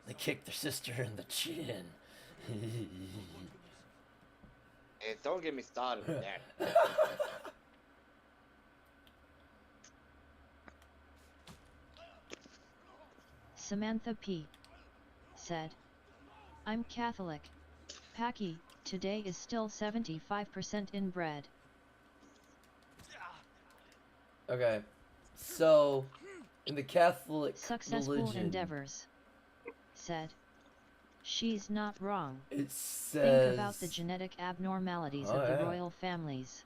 They kick their sister in the chin. Hey, don't get me started with that. Samantha P. said, I'm Catholic. Packy, today is still 75% inbred. Okay, so in the Catholic Successful religion, endeavors. Said. She's not wrong. it says Think about the genetic abnormalities Oh, of the yeah. royal families.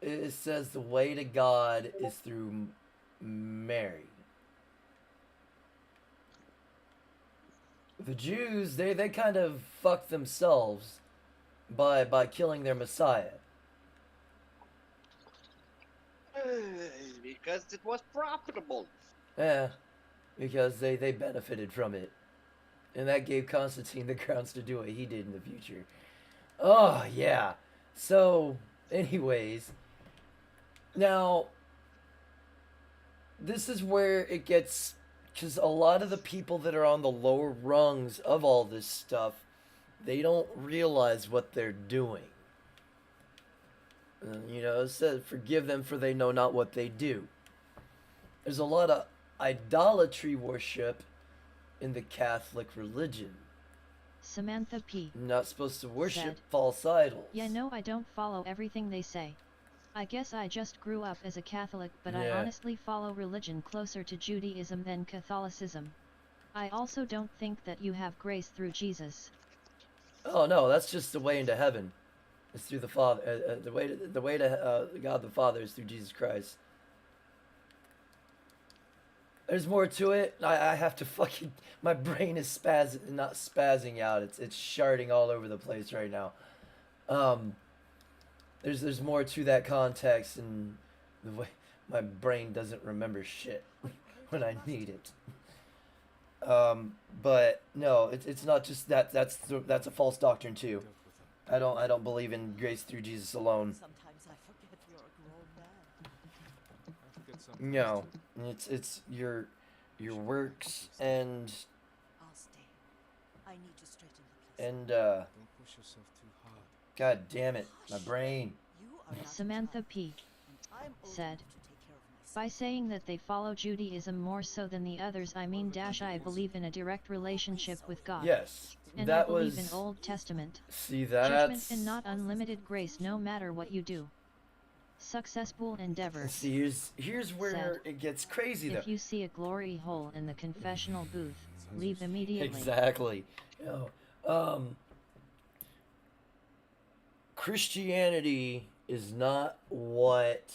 it says the way to God is through Mary. The Jews, they kind of fucked themselves by killing their Messiah. Because it was profitable. Yeah, because they benefited from it. And that gave Constantine the grounds to do what he did in the future. Oh, yeah. So, anyways. Now, this is where it gets... Because a lot of the people that are on the lower rungs of all this stuff, they don't realize what they're doing. You know, it says, forgive them for they know not what they do. There's a lot of idolatry worship in the Catholic religion. Samantha P. You're not supposed to worship said, false idols. Yeah, no, I don't follow everything they say. I guess I just grew up as a Catholic, but I Yeah. honestly follow religion closer to Judaism than Catholicism. I also don't think that you have grace through Jesus. Oh no, that's just the way into heaven. It's through the Father. The way to God the Father is through Jesus Christ. There's more to it. I have to fucking. My brain is not spazzing out. It's sharding all over the place right now. There's more to that context, and the way my brain doesn't remember shit when I need it. But no, it's not just that. That's a false doctrine too. I don't believe in grace through Jesus alone. Sometimes I forget you're a grown man. I forget something. No, it's your works and I'll stay. I need to straighten the place. and Don't push yourself too hard. God damn it, my brain. You are not a Samantha child, P. and I'm old said, enough to take care of myself. By saying that they follow Judaism more so than the others, I mean I believe in a direct relationship with God. Yes, And that I believe was. in Old Testament See, judgment that's. and not unlimited grace no matter what you do. Successful endeavors. See, here's where said, it gets crazy though. If you see a glory hole in the confessional booth, leave immediately. Exactly. You know, Christianity is not what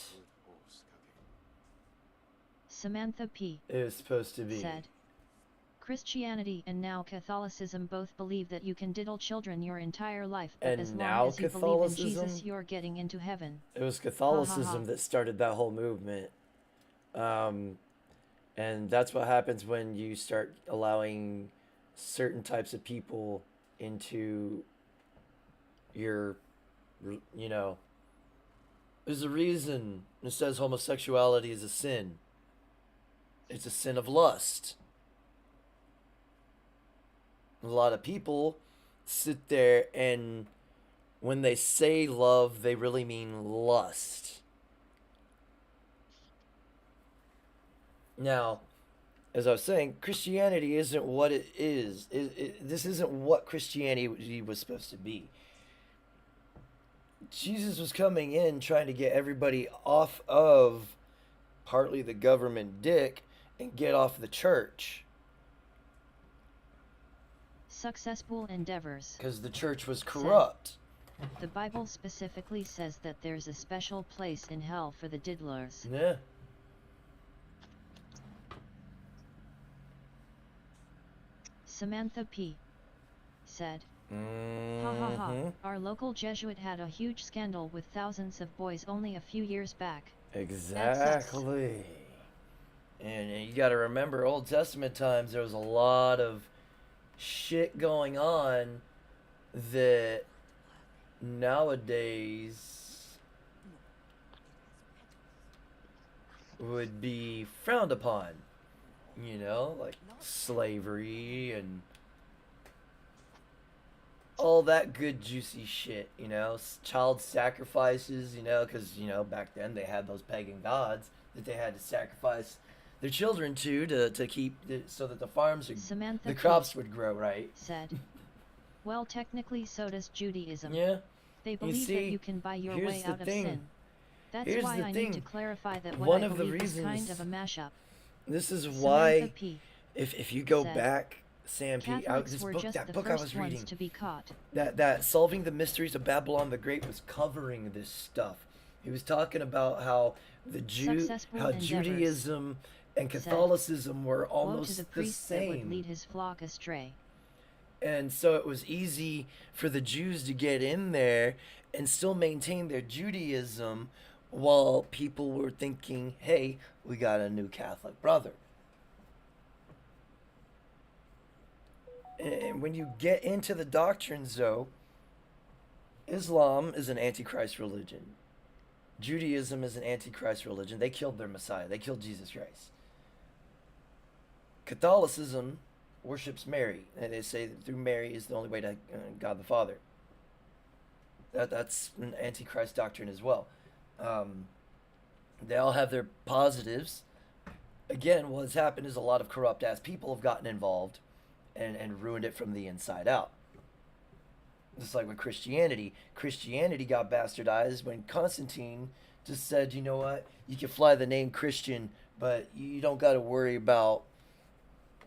Samantha P. it was supposed to be. said, Christianity and now Catholicism both believe that you can diddle children your entire life, but And as now long as you believe in Catholicism? Jesus, you're getting into heaven. It was Catholicism Ha, ha, ha. that started that whole movement. And that's what happens when you start allowing certain types of people into your, you know, there's a reason it says homosexuality is a sin. It's a sin of lust. A lot of people sit there and when they say love, they really mean lust. Now, as I was saying, Christianity isn't what it is. This isn't what Christianity was supposed to be. Jesus was coming in trying to get everybody off of partly the government dick and get off the church. Successful endeavors. Because the church was corrupt. The Bible specifically says that there's a special place in hell for the diddlers. Yeah. Samantha P. said, Ha ha ha, our local Jesuit had a huge scandal with thousands of boys only a few years back. Exactly. And you got to remember, Old Testament times, there was a lot of shit going on that nowadays would be frowned upon. You know, like slavery and all that good juicy shit, you know, child sacrifices, you know, because, you know, back then they had those pagan gods that they had to sacrifice their children to keep, so that the farms, Samantha the P. crops would grow right. said, well, technically so does Judaism. Yeah. They believe see, that you can buy your here's way the out of thing. sin. That's Here's why the I thing. need to clarify that what One I of the believe is kind reasons- of a mashup. This is Samantha why, P. if you go said, back, Sam P, Catholics this were book, just that the book I first was ones reading, to be caught. that Solving the Mysteries of Babylon the Great was covering this stuff. He was talking about how Successful endeavors, Judaism and said, Catholicism were woe to almost the the priest that would same. lead his flock astray. And so it was easy for the Jews to get in there and still maintain their Judaism while people were thinking, hey, we got a new Catholic brother. And when you get into the doctrines, though, Islam is an antichrist religion. Judaism is an antichrist religion. They killed their Messiah. They killed Jesus Christ. Catholicism worships Mary, and they say that through Mary is the only way to God the Father. That's an antichrist doctrine as well. They all have their positives. Again, what's happened is a lot of corrupt ass people have gotten involved and ruined it from the inside out. Just like with Christianity. Christianity got bastardized when Constantine just said, you know what, you can fly the name Christian, but you don't got to worry about,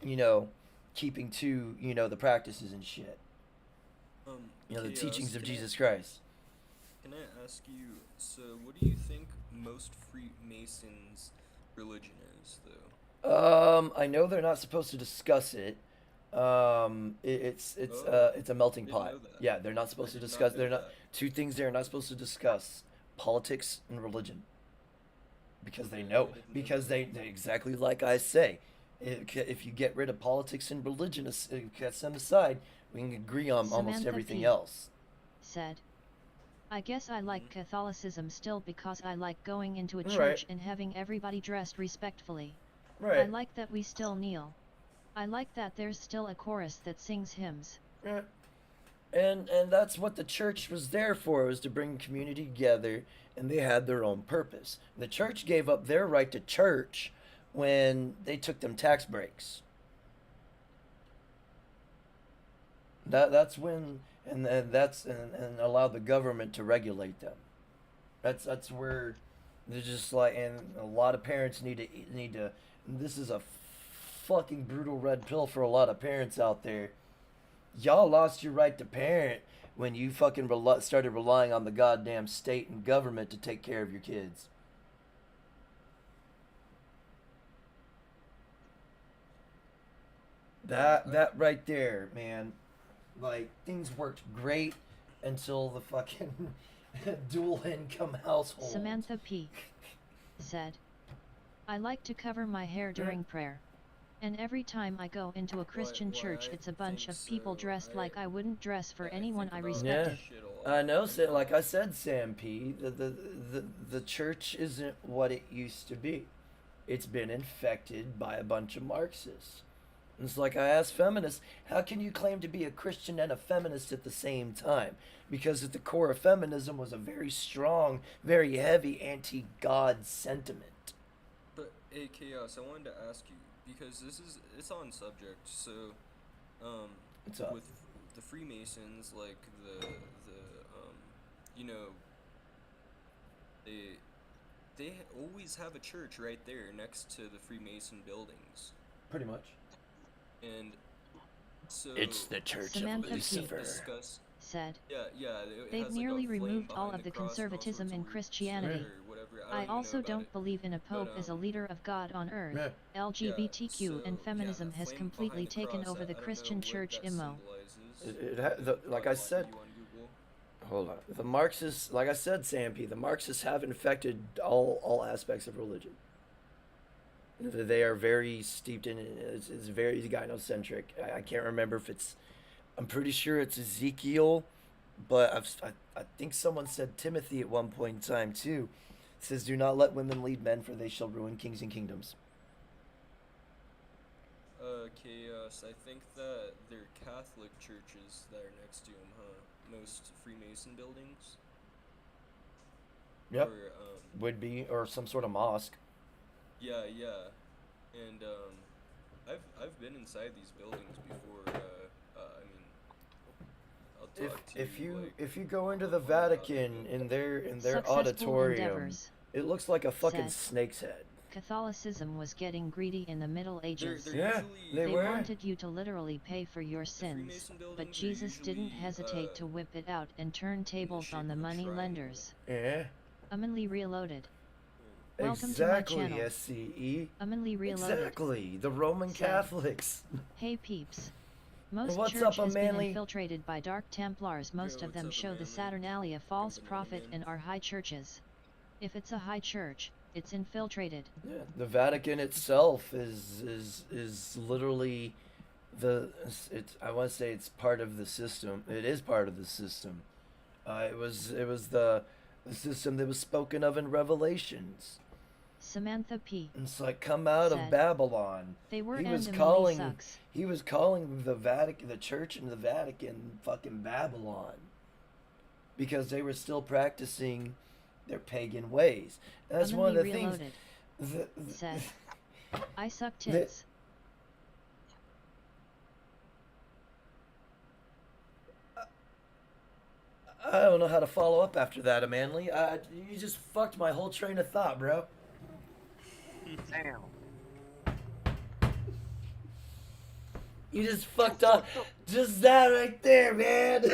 you know, keeping to, you know, the practices and shit. You know, the Chaos, teachings of can I- Jesus Christ. Can I ask you, so what do you think most Freemasons' religion is, though? I know they're not supposed to discuss it. It's a melting Didn't pot. know that. Yeah, they're not supposed to I did discuss. not They're know not that. two things they're not supposed to discuss: politics and religion. Because they Okay, know. I didn't know Because that. they exactly like I say, if you get rid of politics and religion, set them aside, we can agree on almost Samantha everything P. else. said. I guess I like Catholicism still because I like going into a Right. church and having everybody dressed respectfully. I Right. like that we still kneel. I like that there's still a chorus that sings hymns. Yeah. And that's what the church was there for, was to bring community together, and they had their own purpose. The church gave up their right to church when they took them tax breaks. That's when and allowed the government to regulate them. That's where they're just like, and a lot of parents need to. This is a fucking brutal red pill for a lot of parents out there. Y'all lost your right to parent when you fucking started relying on the goddamn state and government to take care of your kids. That right there, man. Like, things worked great until the fucking dual income household. Samantha P. said. I like to cover my hair during prayer. And every time I go into a Christian church, it's a bunch of people dressed like I wouldn't dress for anyone I respected. I know, like I said, Sam P, the church isn't what it used to be. It's been infected by a bunch of Marxists. It's like I asked feminists, how can you claim to be a Christian and a feminist at the same time? Because at the core of feminism was a very strong, very heavy anti-God sentiment. But, hey, Chaos, I wanted to ask you, because it's on subject, so, What's up? with the Freemasons, like, you know, they always have a church right there next to the Freemason buildings. Pretty much. And so It's the Church Samantha of Lucifer. said. Yeah, it They've has nearly like a flame removed all behind of the cross and all sorts conservatism of in weird Christianity. shit or whatever. don't I even know also about don't it. believe in a pope But, as a leader of God on earth. Yeah. LGBTQ and So, feminism that has flame completely behind the taken cross, over I the don't know Christian what church that immo. symbolizes. Like I said, You on Google? hold on. The Marxists, like I said, Sam P, the Marxists have infected all aspects of religion. They are very steeped in it's very gynocentric. I can't remember if it's. I'm pretty sure it's Ezekiel, but I think someone said Timothy at one point in time too. It says, "Do not let women lead men, for they shall ruin kings and kingdoms." Chaos. I think that they're Catholic churches that are next to them, huh? Most Freemason buildings. Yep. Or, Would be, or some sort of mosque. Yeah, and I've been inside these buildings before. I mean, I'll talk to you. If you go into the Vatican in their Successful auditorium, endeavors, it looks like a fucking said. snake's head. Catholicism was getting greedy in the Middle Ages. Yeah, They were. wanted you to literally pay for your sins, Freemason buildings but are Jesus didn't usually, hesitate to whip it out and turn tables on shape the of a money triangle. lenders. Yeah. Lee Reloaded. Welcome Exactly, to my channel. SCE. Lee Reloaded. Exactly, the Roman Said. Catholics. Hey peeps. Most What's church up, has been Manly? infiltrated by Dark Templars. Most Yo, of them what's up, show the Manly? Saturnalia false Banana prophet Man. and are high churches. If it's a high church, it's infiltrated. Yeah, the Vatican itself is literally it's I want to say it's part of the system. It is part of the system. It was the system that was spoken of in Revelations. Samantha P. It's like, come out of Said. Babylon. They were He was Andaman calling sucks. he was calling the Vatican, the church and the Vatican, fucking Babylon, because they were still practicing their pagan ways. And that's one of the Lee things. Reloaded. Said. I suck the- tits. I don't know how to follow up after that, Manly. You just fucked my whole train of thought, bro. Damn. You just fucked up. Just that right there, man.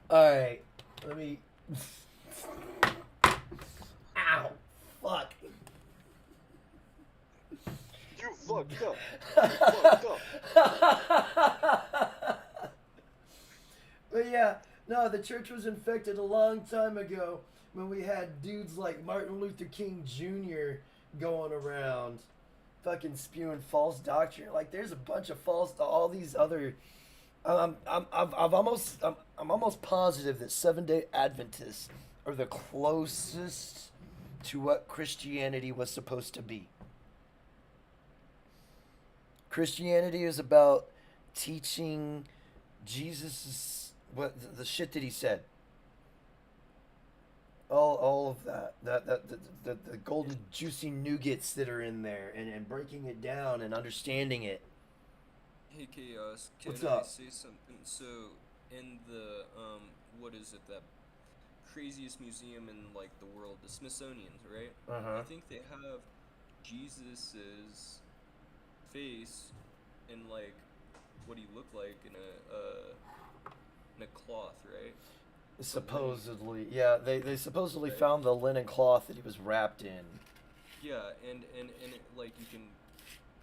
Alright. Let me. Ow. Fuck. You fucked up. You fucked up. But yeah, no, the church was infected a long time ago when we had dudes like Martin Luther King Jr. going around fucking spewing false doctrine. Like, there's a bunch of all these other I'm almost positive that Seventh-day Adventists are the closest to what Christianity was supposed to be. Christianity is about teaching Jesus what the shit that he said. All of the golden juicy nougats that are in there, and breaking it down and understanding it. Hey Chaos, can What's I up? say something? So in the what is it, that craziest museum in like the world, the Smithsonian's, right? Uh-huh. I think they have Jesus's face in like what he looked like in a cloth, right? Supposedly, yeah, they supposedly Right. found the linen cloth that he was wrapped in. Yeah, and it, like you can,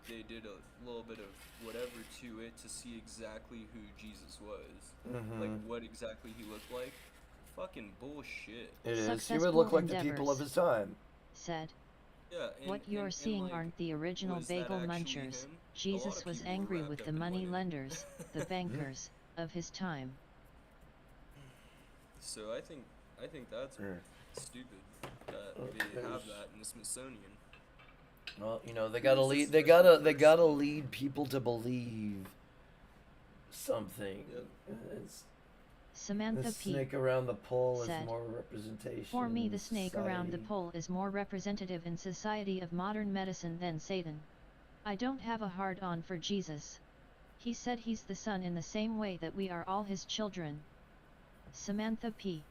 they did a little bit of whatever to it to see exactly who Jesus was, like Mm-hmm. what exactly he looked like. Fucking bullshit. It is. He would Successful look like the people of endeavors. his time. Said. Yeah, What you're and seeing like, aren't the original was that bagel actually munchers. him? A lot Jesus of was people were angry wrapped with up the in money linen. lenders, the bankers, of his time. So I think that's stupid that they have that in the Smithsonian. Well, you know, they Who gotta was this lead. They special gotta person? lead people to believe something. Yep. It's, Samantha the P. snake around the pole is said, more representation. For me, in the snake around the society. pole is more representative in society of modern medicine than Satan. I don't have a hard-on for Jesus. He said he's the son in the same way that we are all his children. Samantha P.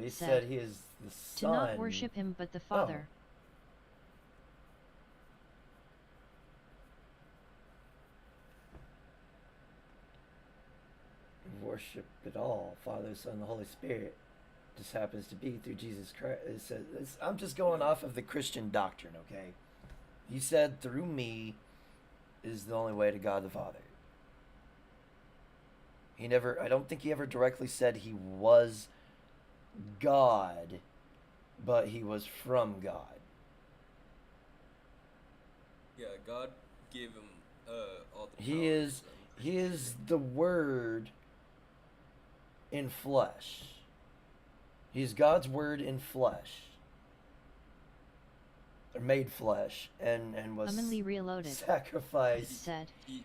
He said he is the To son. not worship him but the Father. Worship it all, Father, Son, the Holy Spirit. Just happens to be through Jesus Christ. I'm just going off of the Christian doctrine, okay? He said, through me is the only way to God the Father. I don't think he ever directly said he was God, but he was from God. Yeah, God gave him all the He powers, is I'm he pretty is sure. the Word in flesh. He's God's Word in flesh. Or made flesh and was Commonly Reloaded. sacrificed. Said. Mhm.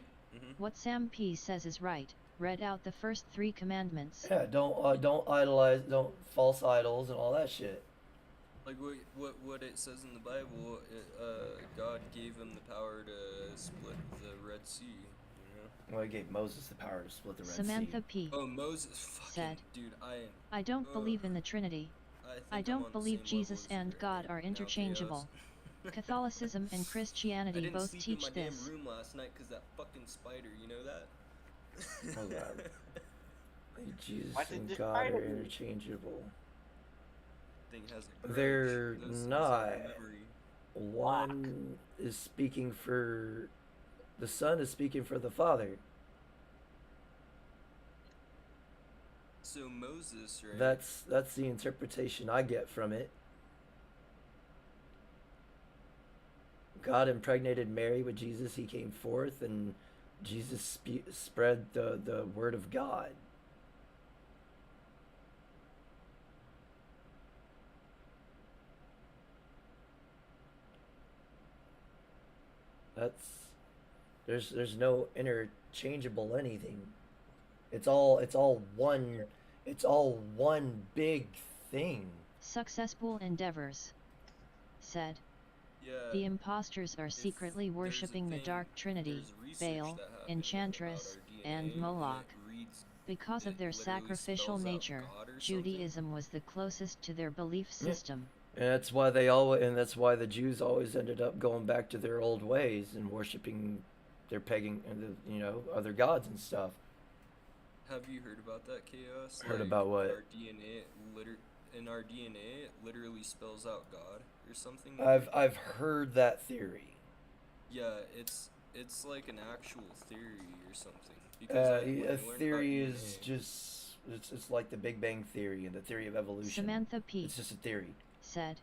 What Sam P says is right. Read out the first 3 commandments. Yeah, don't idolize, don't false idols and all that shit. Like what it says in the Bible, God gave him the power to split the Red Sea. You know? Well, he gave Moses the power to split the Red Samantha Sea. P. Oh, Moses, fucking said, dude, I don't believe in the Trinity. think I I'm don't on the believe same Jesus level as you and right God now, are Chaos. interchangeable. Catholicism and I Christianity didn't both sleep in teach my this. damn room last night because that fucking spider, you know that? Oh God. Jesus What did and the God are spider do? interchangeable. Thing has a grudge. They're Those things have not. a memory. One is speaking for the Son is speaking for the Father. So Moses, right? That's the interpretation I get from it. God impregnated Mary with Jesus. He came forth, and Jesus spread the word of God. There's no interchangeable anything. It's all one big thing. Successful endeavors. Said. Yeah. The imposters are secretly there's a worshipping the thing- Dark Trinity, there's research Baal, that happened Enchantress, about our DNA, and Moloch. it reads- Because of it their literally sacrificial spells out nature, God or something. Judaism was the closest to their belief Yeah. system. And that's why the Jews always ended up going back to their old ways and worshiping their pagan other gods and stuff. Have you heard about that, Chaos? Heard about what? Our DNA, in our DNA, it literally spells out God or something. I've heard that theory. Yeah, it's like an actual theory or something. Because when I A learned about theory is DNA just it's like the Big Bang Theory and the theory of evolution. Samantha P. It's just a theory. said.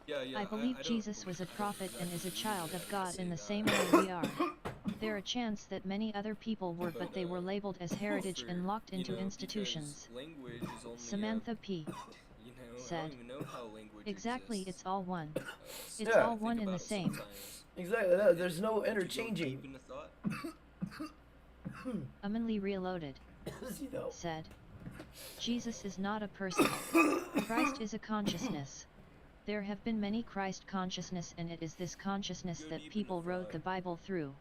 Yeah, I believe don't Jesus was a believe- I don't prophet and is a exactly child believe of that I God say in the that. same way we are. There a chance that many other people were, but they were labeled as heritage and locked into institutions. Language is only Samantha P. you know, I said. don't even know how language Exactly, exists. it's all one. It's Yeah. all one and the same. Exactly. There's no interchanging. Deep into thought. Amanli Reloaded You know. said. Jesus is not a person. Christ is a consciousness. There have been many Christ consciousness, and it is this consciousness that people wrote the Bible through.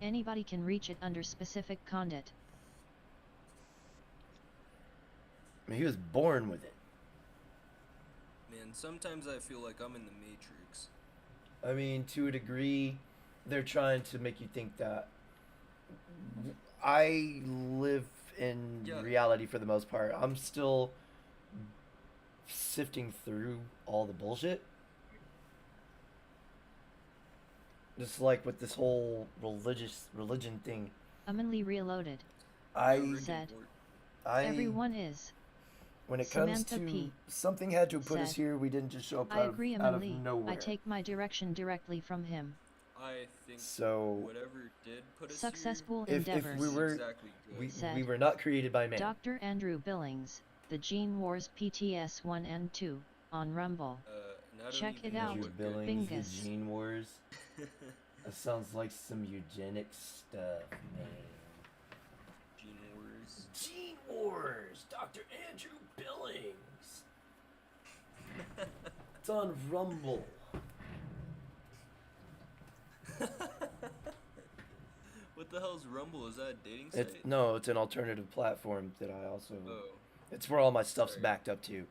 Anybody can reach it under specific conduit. I mean, he was born with it. Man, sometimes I feel like I'm in the Matrix. I mean, to a degree, they're trying to make you think that I live in reality for the most part. I'm still sifting through all the bullshit. Just like with this whole religion thing. Amanli Reloaded said. Everyone is. When it Samantha comes to P. something had to put us said. here, we didn't just show up I agree, out of Amanli. nowhere. I take my direction directly from him. I think so. Whatever did put us Successful here, endeavors. if we were, said, we were not created by man. Dr. Andrew Billings, The Gene Wars PTS 1 and 2, on Rumble. Check it out, Andrew Billings, Bingus. The Gene Wars. That sounds like some eugenics stuff, man. Gene Wars. Gene Wars, Dr. Andrew Billings. It's on Rumble. What the hell's Rumble? Is that a dating site? No, it's an alternative platform that I also. Oh. It's where all my stuff's backed up to.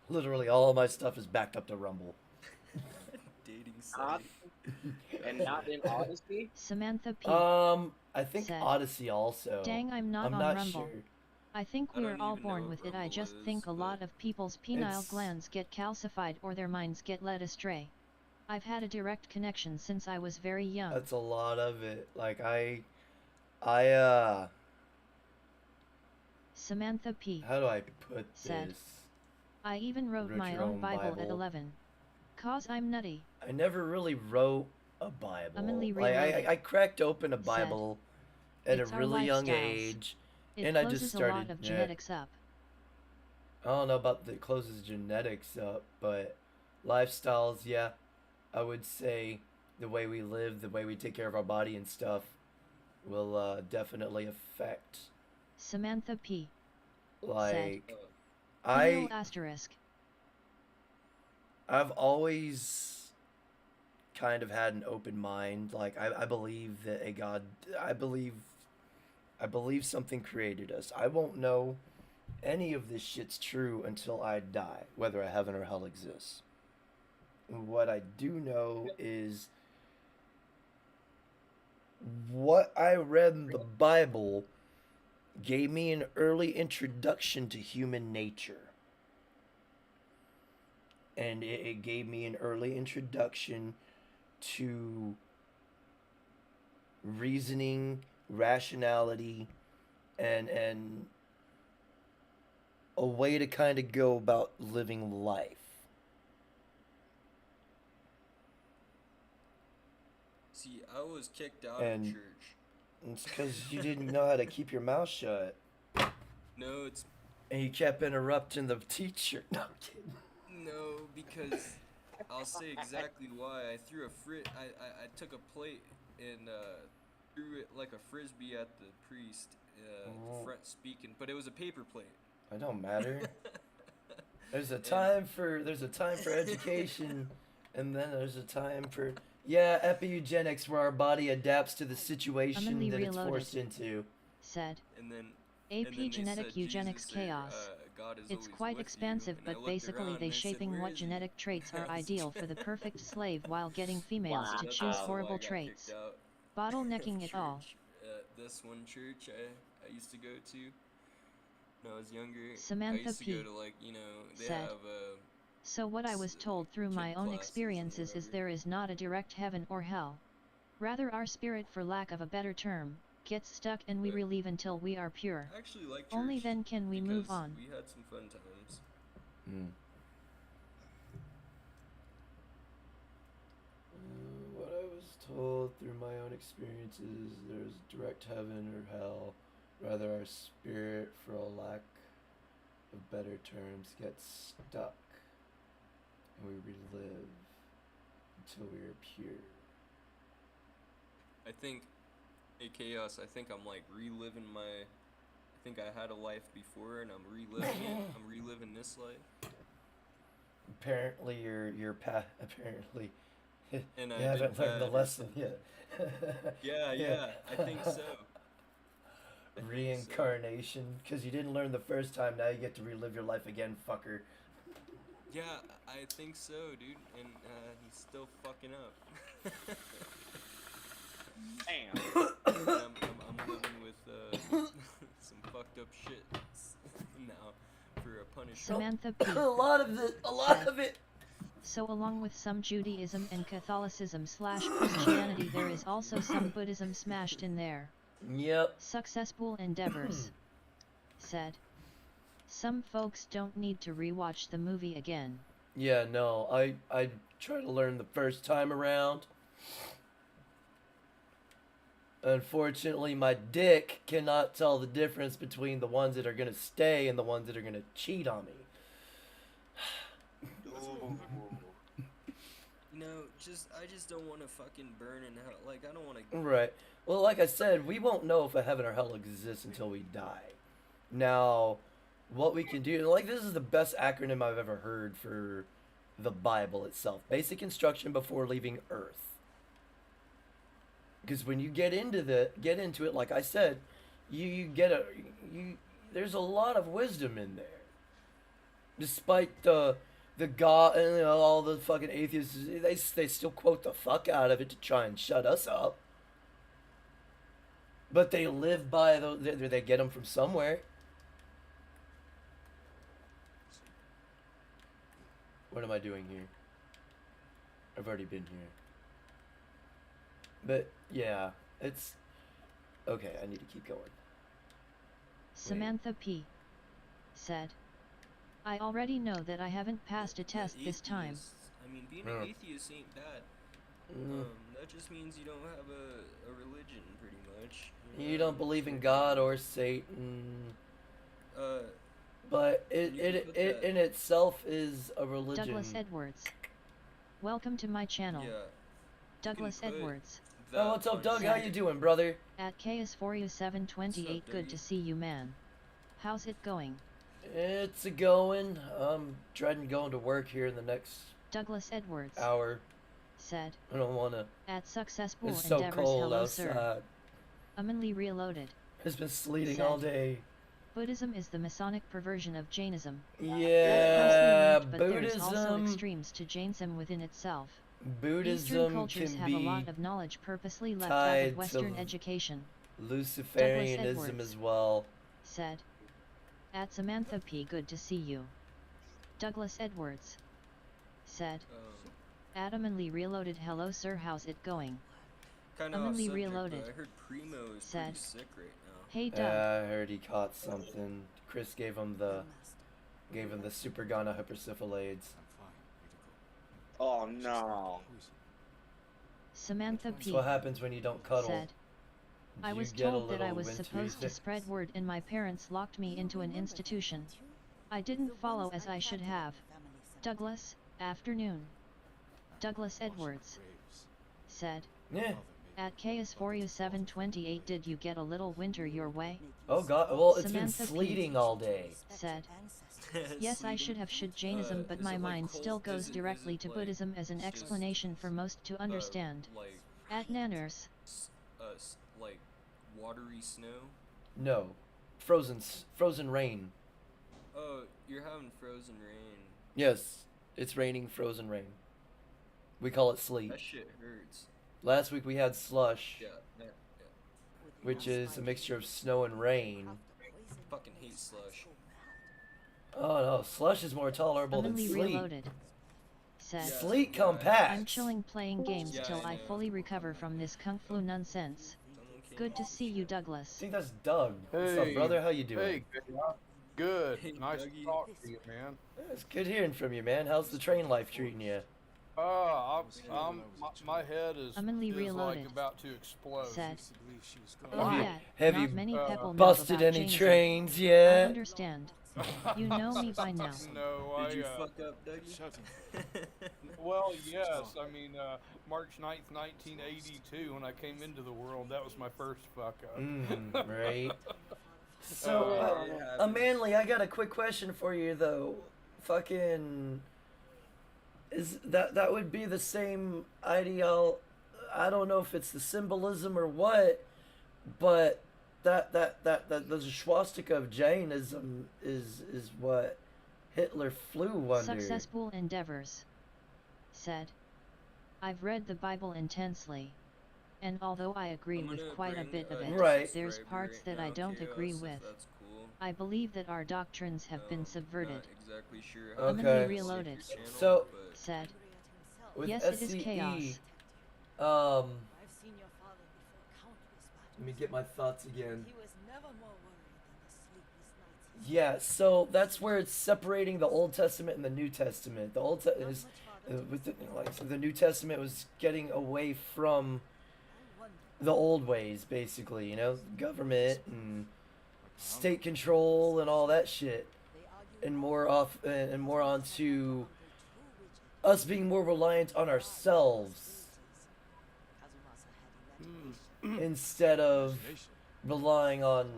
Literally, all of my stuff is backed up to Rumble. Dating site. And not in Odyssey? Samantha P. I think said, Odyssey also. Dang, I'm not on Rumble. Sure. I think we are all born with it. I just think a lot of people's penile glands get calcified or their minds get led astray. I've had a direct connection since I was very young. That's a lot of it. Like Samantha P. How do I put said, this? I even wrote my own Bible at 11. 'Cause I'm nutty. I never really wrote a Bible. Amanli Like I cracked open a said, Bible at a "It's our really young lifestyles. age, It and I closes just started. a lot of genetics up. I don't know about the closes genetics up, but lifestyles, yeah, I would say the way we live, the way we take care of our body and stuff, will definitely affect. Samantha P. Like, said, I've always kind of had an open mind. Like I believe that a God. I believe something created us. I won't know any of this shit's true until I die, whether a heaven or hell exists. What I do know is what I read in the Bible gave me an early introduction to human nature. And it gave me an early introduction to reasoning, rationality, and a way to kind of go about living life. See, I was kicked out And of church. it's because you didn't know how to keep your mouth shut. No, it's... And you kept interrupting the teacher. No, I'm kidding. No, because I'll say exactly why. I threw a I took a plate and threw it like a frisbee at the priest front speaking, but it was a paper plate. It don't matter. There's a time for education, and then there's a time for epi-eugenics, where our body adapts to the situation that it's forced into. Said. And then Epigenetic eugenics chaos. It's quite expansive, but basically they shaping what genetic traits are ideal for the perfect slave while getting females to choose horrible traits. Bottlenecking it all. This one church I used to go to when I was younger. Samantha I used to P. go to, like, you know, they said. have So what I was told through my own experiences is there is not a direct heaven or hell. Rather our spirit, for lack of a better term, gets stuck and we relieve until we are pure. I actually like church. Only then can we move on. We had some fun times. What I was told through my own experiences, there's direct heaven or hell. Rather, our spirit, for a lack of better terms, gets stuck, and we relive until we are pure. I think, hey Chaos, I think I'm like reliving my. I think I had a life before, and I'm reliving it. I'm reliving this life. Apparently, apparently, And you I haven't did learned the bad or lesson something. yet. Yeah, I think so. I think so. Reincarnation, because you didn't learn the first time. Now you get to relive your life again, fucker. Yeah, I think so, dude. And he's still fucking up. Damn. I'm living with some fucked up shit now for a punishment. Samantha P. A lot of it. So along with some Judaism and Catholicism / Christianity, there is also some Buddhism smashed in there. Yep. Successful endeavors. Said. Some folks don't need to rewatch the movie again. Yeah, no, I tried to learn the first time around. Unfortunately, my dick cannot tell the difference between the ones that are gonna stay and the ones that are gonna cheat on me. You know, I just don't want to fucking burn in hell. Like, I don't want to. Right. Well, like I said, we won't know if a heaven or hell exists until we die. Now, what we can do, like, this is the best acronym I've ever heard for the Bible itself. Basic instruction before leaving Earth. Because when you get into it, like I said, there's a lot of wisdom in there. Despite the God and all the fucking atheists, they still quote the fuck out of it to try and shut us up. But they live by they get them from somewhere. What am I doing here? I've already been here. But yeah, it's okay. I need to keep going. Samantha P. said, I already know that I haven't passed a test this time. I mean, being an atheist ain't bad. That just means you don't have a religion, pretty much. You don't believe in God or Satan. But it in itself is a religion. Douglas Edwards. Welcome to my channel. Yeah. Douglas Edwards. Oh, what's up, Doug? How you doing, brother? At KS4U728, good to see you, man. How's it going? It's a going. I'm dreading going to work here in the next Douglas Edwards hour. Said. I don't wanna. At Successful It's so Endeavors, cold hello outside. sir. Humanly Reloaded. It's been sleeting Said. all day. Buddhism is the Masonic perversion of Jainism. Yeah, but there's also extremes to Jainism within itself. Buddhism Eastern cultures can have be a lot of knowledge purposely left out tied of Western to education. Luciferianism as well. Said. At Samantha P. Good to see you. Douglas Edwards. Said. Adam and Lee Reloaded. Hello sir, how's it going? Kind of off Lee subject, Reloaded. but I heard Primo is Said. pretty sick right now. Hey Doug. I heard he caught something. Chris gave him the super Ghana hypersyphilades. Oh no. Samantha That's P. what happens when you don't cuddle. Said. I You was get a told that I little was wintry. supposed to spread word and my parents locked me into an institution. I didn't follow as I should have. Douglas, afternoon. Douglas Edwards. Said. Yeah. At KS4U728, did you get a little winter your way? Oh god, well it's Samantha been P. sleeting all day. Said. Yes, I should have Jainism, but my mind still goes directly to Buddhism as an explanation for most to understand. At Nanners. Like watery snow. No, frozen rain. Oh, you're having frozen rain. Yes, it's raining frozen rain. We call it sleet. That shit hurts. Last week we had slush, Yeah. which is a mixture of snow and rain. Fucking hate slush. Oh no, slush is more tolerable than Humanly sleet. Reloaded. Said. Sleet compacts. I'm chilling playing games Yeah, till I I know. fully recover from this kung flu nonsense. Good to see you, I Douglas. think that's Doug. What's up, Hey. brother? How you doing? Hey, good. Hey, Nice Dougie. to talk to you, man. It's good hearing from you, man. How's the train life treating you? My head is Humanly like reloaded. about to explode. Said. Oh, Oh yeah. yeah, Have not you many people know busted about any Jainism. trains I yet? understand. You know me by now. No, Did you fuck up, Dougie? Shut him. Well, yes. I mean, March 9th, 1982, when I came into the world, that was my first fuck up. Right. So, Manly, I got a quick question for you though. Fucking, is that would be the same ideal? I don't know if it's the symbolism or what, but the swastika of Jainism is what Hitler flew under. Successful endeavors. Said. I've read the Bible intensely, and although I agree with quite a bit of it, Right. there's parts that I don't agree with. That's cool. I believe that our doctrines have been subverted. Not exactly sure how Okay. Humanly reloaded. So, Said. with Yes, it is SCE, chaos. I've seen your father before countless battles. Let me get my thoughts again. He was never more worried than the sleepless nights. Yeah, so that's where it's separating the Old Testament and the New Testament. The Old Testament is with the New Testament was getting away from the old ways, basically. You know, government and state control and all that shit, and more onto us being more reliant on ourselves instead of relying on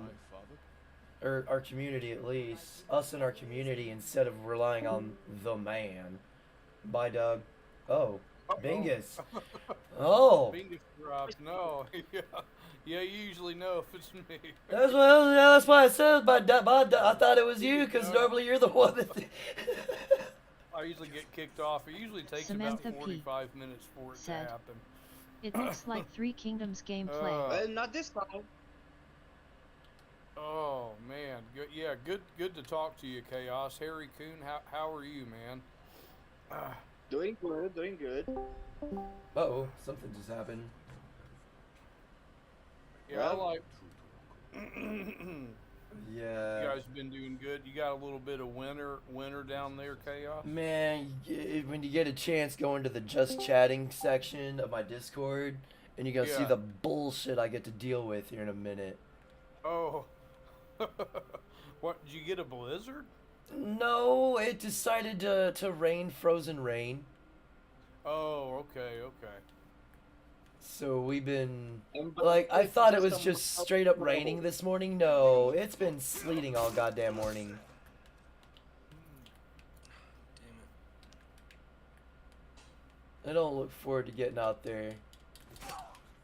or our community, at least us and our community, instead of relying on the man. Bye, Doug. Oh, Bingus. Oh, Bingus dropped. No. Yeah, you usually know if it's me. that's why I said by I thought it was you, because normally you're the one that. I usually get kicked off. It usually takes Samantha about 45 minutes for it to said. happen. It looks like Three Kingdoms gameplay. Well, not this time. Oh man, good to talk to you, Chaos. Harry Coon, how are you, man? Doing good. Uh-oh, something just happened. Yeah, I like. Yeah. You guys been doing good. You got a little bit of winter down there, Chaos. Man, when you get a chance, go into the just chatting section of my Discord, and you go see Yeah. the bullshit I get to deal with here in a minute. Oh. What, did you get a blizzard? No, it decided to rain frozen rain. Oh, okay. So we've been, I thought it was just straight up raining this morning. No, it's been sleeting all goddamn morning. I don't look forward to getting out there.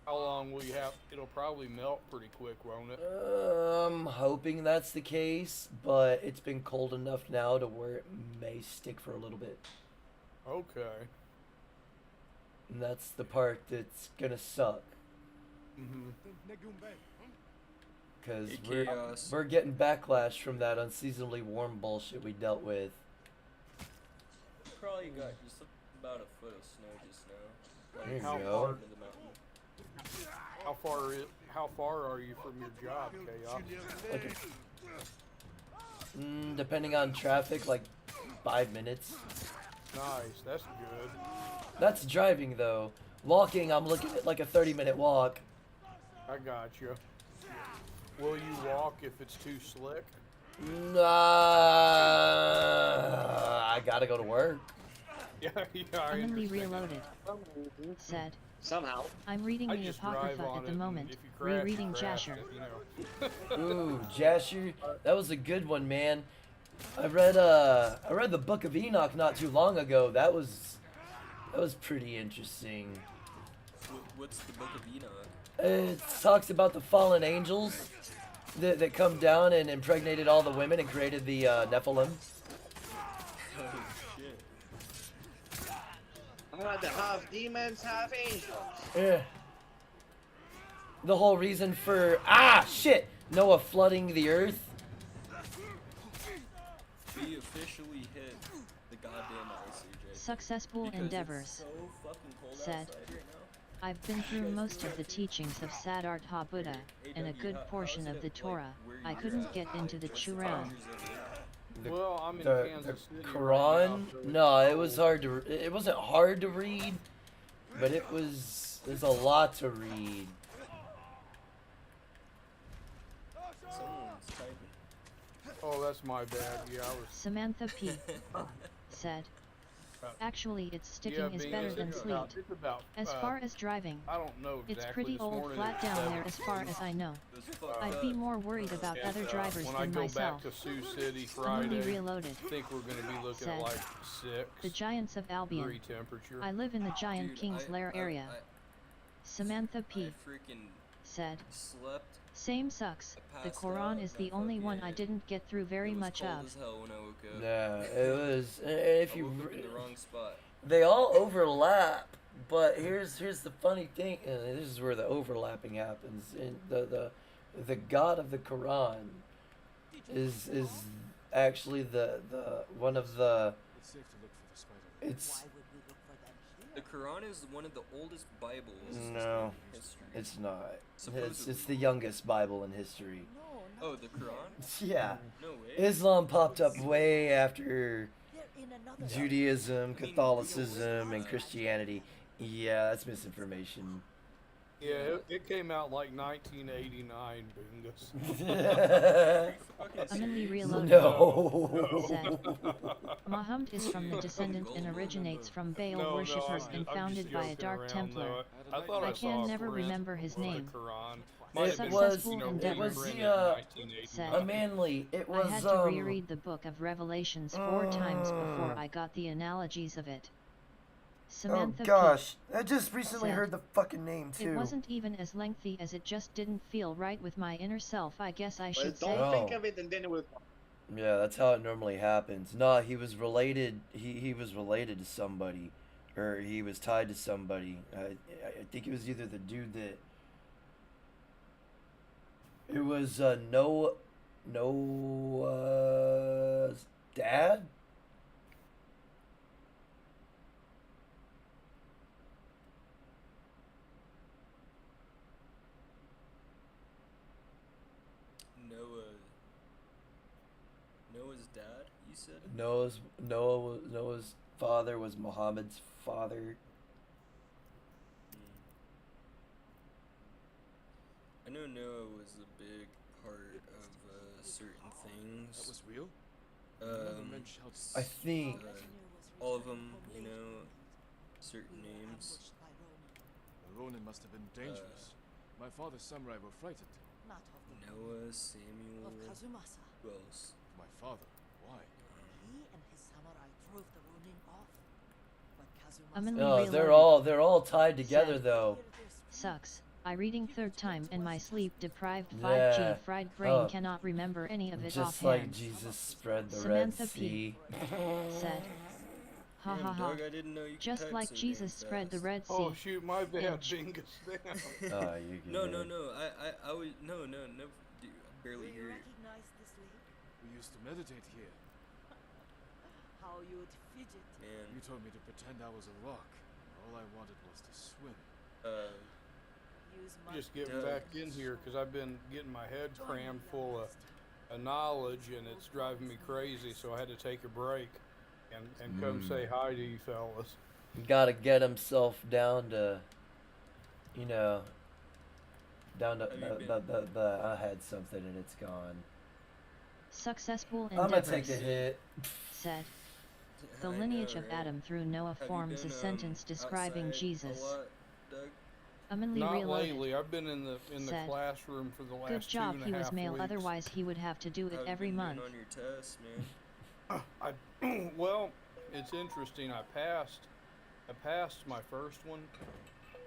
How long will you have? It'll probably melt pretty quick, won't it? I'm hoping that's the case, but it's been cold enough now to where it may stick for a little bit. Okay. And that's the part that's gonna suck. Because Hey, Chaos. we're getting backlash from that unseasonably warm bullshit we dealt with. Probably got just about a foot of snow just now. There you How go. far? Into the mountain. How far are you from your job, Chaos? Okay. Depending on traffic, like 5 minutes. Nice, that's good. That's driving though. Walking, I'm looking at like a 30-minute walk. I got you. Will you walk if it's too slick? I gotta go to work. Yeah, I Humanly understand. reloaded. Said. Somehow. I'm reading I the just drive Apocrypha on at the it, and moment, if you crash, rereading you crash Jasher. it, you know. Ooh, Jasher, that was a good one, man. I read the Book of Enoch not too long ago. That was pretty interesting. What's the Book of Enoch? It talks about the fallen angels that come down and impregnated all the women and created the Nephilim. Oh shit. The half demons, half angels. Yeah. The whole reason for Noah flooding the earth. We officially hit the goddamn ice age. Successful Because endeavors. It's so fucking cold Said. outside right now. I've been through most of the teachings of Saddart Ha-Buddha, and a good portion of the Torah. I couldn't get into the Quran. Well, I'm in the Kansas City right now, Quran. so No, it's it was cold. hard to. It wasn't hard to read, but it was. There's a lot to read. Someone's typing. Oh, that's my bad. Yeah, I was. Samantha P. said. Actually, it's sticking Yeah, is being better it's than about, sleet. it's about. As far as driving, I don't know exactly. it's pretty this old morning flat it's down 7. there as far as I know. It was fucked I'd up. be more worried about And, other drivers when than I go myself. back to Sioux City Emily Friday, Reloaded I think we're going to be looking said, at like 6 The Giants of degree Albion. temperature. I live in the Giant Dude, King's Lair area. Samantha I P. freaking said. slept. Same sucks. I The passed Quran out, is got the only one I fucking- didn't get through very it was much cold of. as hell when I woke up. Yeah, it was. If I you, woke up in the wrong spot. they all overlap. But here's the funny thing, and this is where the overlapping happens. In the God of the Quran is actually the one of the. It's safe to look for the spider. It's Why would we look for them here? The Quran is one of the oldest Bibles no, in history. it's not. It's Supposedly. the youngest Bible in history. No, Oh, the Quran? Yeah, No way. Islam popped up way after they're in another Judaism, Catholicism, and Christianity. Yeah, that's misinformation. Yeah, it came out like 1989, Bingus. Emily Reloaded No. said. Muhammad is from the descendant and originates from Baal No, worshippers I'm and just founded by a joking dark around, Templar. though. I thought I saw can a never print remember his of the name. Quran. Might have been, Successful you know, endeavors. reprinted in It was 1989. said. Manly. It I was had to reread the book of Revelations 4 times before I got the analogies of it. Samantha P. I just recently said, heard the fucking name It wasn't even as lengthy as it just didn't feel right with my inner self, I guess I Well, should don't say. think of it and then it will. Yeah, that's how it normally happens. No, he was related. He was related to somebody, or he was tied to somebody. I think it was either the dude that. It was Noah's dad. Noah's dad, you said? Noah's father was Muhammad's father. I know Noah was a big part of certain things. That was real? I think. All of them, you know, certain names. The Ronin must have been dangerous. My father's samurai were frightened. Not of the Noah, Samuel, of Kazumasa. who else? My father. Why? He and his samurai drove the Ronin off. But Kazumasa Emily No, Reloaded they're all tied together said, though. Sucks. I reading third time and my sleep deprived Yeah. 5G fried brain Oh. cannot remember any of it Just offhand. like Jesus spread the Samantha Red P. Sea. said. Ha Damn, ha ha. dog, I didn't know you could Just type like so Jesus damn spread the fast. Red Sea. Oh shoot, my bad, Inch. Bingus. Damn. Oh, you No, good. no, no. I was no, dude, I barely Do you hear it. recognize this lake? We used to meditate here. How you'd fidget. Man, You told me to pretend I was a rock. All I wanted was to swim. Use my Just getting Doug. back in here because I've been getting my head crammed full of knowledge and it's driving me crazy. So I had to take a break and come say hi to you fellas. Gotta get himself down to, you know, down to Have you been- I had something and it's gone. Successful I'm gonna take endeavors, a hit. said. The I lineage know, of right? Adam through Noah Have you forms a been, sentence describing outside Jesus. A lot, Doug? Emily Not Reloaded lately. I've been in the said, classroom for the last Good job 2.5 he was male, weeks. otherwise he would have to do it How you every been doing month. on your test, man? Well, it's interesting. I passed my first one,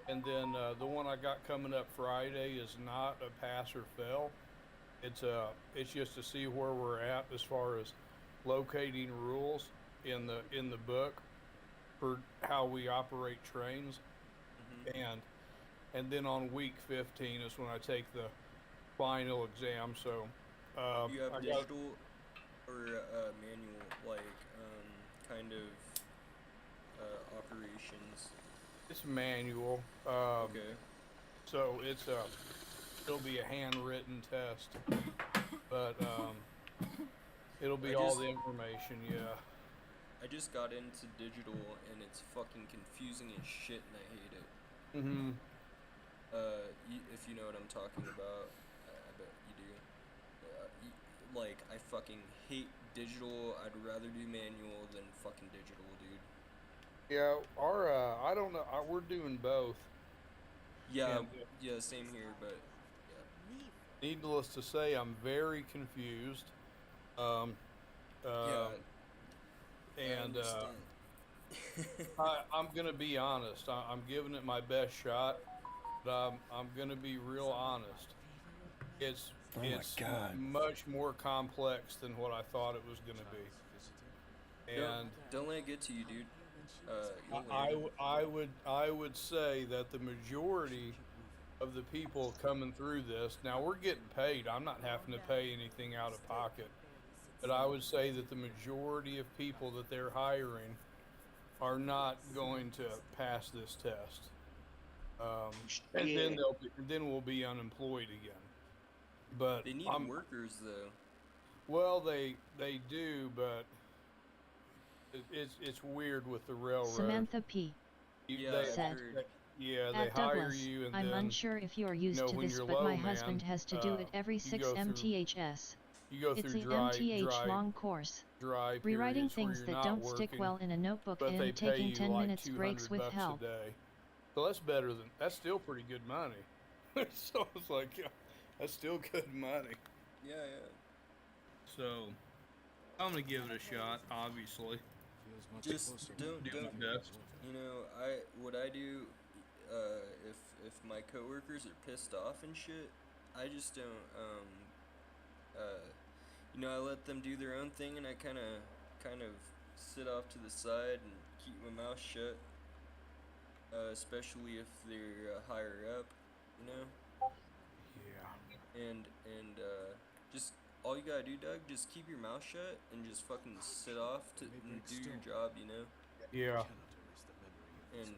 and then the one I got coming up Friday is not a pass or fail. It's just to see where we're at as far as locating rules in the book for how we operate trains, and then on week 15 is when I take the final exam. So You have I got- digital or manual, like kind of operations. it's manual. Okay. So it'll be a handwritten test, but It'll be I all just- the information. Yeah. I just got into digital and it's fucking confusing as shit and I hate it. Mhm. If you know what I'm talking about, I bet you do. Like, I fucking hate digital. I'd rather do manual than fucking digital, dude. Yeah. I don't know. We're doing both. Yeah, And, yeah, same here, but yeah. needless to say, I'm very confused. Yeah. And understand. I'm gonna be honest. I'm giving it my best shot, but I'm gonna be real honest. It's Oh my God. much more complex than what I thought it was gonna be. And Don't let it get to you, dude. You'll learn. I would say that the majority of the people coming through this, now we're getting paid. I'm not having to pay anything out of pocket. But I would say that the majority of people that they're hiring are not going to pass this test. And then then we'll be unemployed again. But They need workers, though. well, they do, but it's weird with the railroad. Samantha P. Yeah, said. Yeah, they At hire Douglas, you and I'm then unsure if you are used know, to when this, you're but low, my man, husband has to do it every you 6 go through- mths. you go It's through a dry long course. dry Rewriting periods where things you're that not don't stick working, well in a notebook but they and pay taking you 10 like minutes breaks with $200 help. a day. So that's better than that's still pretty good money. So it's like, yeah, that's still good money. Yeah, yeah. So I'm gonna give it a shot, obviously. Just don't. Do my best. You know, what I do, if my coworkers are pissed off and shit, I just don't. You know, I let them do their own thing, and I kind of sit off to the side and keep my mouth shut. Especially if they're higher up, you know. Yeah. And just all you gotta do, Doug, just keep your mouth shut and just fucking sit off to and do your job, you know. Yeah. And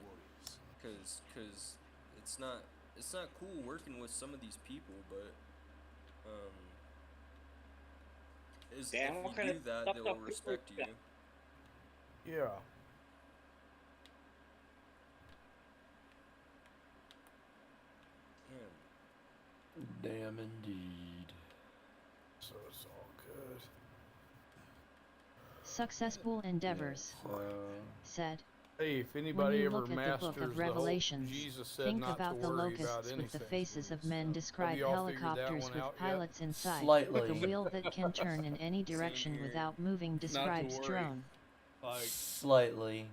cause it's not cool working with some of these people, but if Damn, you what kind do of that, fucked they will up people respect is you. that? Yeah. Damn. Damn indeed. So it's all good. Successful endeavors. So, Said. Hey, if When anybody you ever look at the masters book of the whole Revelations, Jesus said think not about to the worry locusts about with the anything. faces of men describe y'all figured that helicopters one with out yet? pilots inside. Slightly. The wheel that can turn in any direction here. without moving describes worry. drone. Like, Slightly.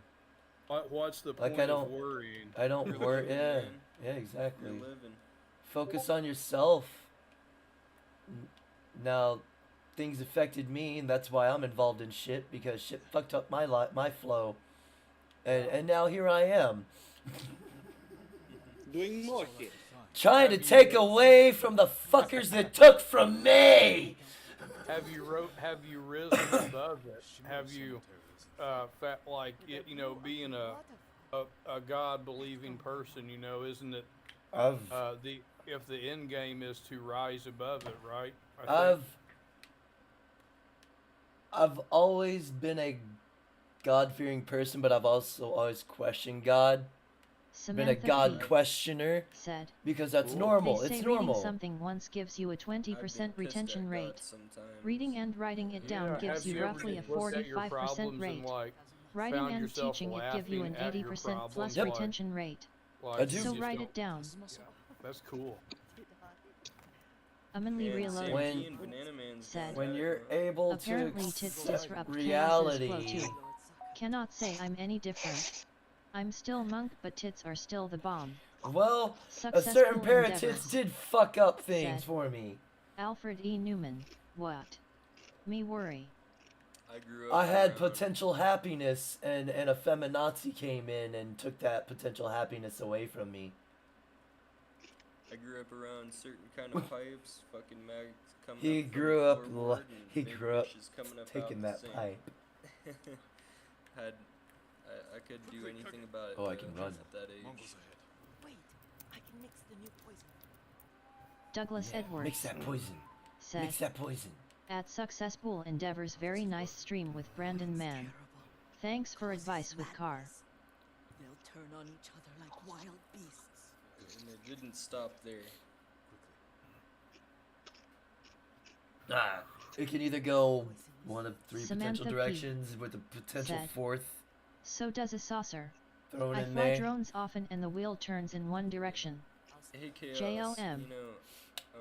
what's the Like, point I of don't- worrying? I don't You're worry. living, Yeah. man. Yeah, You're exactly. living. Focus on yourself. Now, things affected me, and that's why I'm involved in shit, because shit fucked up my flow. And now here I am, Doing more shit. trying to take away from the fuckers that took from me. Have you risen above it? Have you, like, you know, being a God-believing person, you know, isn't it? If the end game is to rise above it, right? I've always been a God-fearing person, but I've also always questioned God. Samantha Been a God P. questioner, said. because that's Cool. normal. They say It's reading normal. something once gives you a 20% I've been pissed retention at God rate. sometimes. Reading and writing it down Yeah, gives have you ever roughly a looked at your 45% problems rate. and, like, Writing found and yourself teaching it give you an laughing at your 80% plus problems, like- retention rate. like I do. you So just write don't- it down. Yeah, that's cool. Amanli And reloaded. Sam When- P and Banana Man's said. When doing you're that, able to Apparently tits accept disrupt Candace's flow reality, too. Cannot say I'm any different. I'm still monk, but tits are still the bomb. well, a Successful certain pair of endeavors. tits did fuck up things Said. for me. Alfred E. Newman. What? Me worry. I grew up I had around- potential happiness, and a feminazi came in and took that potential happiness away from me. I grew up around certain kind of pipes, fucking mags coming He up from grew the up floorboard li- and he big grew up bitches coming up taking out that the same. pipe. I could do anything about it. Oh, I though, can run. at that age. Mongols ahead. Wait, I can mix the new poison. Douglas Yeah, Edwards. mix that poison. Said. Mix that poison. At Successful Endeavors, very nice stream with Brandon Man. Thanks for advice with car. They'll turn on each other like wild beasts. And it didn't stop there. It can either go one of three Samantha potential P. directions with a potential said, fourth So does a saucer. thrown I in fly there. drones often and the wheel turns in one direction. Hey, Chaos, JLM. you know,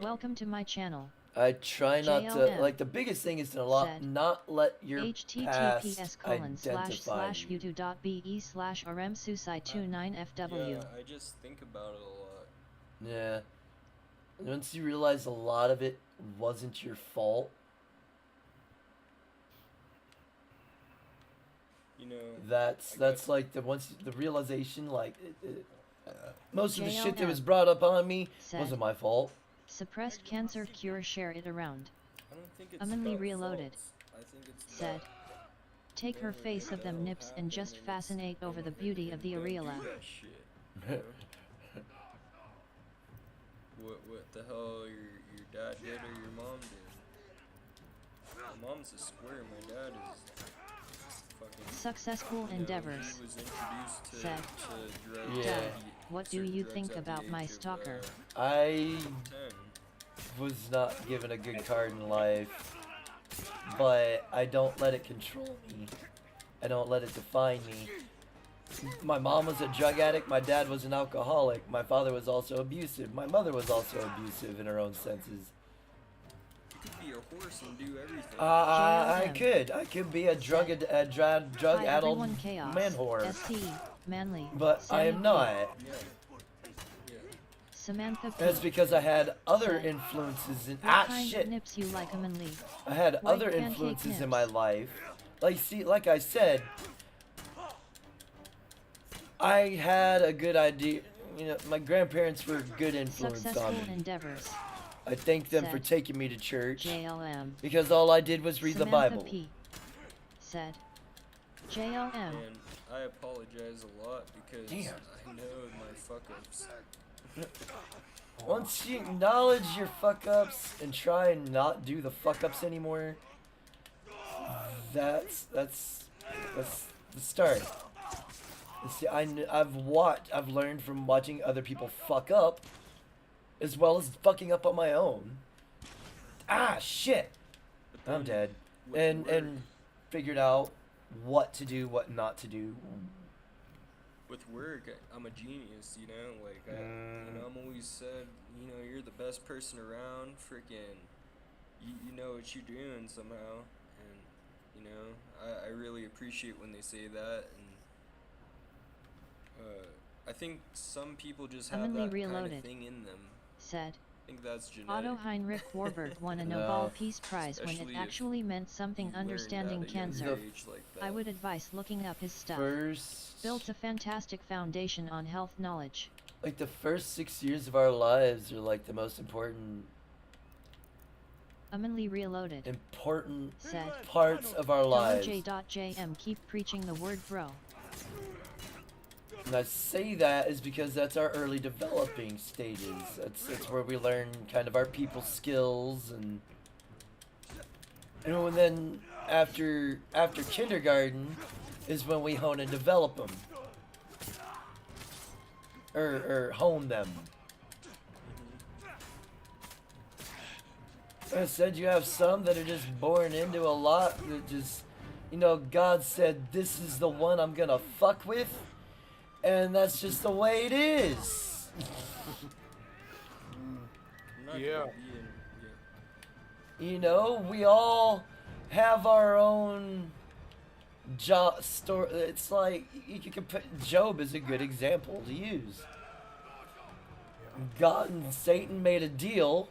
Welcome to my channel. I try not to, JLM like, the biggest thing is to said, not let your past identify you. youtube.be/youtube.be/rmsusai29fw. yeah, I just think about it a lot. Yeah. Once you realize a lot of it wasn't your fault, You know, that's like the realization, like, most of the shit that was JLM brought up on me said, wasn't my fault. Suppressed cancer cure, share it around. I don't think it's Humanly about Reloaded faults. I think it's said, about Take her face of them nips and just fascinate over the beauty of the areola. that shit. You know? What the hell your dad did or your mom did? My mom's a square. My dad is fucking. Successful You know, Endeavors he was introduced to, said, drugs Yeah. at Doug, the- what do certain you drugs think at the about my age of, stalker? I 10. was not given a good card in life, but I don't let it control me. I don't let it define me. My mom was a drug addict, my dad was an alcoholic, my father was also abusive, my mother was also abusive in her own senses. You could be a horse and do everything. I JLM could be a drug said, drug Hi addled everyone, Chaos. man whore, SC, Manly. but I am Sammy not. Yeah. Yeah. Samantha P. That's because I had other said, influences in What kind shit. of nips you like 'em and Lee? I had White other pancake influences in nips. my life. Like I said, I had a good idea. You know, my grandparents were a good influence Successful on me. Endeavors. I thank them for said, taking me to church JLM. because all I did was read the Samantha Bible. P. said, JLM. And I apologize a lot because Damn. I know my fuck ups. Once you acknowledge your fuck ups and try and not do the fuck ups anymore, that's the start. See, I've learned from watching other people fuck up, as well as fucking up on my own. Ah, shit! But I'm then dead. with And work- figured out what to do, what not to do. with work, I'm a genius, you know. Like I'm always said, you know, you're the best person around. Freaking, you know what you're doing somehow, and you know, I really appreciate when they say that. And I think some people just have Humanly that kind Reloaded of thing in them. said, I think that's genetic. Otto Heinrich Warburg won a No. Nobel Peace Prize when it Especially if actually meant something You learned understanding at a younger cancer. age like that. I would advise looking up his stuff. First, Built a fantastic foundation on health knowledge. like the first 6 years of our lives are like the most important Humanly Reloaded said, parts of our Hello lives. J.JM, keep preaching the word, bro. And I say that is because that's our early developing stages. That's where we learn kind of our people skills and then after kindergarten is when we hone and develop them. Or hone them. I said you have some that are just born into a lot that just, you know, God said this is the one I'm gonna fuck with, and that's just the way it is. I'm not Yeah. gonna be in, You know, we all have our own job story. It's like you can compare. Job is a good example to use. God and Satan made a deal.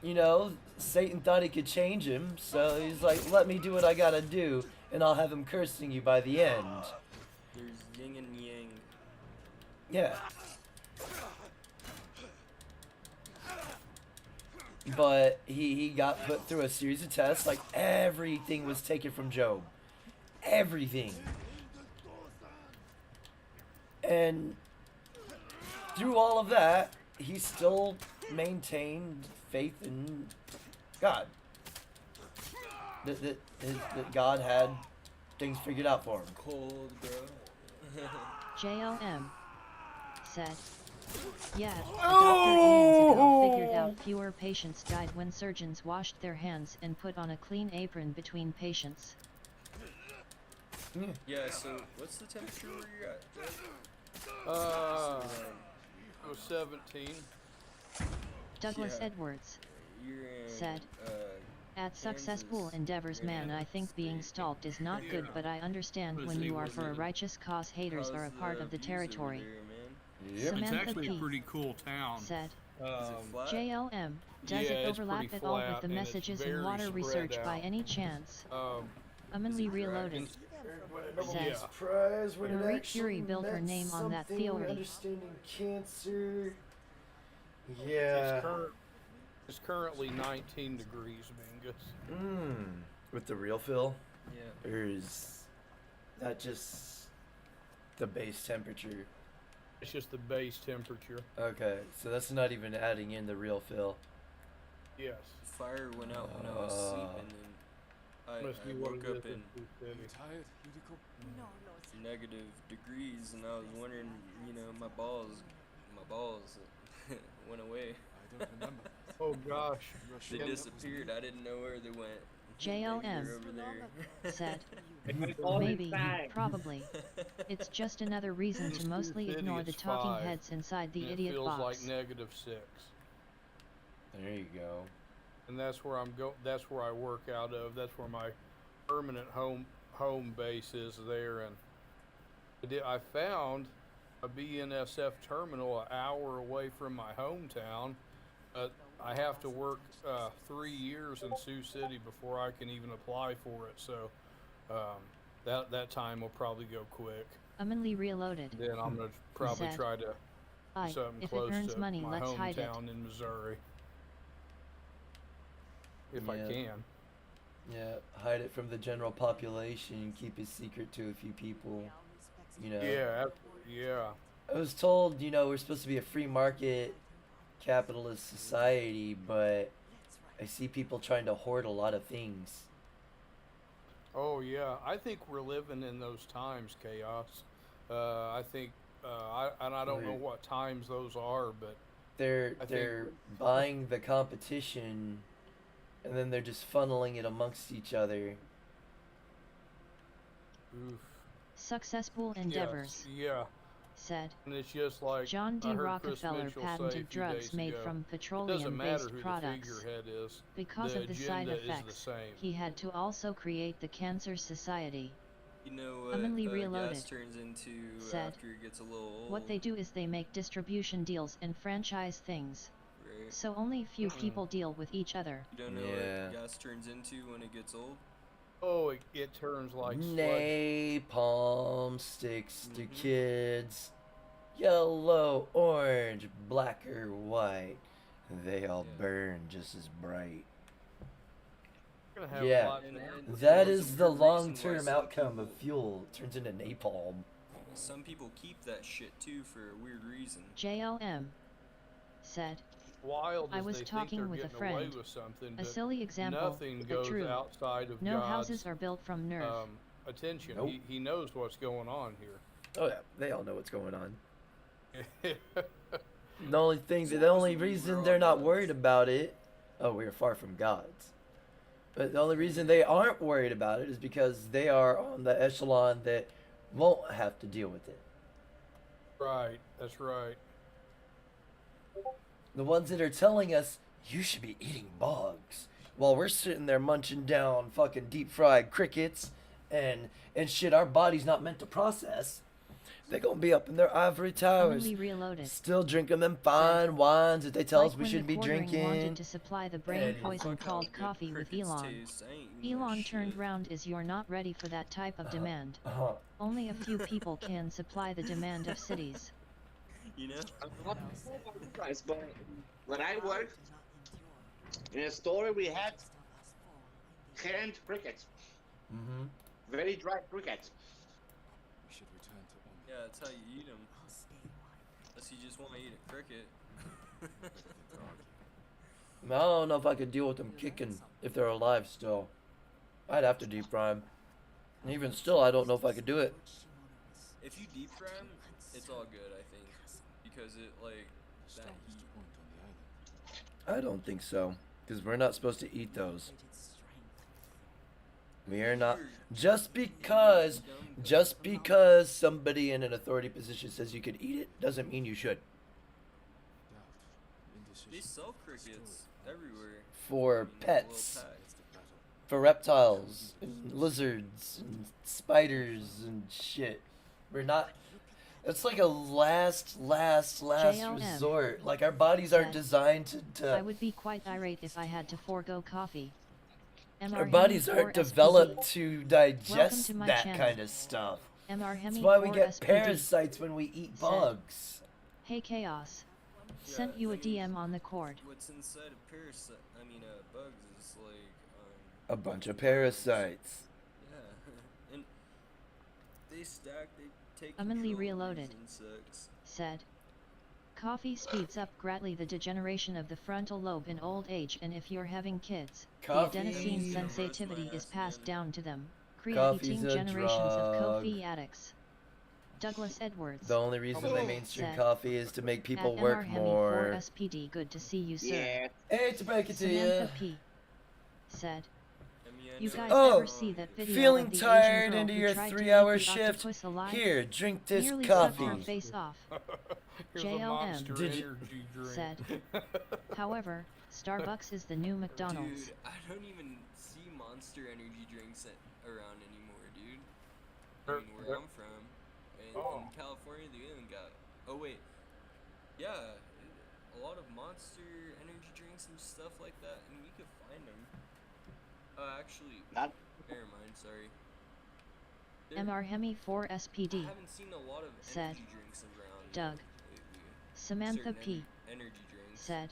You know, Satan thought he could change him, so he's like, let me do what I gotta do, and I'll have him cursing you by the end. There's yin and yang. Yeah. But he got put through a series of tests, like everything was taken from Job. Everything. And through all of that, he still maintained faith in God. that God had things figured out for him. Cold, bro. JLM said, yeah, the doctor eons ago figured out fewer patients died when surgeons washed their hands and put on a clean apron between patients. Yeah, so what's the temperature where you're at, Jeff? It was 17. Douglas Yeah. Edwards You're in, said, at successful Kansas. endeavors, You're man, in I think being state. stalked is not good, but I understand when you are for a righteous cause, haters How's are a part of the views over territory. there, man? Yep. It's Samantha actually a P. pretty cool town. said, Is it flat? JLM, does Yeah, it it's overlap pretty at all with flat, the and it's messages in very water spread research by out. any chance? Um, Commonly reloaded. yeah. Said, Surprise when it Marie actually Curie built her meant name on that something, theory. Understanding cancer. It's, Yeah. it's currently 19 degrees, Mingus. With the real fill, Yeah. or is that just the base temperature? It's just the base temperature. Okay, so that's not even adding in the real fill. Yes. Fire went out when I was sleeping, and Must I be what woke it is up in Sioux City. You tired, Yuriko? negative degrees, and I was wondering, you know, my balls went away. I don't remember. Oh gosh. You are They sure that was disappeared. me? I didn't know where they went. JLM They're over there. said, All maybe, inside. probably. It's just another reason to mostly City ignore is the talking 5, heads inside the and idiot it feels box. like -6. There you go. And that's where that's where I work out of. That's where my permanent home base is there. And I found a BNSF terminal an hour away from my hometown. I have to work 3 years in Sioux City before I can even apply for it. So that time will probably go quick. Commonly reloaded. Then I'm gonna probably Said, try to Aye, something if it close earns to money, my let's hide it. hometown in Missouri, if I Yeah. can. Yeah, hide it from the general population, keep it secret to a few people. You know. Yeah, yeah. I was told, we're supposed to be a free market capitalist society, but I see people trying to hoard a lot of things. Oh yeah, I think we're living in those times, Chaos. I think, I don't know Right. what times those are, but They're I they're think- buying the competition, and then they're just funneling it amongst each other. oof. Successful endeavors, Yeah, said, and it's just like John D. I heard Chris Rockefeller Mitchell say a patented few drugs days made ago, from it doesn't petroleum-based matter who products. the figurehead is. Because the of the side agenda is the effects, same. he had to also create the Cancer Society. You know what Commonly reloaded. gas turns into Said, after it gets a little old? what they do is they make distribution deals and franchise things. Right. So only few people deal with each other. You don't know Yeah. what gas turns into when it gets old? Oh, it turns like sludge. Napalm sticks to Mhm. kids. Yellow, orange, black, or white. They all Yeah. burn just as bright. Gonna have Yeah. lots of- And That there's a is the weird reason why long-term some outcome of people- fuel. It turns into napalm. Some people keep that shit too for a weird reason. JLM said, wild I as was they talking think with they're a getting away friend. with something, a but silly example, nothing but goes true. outside of No God's houses are built from Nerf. attention. Nope. He knows what's going on Oh yeah, they all know what's going on. here. The only thing, the only reason they're not worried about it, we are far from gods. But the only reason they aren't worried about it is because they are on the echelon that won't have to deal with it. Right, that's right. The ones that are telling us you should be eating bugs, while we're sitting there munching down fucking deep fried crickets and shit our body's not meant to process. They're gonna be up in their ivory towers, Commonly reloaded. still drinking them fine wines that they tell Like us we when shouldn't the be quartering drinking. wanted to supply the brain And- poison Fuck how called good coffee with crickets Elon. taste. I ain't eating that Elon turned shit. round as you're not ready for that type of demand. Uh-huh. Only a few people can supply the demand of cities. You know? Price, but when I worked in a store, we had canned crickets, Mm-hmm. very dry crickets. We should return to Omi. Yeah, that's how you eat them. Unless you just want to eat a cricket. I don't know if I could deal with them kicking if they're alive still. I'd have to deep fry 'em. And even still, I don't know if I could do it. If you deep fry 'em, it's all good, I think, because it like that heat. I don't think so, because we're not supposed to eat those. We are not. Just because somebody in an authority position says you could eat it, doesn't mean you should. They sell crickets everywhere. For in, like, pets. little packs. For reptiles, and lizards, and spiders, and shit. We're not. It's like a last JLM resort. Like, our bodies aren't said, designed I to. would be quite irate if I had to forego coffee. Our bodies aren't developed to digest my that channel. kind of stuff. MR That's Hemi why we 4 get SPD parasites when we eat said, bugs. Hey Chaos. Yeah, Sent you a I mean, DM on the cord. What's inside of bugs is like A bunch of parasites. yeah, and they stack. They take Humanly control of Reloaded these insects. said, coffee speeds up greatly the degeneration of the frontal lobe in old age, and if you're having kids, Coffee. the adenosine Gonna sensitivity roast my is ass passed again. down to them, Coffee's creating a generations of drug. coffee addicts. Douglas Edwards The only reason they mainstream said, coffee is to make people at work MR Hemi more. 4 SPD, good to see you, sir. Yeah. Hate to break it to Samantha you. P. said, I you know guys Oh, ever see that video feeling of the tired Asian girl into who your tried to 3-hour eat the shift? octopus alive? Here, drink this Nearly sucked her coffee. face off. Here's a JLM Monster Did you- Energy drink. said. However, Starbucks is the new McDonald's. Dude, I don't even see Monster Energy drinks around anymore, dude. I mean, where I'm from, in California, they even got. Oh wait, yeah, a lot of Monster Energy drinks and stuff like that, and we could find them. Actually, Not- never mind. Sorry. MR Hemi 4 I SPD haven't seen a lot of said, energy drinks around Doug. lately. Samantha Certain P. Energy drinks. said,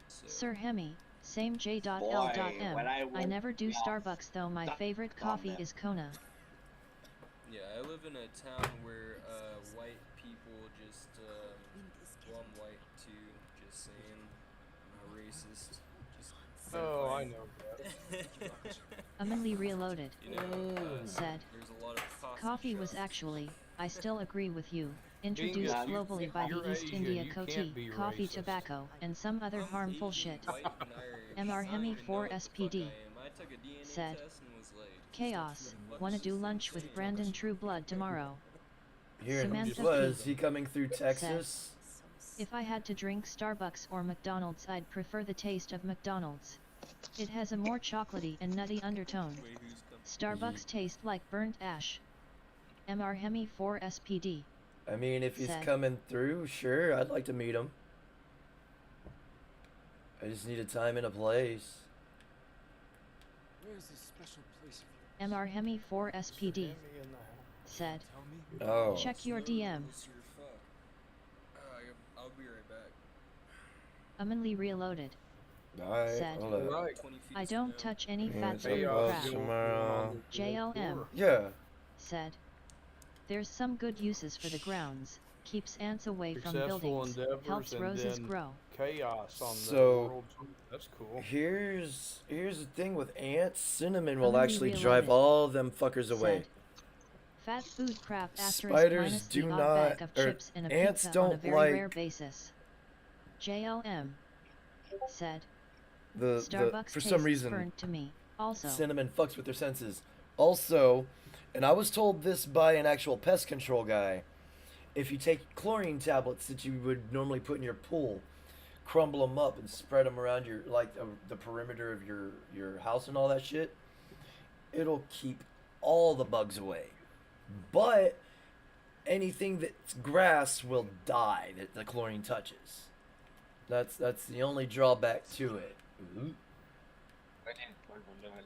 So. Sir Hemi, same J.L.M. when I I went never do off Starbucks though, my favorite coffee is Kona. Yeah, I live in a town where white people just well, I'm white too, just saying. I'm not racist. Just Oh, I clarifying. know that. Humanly Reloaded You know, said, there's a lot of coffee was shops. actually, I still agree with you, introduced Dingus, you globally can't- by you're the East Asian, India you Coty, can't be coffee, racist. tobacco, and some other I'm harmful Asian, shit. white, and Irish. MR I don't Hemi even know 4 what the fuck SPD I am. I took a DNA said, test and was like, Chaos, "What wanna is do this lunch with insane?" Brandon True Blood tomorrow. Here, Samantha was P. he coming through Texas? If I had to drink Starbucks or McDonald's, I'd prefer the taste of McDonald's. It has a more chocolatey and nutty undertone. Wait, who's coming? Starbucks tastes like burnt ash. MR Hemi 4 SPD I mean, if he's said, coming through, sure, I'd like to meet him. I just need a time and a place. Where is this special place of yours? MR Hemi 4 SPD Get me in the house. said, Tell me. Oh. check your Slow DM. roaster, fuck. I'll be right back. Humanly Reloaded Alright, said, hold up. Right. 20 feet I is don't now. touch any Yeah, fat it's food like, crap. tomorrow. JLM Yeah. said, there's some good uses for the grounds, keeps ants away from Successful buildings, endeavors helps and roses then grow. chaos on the So- world. That's cool. Here's the thing with ants. Cinnamon will Humanly actually Reloaded drive all them fuckers away. Said, fat food crap asterisk Spiders minus do the odd not- bag of or chips and a ants pizza on a don't very like- rare basis. JLM said, The Starbucks for tastes some reason burnt to me. Also, cinnamon fucks with their senses. Also, and I was told this by an actual pest control guy, if you take chlorine tablets that you would normally put in your pool, crumble them up and spread them around your the perimeter of your house and all that shit, it'll keep all the bugs away. But anything that's grass will die that the chlorine touches. That's the only drawback to it. Ooh.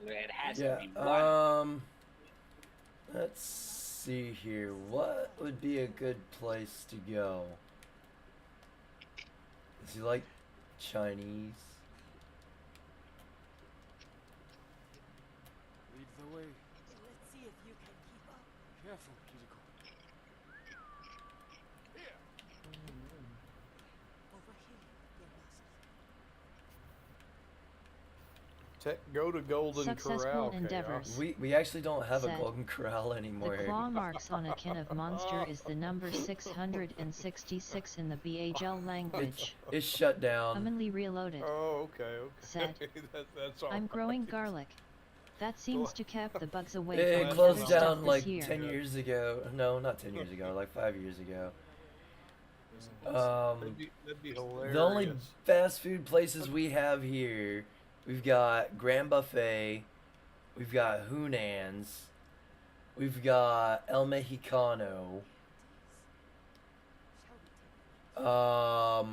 It has Yeah. to be one. Let's see here. What would be a good place to go? Is he like Chinese? Lead the way. Let's see if you can keep up. Careful, Kiriko. Over here, your master. Go to Golden Successful Corral, endeavors. We actually don't have a Said, Golden Corral anymore. The claw marks on a kin of monster is the number 666 in the BHL language. It's shut down. Commonly reloaded. Oh, okay. Said, that's all I'm right. growing garlic. That seems to keep the bugs away It from the closed other stuff down this like year. 10 years ago. No, not 10 years ago, like 5 years ago. That'd be hilarious. The only fast food places we have here, we've got Grand Buffet, we've got Hunan's, we've got El Mexicano. I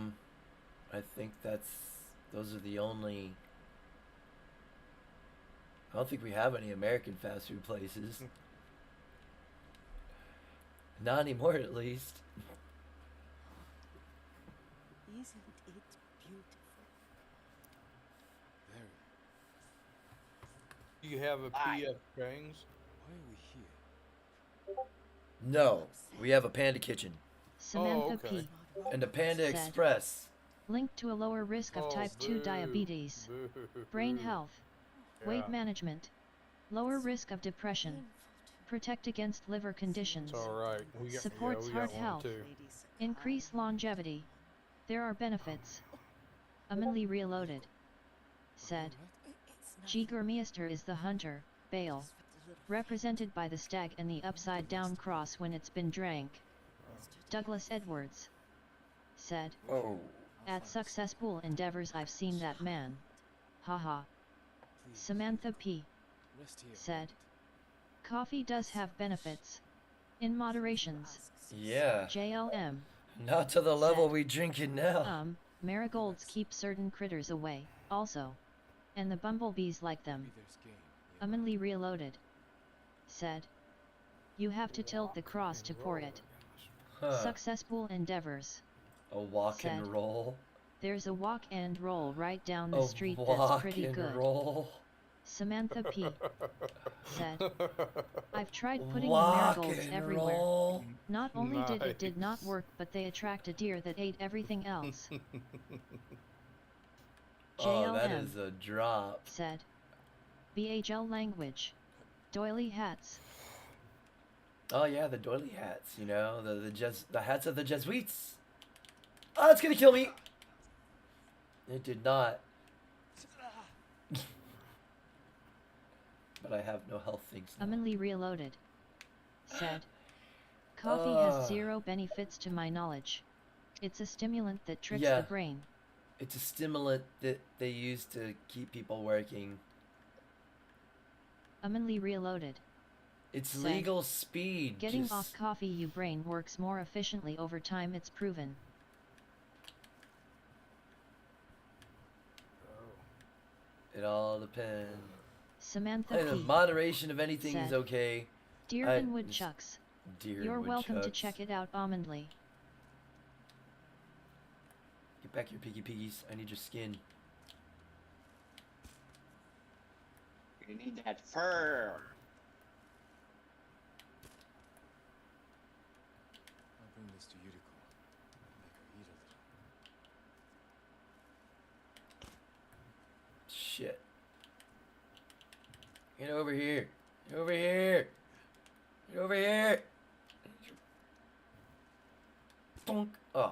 think those are the only. I don't think we have any American fast food places. Not anymore, at least. Isn't it beautiful? Very. Do you have a P.F. Chang's? Why are we here? No, we have a Panda Kitchen Samantha okay. P. and a Panda Said, Express. Linked to a lower risk of type 2 boo, diabetes, boo. brain health, weight Yeah. management, lower risk of depression, protect against liver conditions, It's all right. supports we heart got health, one too. increase longevity. There are benefits. Amanli Reloaded said, G. Gurmeister is the hunter, Bale, represented by the stag and the upside-down cross when it's been drank. Douglas Edwards said, Oh. At successful endeavors I've seen that man. Haha. Samantha P. Rest here. said, Coffee does have benefits. In moderations. Yeah. JLM. Not to the level Said, we drink it now. Marigolds keep certain critters away, also. And the bumblebees like them. Maybe there's game. Amanli Reloaded said, You have to tilt the cross to pour it. Huh. Successful endeavors. A walk and said, roll. There's a walk and roll right down the A street walk that's pretty and good. roll. Samantha P. said, I've tried putting Walk in marigolds and everywhere. roll. Not only did not Nice. work, but they attract a deer that ate everything else. Oh, that JLM is a drop. said, BHL language. Doily hats. Oh yeah, the doily hats. You know, the hats of the Jesuits. Oh, it's gonna kill me. It did not. But I have no health things now. Amanli Reloaded said, Coffee has 0 benefits to my knowledge. It's a stimulant that tricks Yeah. the brain. It's a stimulant that they use to keep people working. Amanli Reloaded It's said, legal speed. Getting just- off coffee, you brain works more efficiently over time, it's proven. It all depends. Samantha Hey, the P. moderation of anything is said, okay. Dearven Woodchucks. Dear You're welcome to woodchucks. check it out, Almondly. Get back here, piggy piggies. I need your skin. You need that fur. I'll bring this to Yuriko. Make her eat a little. Shit. Get over here. Get over here. Get over here. Donk. Aw.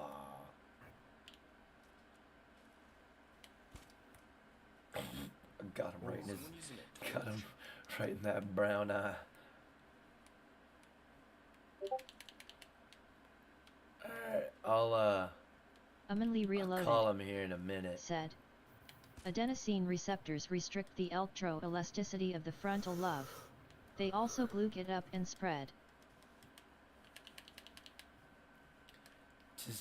I got him right in his. Got him right in that brown eye. Alright, I'll Amanli Reloaded call him here in a minute. said, Adenosine receptors restrict the electroelasticity of the frontal lobe. They also glue it up and spread.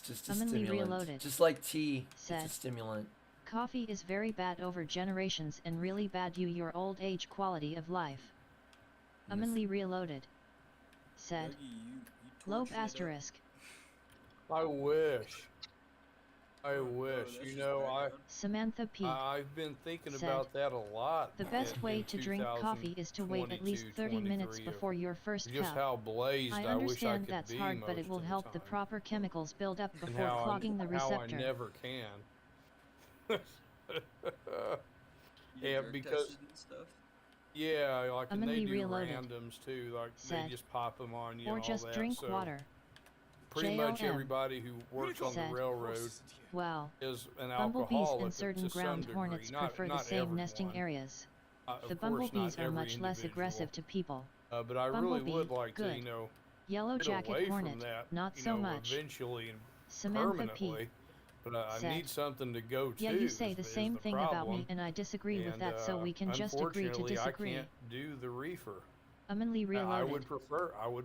Just a Amanli stimulant. Reloaded Just like tea. said, It's a stimulant. Coffee is very bad over generations and really bad you your old age quality of life. Amanli Reloaded said, Lobe asterisk. I wish. I wish. You know, Samantha P. I've been thinking said, about that a lot. The best in- way in to drink coffee is to wait at least 30 minutes 2022, before your first just cup. how blazed I I wish I understand could that's be hard, but it most will of the help the time. proper chemicals build up And before how clogging the how receptor. I never can. You Yeah, get drug because tested and stuff. yeah, like and they Emily do Reloaded randoms too. Like said, they just pop them on you or and all just that. drink So water. pretty much JLM everybody who works on said, the railroad well, is an bumblebees alcoholic and certain to some ground degree. hornets Not prefer the not same everyone. nesting areas. Of The course, bumblebees not are every much less individual. aggressive to people. But I really Bumblebee, would like to, good. you know, Yellow get jacket away hornet, from that, not you so know, much. eventually and Samantha P. permanently. But I said, need something to go to. yeah, you say the is same the thing problem. about me and I disagree with And, that, so we can just agree to unfortunately, disagree. I can't do the reefer. Emily I Reloaded would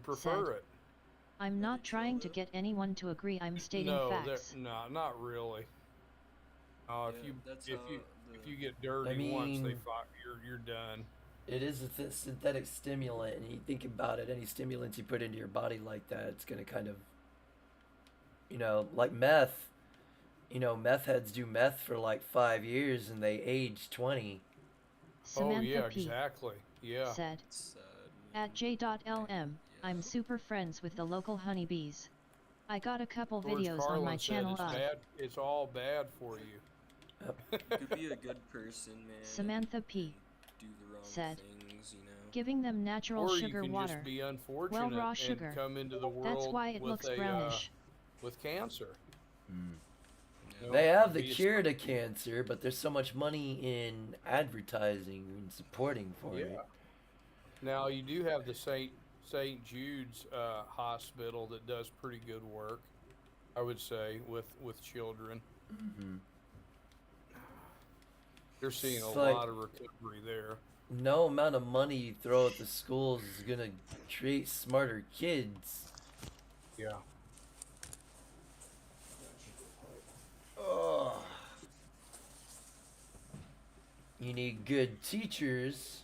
prefer said, it. I'm not trying to get anyone to agree, I'm stating facts. No, not really. If Yeah, you that's if how you the- if you get dirty once, they you're done. It is a synthetic stimulant, and you think about it, any stimulants you put into your body like that, it's going to kind of, you know, like meth. You know, meth heads do meth for like 5 years and they age 20. Samantha Oh yeah, P. exactly. Yeah. said, Sad, at j.lm, I'm super friends with the local honeybees. I got a couple George videos on Carlin my said channel it's of bad. It's all bad for you. You could be a good person, man. Samantha P. and do the wrong said, things, you know. giving them natural Or sugar you can water. just be unfortunate Well, raw and sugar. come into the world That's why it with looks a brownish. with cancer. You know, They have the be a- cure to cancer, but there's so much money in advertising and supporting for Yeah. it. Now you do have the St. Jude's hospital that does pretty good work, I would say, with children. Mm-hmm. They're seeing a It's like- lot of recovery there. No amount of money you throw at the schools is gonna create smarter kids. Yeah. Ugh. You need good teachers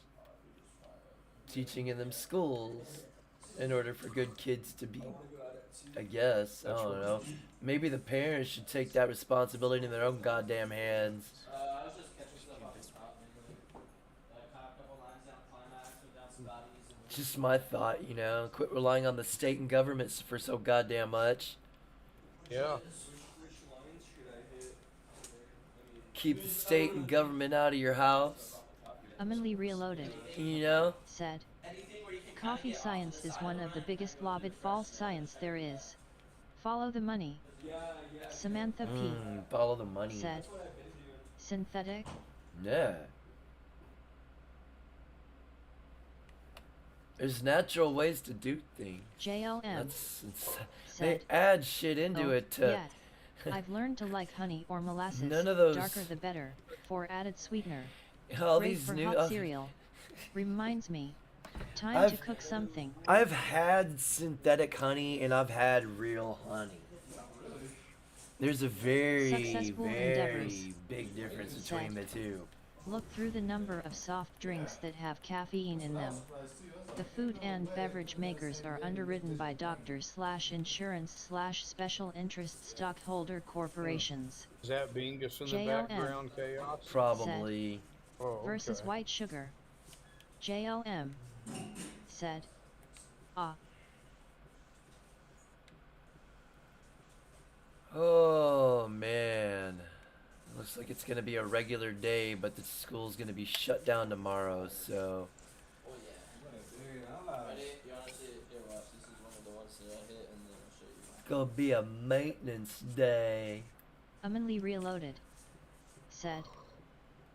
teaching in them schools in order for good kids to be, I guess. I don't know. Maybe the parents should take that responsibility in their own goddamn hands. I was just catching stuff off the top, mainly. Like, caught a couple lines down climax, went down some bodies. And Just my thought, you know. Quit relying on the state and government for so goddamn much. Yeah. Which lines should I hit? Keep the state and government out of your house. Emily Reloaded You know? said, coffee science is one of the biggest lobbied false science there is. Follow the money. Samantha P. Follow the money. said, synthetic. Yeah. There's natural ways to do things. JLM They said, add shit into oh, it to. yet. I've learned to like honey or molasses. None of those- Darker the better, for added sweetener. All Great these for new. hot cereal. Reminds me. Time to I've- cook something. I've had synthetic honey and I've had real honey. There's a very, Successful very endeavors. big difference between the two. Look through the number of soft drinks that have caffeine in them. The food and beverage makers are underwritten by doctors/insurance/special interest stockholder corporations. Is that Bingus in the JLM background, Chaos? Probably. Oh, versus okay. white sugar. JLM said, ah, Oh man. Looks like it's gonna be a regular day, but the school's gonna be shut down tomorrow, so. oh yeah. Ready? You wanna see it? Here, watch. This is one of the ones that I hit, and then I'll show you. Gonna be a maintenance day. Emily Reloaded said,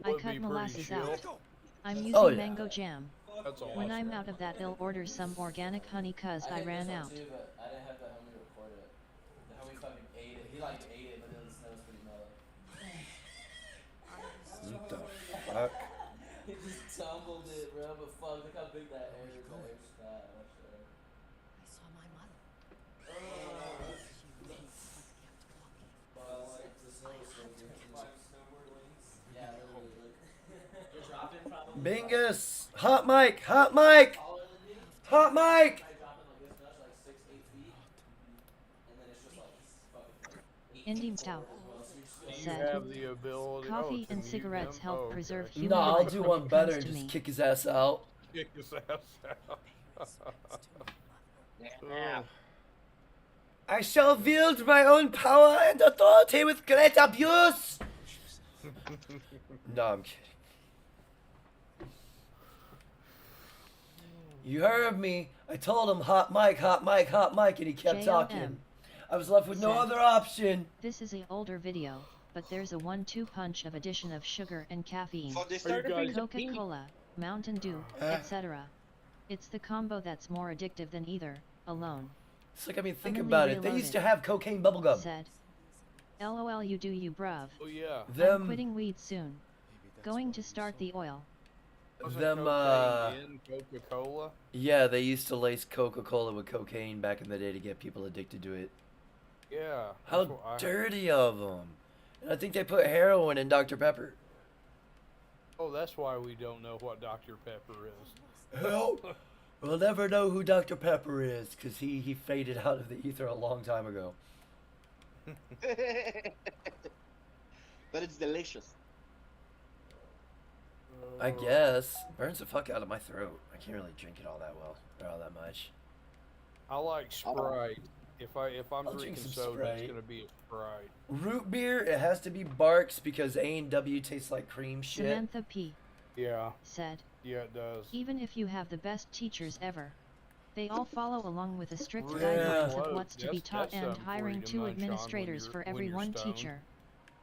I Would be cut pretty molasses chill. out. I'm using Oh, yeah. mango jam. That's awesome. When I'm out of that, I'll order some organic honey cause I did ran this one out. Too, but I didn't have the homie record it. The homie fucking ate it. He like ate it, but it was pretty mellow. What the fuck? He just tumbled it, bro. But fuck, look how big that air is. That air's fat. I'll show you. I saw my mother. But like the snow is so good. Snowboard links. Yeah, literally. Like, you're dropping probably. Bingus! Hot mic! Hot mic! Hot mic! I drop it like this much, like 6, 8 feet, and then it's just like fucking. Indian Stout Do you said, have the ability? coffee to and mute cigarettes him? help Oh, okay. preserve human No, I'll life do when one it better comes and to just me. kick his ass out. Kick his ass out. Oh. I shall wield my own power and authority with great abuse! No, I'm kidding. You heard me. I told him hot mic, hot mic, hot mic, and he kept JLM talking. I was left with no said, other option. This is an older video, but there's a 1-2 punch of addition of sugar and caffeine. So they started bringing the pink. Coca-Cola, Mountain Dew, etc. It's the combo that's more addictive than either, alone. It's like, I mean, think Emily about it. They Reloaded used to have cocaine bubblegum. Said, LOL you do you bruv. Oh yeah. I'm quitting weed soon. Going to start the oil. In Coca-Cola. Yeah, they used to lace Coca-Cola with cocaine back in the day to get people addicted to it. Yeah. How dirty of them. And I think they put heroin in Dr. Pepper. Oh, that's why we don't know what Dr. Pepper is. Hell, we'll never know who Dr. Pepper is, because he faded out of the ether a long time ago. But it's delicious. I guess. Burns the fuck out of my throat. I can't really drink it all that well, or all that much. I like Sprite. If I'm I'll drinking drink some soda, it's Sprite. gonna be a Sprite. Root beer, it has to be Barks because A&W tastes like cream shit. Samantha P. Yeah. said, Yeah, it does. even if you have the best teachers ever, they all follow along with a strict Yeah. guidelines of what's to be That's taught and something for hiring you to 2 munch on administrators for when every you're 1 stoned. teacher.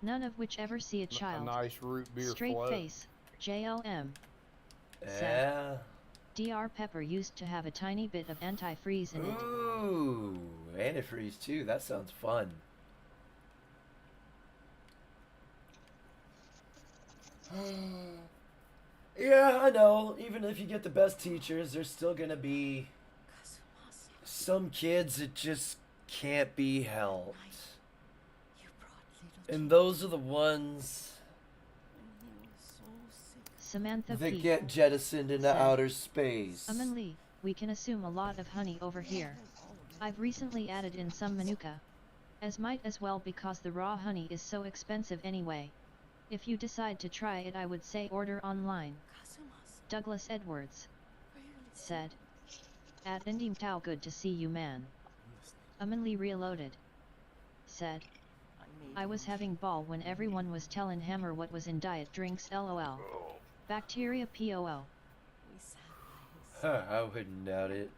None of which ever see a A child. nice root beer Straight float. face, JLM. Yeah. Dr. Pepper used to have a tiny bit of antifreeze in it. Ooh, antifreeze too. That sounds fun. Yeah, I know. Even if you get the best teachers, there's still gonna be some kids that just can't be helped. And those are the ones Samantha that P. get jettisoned into said, outer space. Lee, we can assume a lot of honey over here. I've recently added in some manuka. As might as well because the raw honey is so expensive anyway. If you decide to try it, I would say order online. Douglas Edwards said, at Indim Tao, good to see you, man. Lee Reloaded said, I was having ball when everyone was telling Hammer what was in diet drinks, lol. Bacteria POO. Huh, I wouldn't doubt it.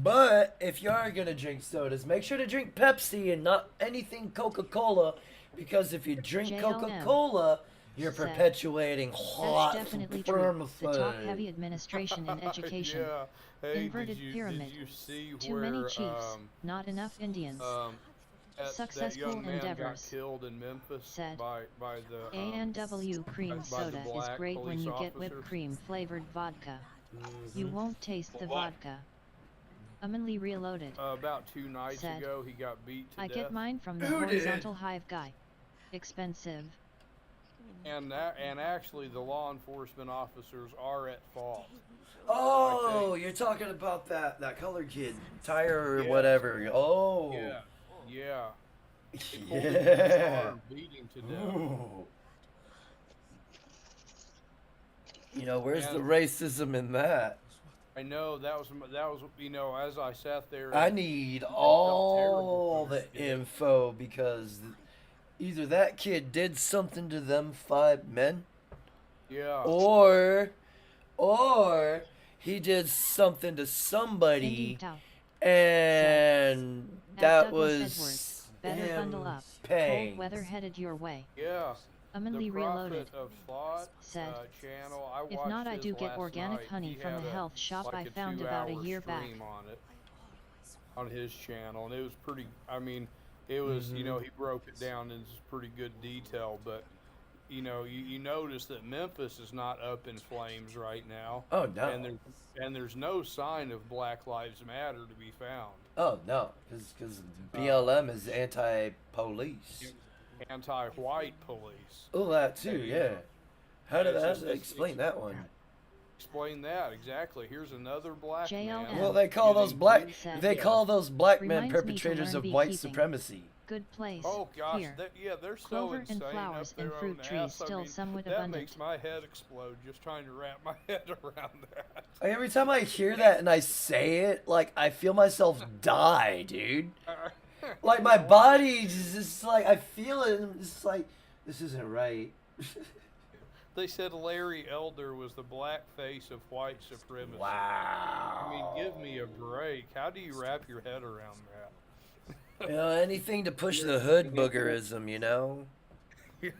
But if you are gonna drink sodas, make sure to drink Pepsi and not anything Coca-Cola, because if you drink JLM Coca-Cola, you're said, perpetuating That's hot definitely true. The top-heavy administration and education. Yeah. Hey, Inverted did you, pyramid. Did you see Too where, many chiefs, not enough Indians. that Successful young man endeavors. got killed in Memphis Said, by the A&W cream by the soda is black great when police you get whipped officers. cream flavored vodka. You won't taste the vodka. Lee Reloaded about 2 nights said, ago, he got beat to I death. get mine from the Who did? horizontal hive guy. Expensive. And actually, the law enforcement officers are at fault. Oh, you're talking about that colored kid, Tyre or Yeah. whatever. Oh. Yeah. Yeah. They pulled him in his Yeah. car and beat him to death. Ooh. You know, where's the And- racism in that? I know that was as I sat there. I need felt all terrible for the this kid. info because either that kid did something to them 5 men, Yeah. or he did something to somebody, Indim Tao. and At that Douglas was Edwards. Better him bundle up. paying. Cold weather headed your way. Yeah. Lee The Reloaded Prophet of Thought said, channel. I if watched not, I his do get last organic night. honey He from had a health shop like I found about a 2-hour year back. stream on it, on his channel, and it was pretty. I mean, it was you know, he broke it down in pretty good detail, but you know, you notice that Memphis is not up in flames right now. Oh no! And there's no sign of Black Lives Matter to be found. Oh no! Because BLM is anti-police. Anti-white police. Oh, that too. Yeah. How did It's that just- explain that one? Explain that exactly. Here's another black JLM. man. Well, they call those getting black. beat. They call those black men Reminds me to perpetrators learn of white beekeeping. supremacy. Good place. Oh gosh, Here. they're so Clover and insane flowers up their and fruit own trees ass. I still mean, somewhat that abundant. makes my head explode just trying to wrap my head around that. Like, every time I hear that and I say it, like I feel myself die, dude. Like my body just like I feel it, and it's like this isn't right. They said Larry Elder was the black face of white supremacy. Wow. I mean, give me a break. How do you wrap your head around that? You know, anything to push the hood boogerism, you know? Yeah.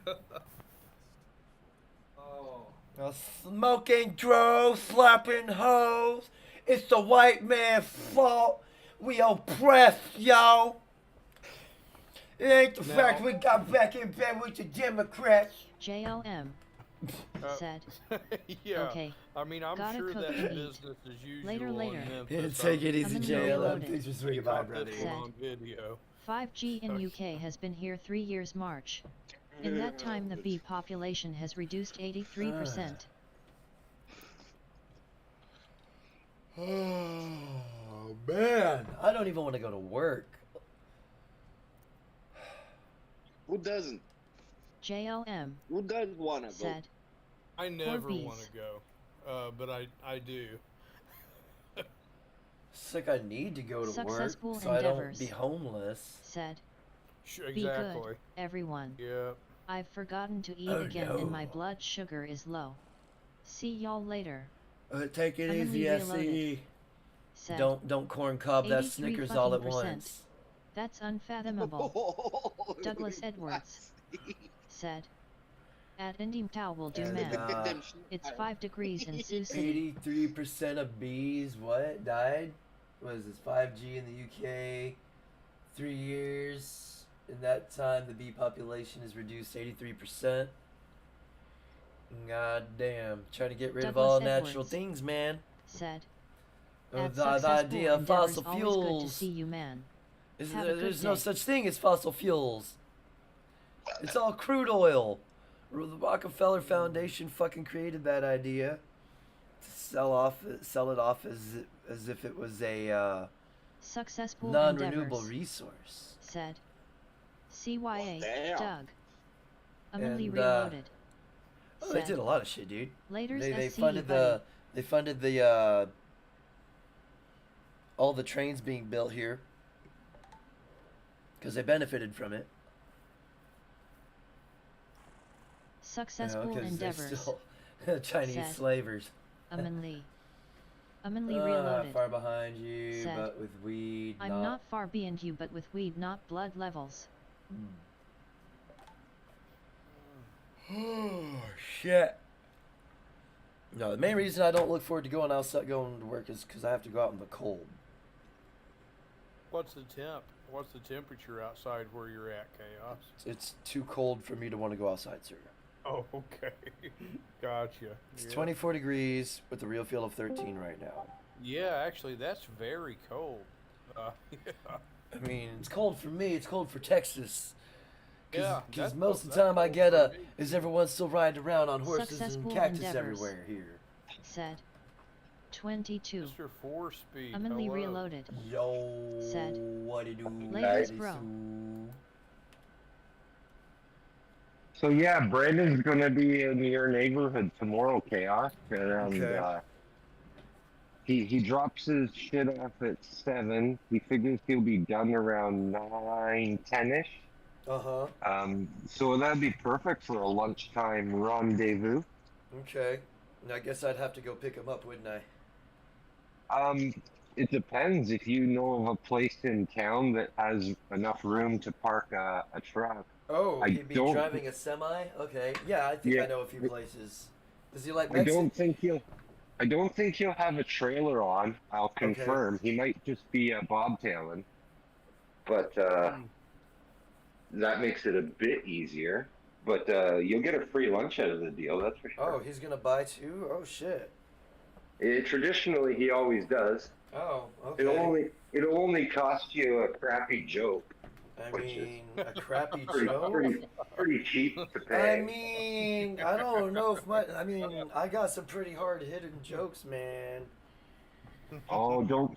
Oh. Now, smoking drove, slapping hoes. It's the white man's fault. We oppressed, yo. It ain't the fact we got back in bed with the Democrats. JLM said. Yeah. Okay. I mean, I'm Gotta sure cook that's and eat. business as usual. Later. in Memphis. Take it easy, I'm in JLM. reloaded. Thanks for swinging by, brother. Said. On video. 5G in UK has been here 3 years March. In that time the bee population has reduced 83%. Oh, man. I don't even want to go to work. Who doesn't? JLM Who does want to go? said. I never bees. want to go, but I do. It's like I need to go to Successful work so I don't endeavors. be homeless. Said. Sure, Be exactly. good, everyone. Yeah. I've forgotten to eat Oh, again no. and my blood sugar is low. See y'all later. Take it I'm gonna easy, be reloaded. SE. Said. Don't corn cob that 83 Snickers all at fucking percent. once. That's unfathomable. Douglas Edwards said. At Indim Tao will do And, man. It's 5 degrees in Sioux City. 83% of bees, what, died? What is this, 5G in the UK? 3 years. In that time, the bee population is reduced 83%. God damn. Trying to get rid of all Douglas natural Edwards things, man. Said. The At successful idea of endeavors, fossil always good to fuels. see you, man. Is Have a there, good there's no day. such thing as fossil fuels. It's all crude oil. The Rockefeller Foundation fucking created that idea to sell it off as if it was a Successful non-renewable endeavors. resource. Said. CYA, Damn. Doug. Emily And, reloaded. Oh, they Said. did a lot of shit, dude. Later's They SCE funded buddy. the all the trains being built here because they benefited from it. Successful 'cause they're endeavors. still Chinese Said. slavers. Amin Lee reloaded. Far behind you, Said. but with weed. I'm not far behind you, but with weed, not blood levels. Oh shit. No, the main reason I don't look forward to going to work is because I have to go out in the cold. What's the temp? What's the temperature outside where you're at, Chaos? It's too cold for me to want to go outside, sir. Oh, okay. Gotcha. It's Yeah. 24 degrees with a real feel of 13 right now. Yeah, actually, that's very cold. Yeah. I mean, it's cold for me. It's cold for Texas. Yeah, Because that's most of cold- the time I that's get cold for me. is everyone still riding around on horses Successful and cactus endeavors. everywhere here. Said. 22. Mr. 4-Speed. Amin Lee hello. reloaded. Yo, Said. what do you do? Latest bro. So yeah, Brandon's gonna be in your neighborhood tomorrow, Chaos, and Okay. he drops his shit off at 7. He figures he'll be done around 9:10ish. So that'd be perfect for a lunchtime rendezvous. Okay. And I guess I'd have to go pick him up, wouldn't I? It depends if you know of a place in town that has enough room to park a truck. Oh, I he'd be don't- driving a semi? Okay. Yeah, I think Yeah. I know a few places. Does he like I Mexican? don't think he'll have a trailer on. I'll confirm. He might just be bobtailing, but that makes it a bit easier. But you'll get a free lunch out of the deal. That's for sure. Oh, he's gonna buy too? Oh shit. Traditionally, he always does. Oh, okay. It'll only cost you a crappy joke. I which is mean, a crappy pretty, joke? pretty cheap to I pay. mean, I don't know if I got some pretty hard hitting jokes, man. Oh, don't.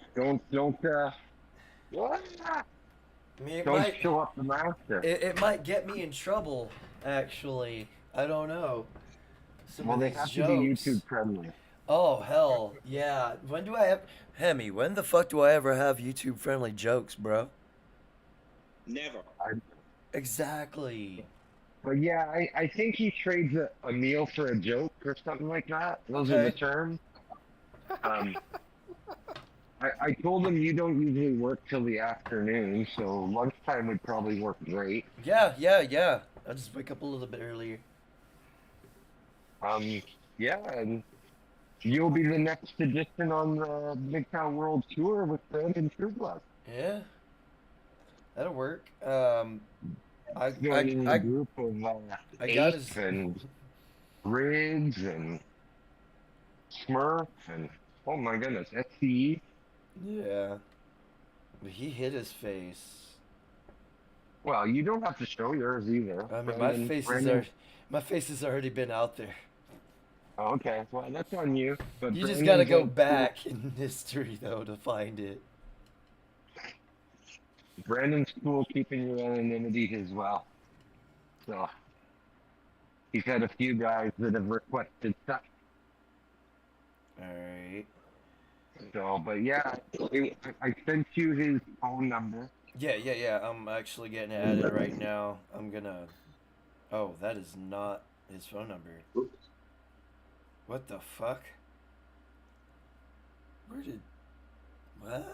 What? I mean, it Don't might, show up the master. it might get me in trouble, actually. I don't know. Some Well, of they these have jokes. to be YouTube friendly. Oh, hell, yeah. When do I have... Hemi, when the fuck do I ever have YouTube-friendly jokes, bro? Never. Exactly. But yeah, I think he trades a meal for a joke or something like that. Those are the Okay. terms. I told him you don't usually work till the afternoon, so lunchtime would probably work great. Yeah. I'll just wake up a little bit earlier. Yeah, and you'll be the next edition on the Midtown World Tour with Brandon Trueblood. Yeah. That'll work. Joining the I group of I got Ape his. and Riggs and Smurf and oh my goodness, SCE. Yeah. He hit his face. Well, you don't have to show yours either. I mean, Brandon. my face has already been out there. Oh, okay, well that's on you. But You just gotta Brandon's go old back in history though to find it. Brandon's cool keeping your anonymity as well. So he's had a few guys that have requested stuff. All right. So, but yeah, I sent you his phone number. Yeah. I'm actually getting it added right now. I'm gonna. Oh, that is not his phone number. Oops. What the fuck? Where did? What?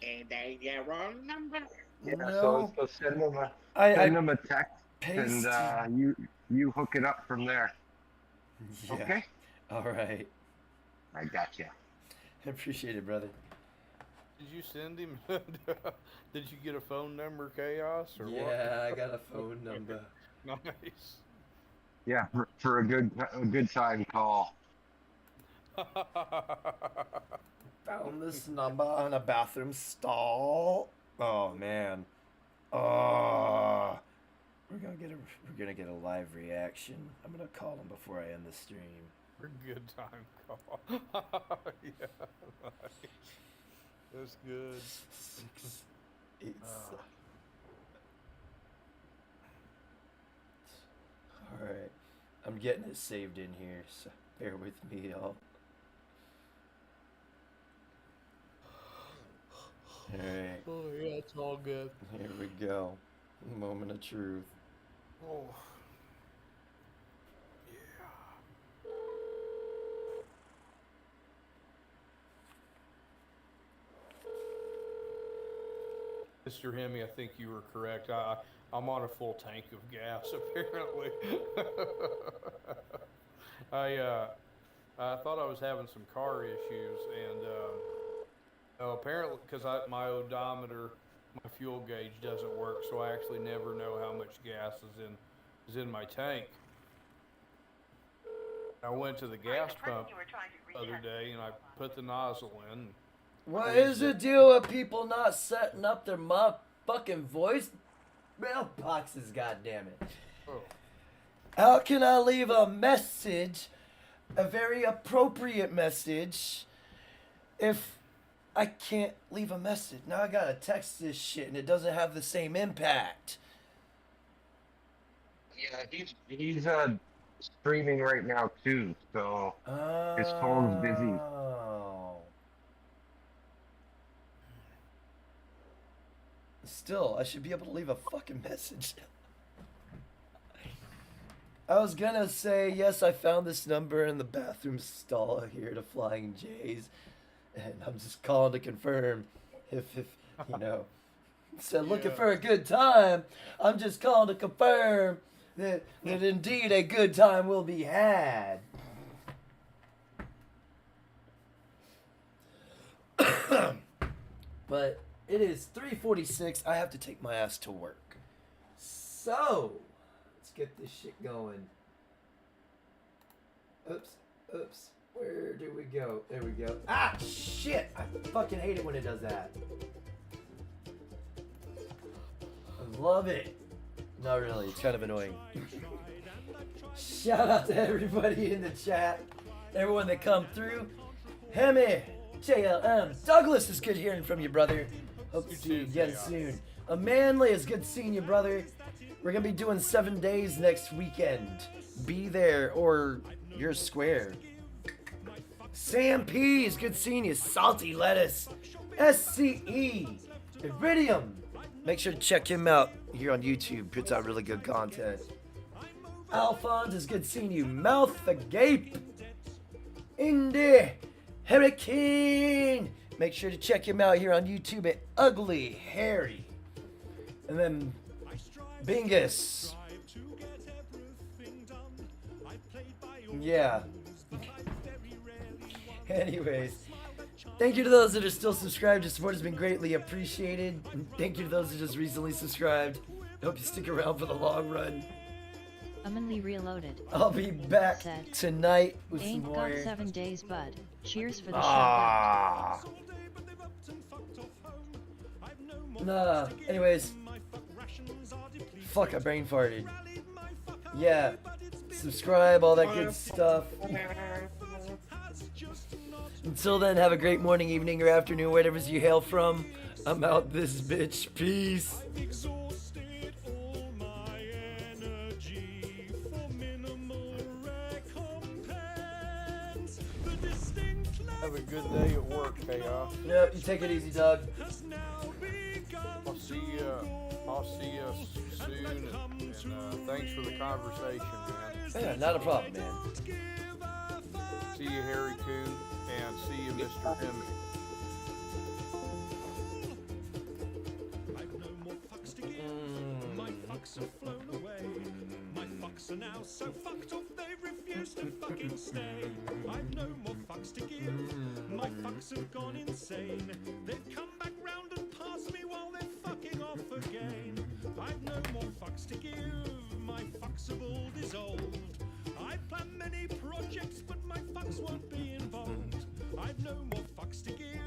And they get wrong number. Yeah, No. so send him a I him a text pasted. and you hook it up from there. Yeah. Okay. All right. I gotcha. I appreciate it, brother. Did you send him? Did you get a phone number, Chaos, or what? Yeah, I got a phone number. Nice. Yeah, for a good time call. Found this number in a bathroom stall. Oh man. Oh. We're gonna get a live reaction. I'm gonna call him before I end the stream. For a good time call. Yeah, nice. That's good. 6, 8, 7. All right. I'm getting it saved in here, so bear with me, y'all. Alright, Oh yeah, it's all good. here we go. Moment of truth. Oh. Mr. Hemi, I think you were correct. I'm on a full tank of gas, apparently. I thought I was having some car issues, and apparently, because my odometer, my fuel gauge doesn't work, so I actually never know how much gas is in my tank. I went to the gas pump the other day, and I put the nozzle in. What is the deal with people not setting up their motherfucking voice mailboxes, goddammit? Oh. How can I leave a message, a very appropriate message, if I can't leave a message? Now I gotta text this shit and it doesn't have the same impact. Yeah, he's streaming right now too, so his phone's busy. Still, I should be able to leave a fucking message. I was gonna say, yes, I found this number in the bathroom stall here to Flying J's, and I'm just calling to confirm if you know, said looking for a good time. I'm just calling to confirm that indeed a good time will be had. But it is 3:46. I have to take my ass to work. So, let's get this shit going. Oops. Where do we go? There we go. Ah, shit! I fucking hate it when it does that. I love it. Not really. It's kind of annoying. Shout out to everybody in the chat. Everyone that come through. Hemi, JLM, Douglas, is good hearing from you, brother. Hope to see you again soon. Manly, it's good seeing you, brother. We're gonna be doing 7 days next weekend. Be there or you're square. Sam P, is good seeing you. Salty Lettuce. SCE, Iridium. Make sure to check him out here on YouTube. Puts out really good content. Alphonse, it's good seeing you. Mouth Agape. Indy. Hurricane. Make sure to check him out here on YouTube at Ugly Harry. And then Bingus. Yeah. Anyways, thank you to those that are still subscribed. Your support has been greatly appreciated. And thank you to those that just recently subscribed. Hope you stick around for the long run. Humanly Reloaded. I'll be back tonight with some Ain't more. got 7 days, bud. Cheers for the shout. Nah. Anyways. Fuck, I brain farted. Yeah. Subscribe, all that good stuff. Until then, have a great morning, evening, or afternoon, wherever you hail from. I'm out this bitch. Peace. Have a good day at work, Chaos. Yep, you take it easy, Doug. I'll see you soon, and thanks for the conversation, man. Yeah, not a problem, man. See you, Harry Coon, and see you, Mr. Hemi. My fucks have flown away. My fucks are now so fucked off they refuse to fucking stay. I've no more fucks to give. My fucks have gone insane. They've come back round and passed me while they're fucking off again. I've no more fucks to give. My fucks have all dissolved. I plan many projects, but my fucks won't be involved. I've no more fucks to give.